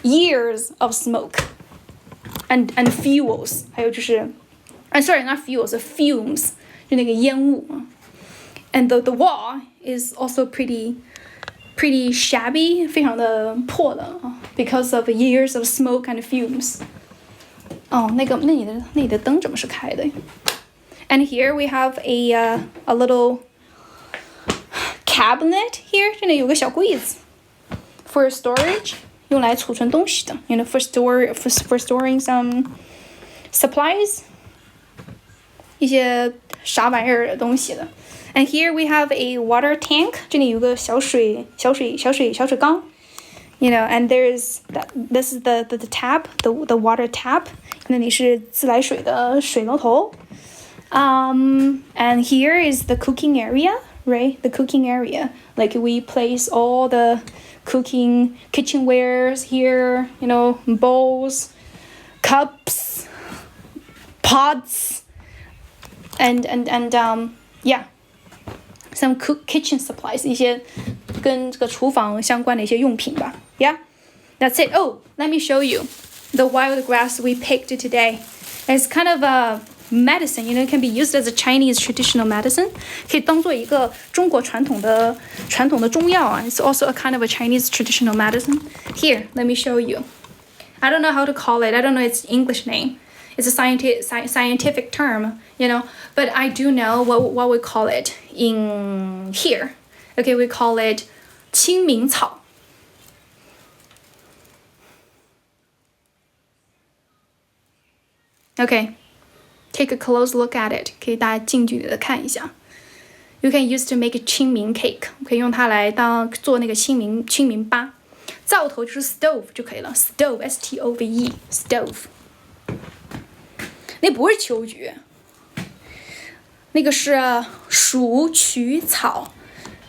Years of smoke and fuels. 还有就是sorry, not fuels, fumes. 就那个烟雾。And the wall is also pretty shabby, 非常的破的 because of years of smoke and fumes. 那你的灯怎么是开的？ And here we have a little cabinet here. 这里有个小柜子 for storage. 用来储存东西的 for storing some supplies. 一些啥玩意儿的东西的。And here we have a water tank. 这里有个小水缸。And this is the tap, the water tap. 那里是自来水的水龙头。And here is the cooking area, right? The cooking area. Like we place all the kitchenwares here, bowls, cups, pots, and yeah, some kitchen supplies, 一些跟这个厨房相关的一些用品吧。Yeah, that's it. Oh, let me show you the wild grass we picked today. It's kind of a medicine, you know, it can be used as a Chinese traditional medicine. 可以当做一个中国传统的中药啊。It's also a kind of a Chinese traditional medicine. Here, let me show you. I don't know how to call it. I don't know its English name. It's a scientific term, you know, but I do know what we call it in here. Okay, we call it 清明草. Okay, take a close look at it. 可以大家近距离的看一下。You can use to make a 清明 cake. 可以用它来做那个清明粑。灶头就是 stove 就可以了。stove, S-T-O-V-E, stove. 那不是秋菊，那个是鼠曲草，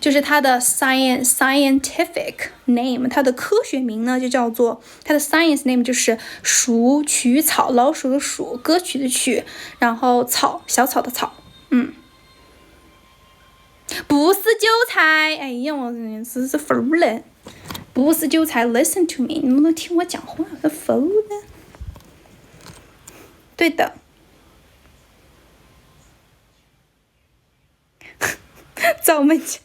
就是它的 scientific name， 它的科学名呢就叫做它的 science name 就是鼠曲草，老鼠的鼠，歌曲的曲，然后草，小草的草，不是韭菜，哎呀，我真是服了，不是韭菜 ，listen to me， 你们能听我讲话，我服了。对的，灶门前，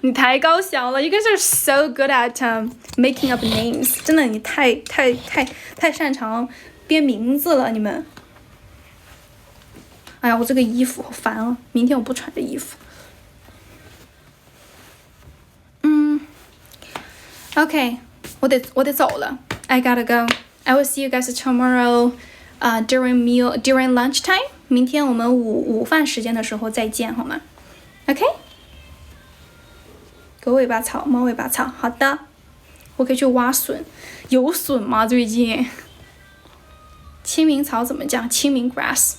你太搞笑了 ！You guys are so good at making up names， 真的，你太擅长编名字了，你们。哎呀，我这个衣服好烦啊！明天我不穿这衣服。OK， 我得走了。I gotta go. I will see you guys tomorrow. During lunchtime， 明天我们午饭时间的时候再见，好吗 ？OK。狗尾巴草，猫尾巴草，好的。我可以去挖笋，有笋吗？最近？清明草怎么讲？清明 grass。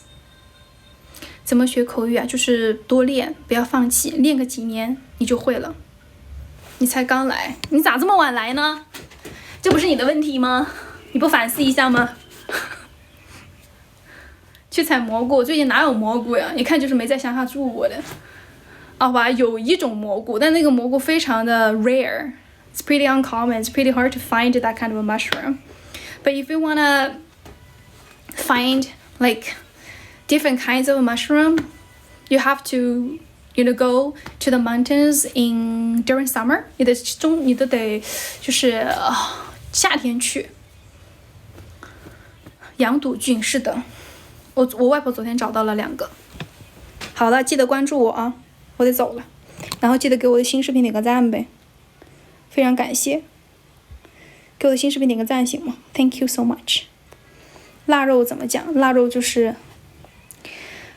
怎么学口语啊？就是多练，不要放弃，练个几年你就会了。你才刚来，你咋这么晚来呢？这不是你的问题吗？你不反思一下吗？去采蘑菇，最近哪有蘑菇呀？一看就是没在乡下住过的。好吧，有一种蘑菇，但那个蘑菇非常的 rare. It's pretty uncommon. It's pretty hard to find that kind of a mushroom. But if you wanna find like different kinds of mushroom, you have to, you know, go to the mountains during summer. 你都得就是夏天去。羊肚菌是的。我外婆昨天找到了2个。好了，记得关注我啊，我得走了。然后记得给我的新视频点个赞呗，非常感谢。给我的新视频点个赞行吗 ？Thank you so much。腊肉怎么讲？腊肉就是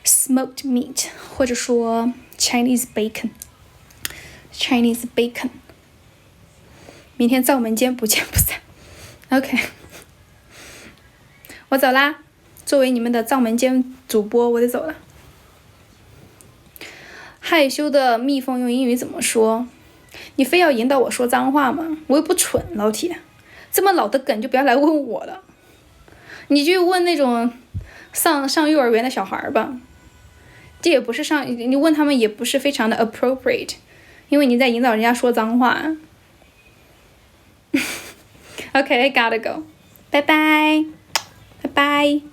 smoked meat， 或者说 Chinese bacon。Chinese bacon。明天灶门间不见不散。OK， 我走啦。作为你们的灶门间主播，我得走了。害羞的蜜蜂用英语怎么说？你非要引导我说脏话吗？我又不蠢，老铁，这么老的梗就不要来问我了，你就问那种上幼儿园的小孩吧。这也不是你问他们也不是非常的 appropriate， 因为你在引导人家说脏话。Okay, I gotta go. Bye bye. Bye bye.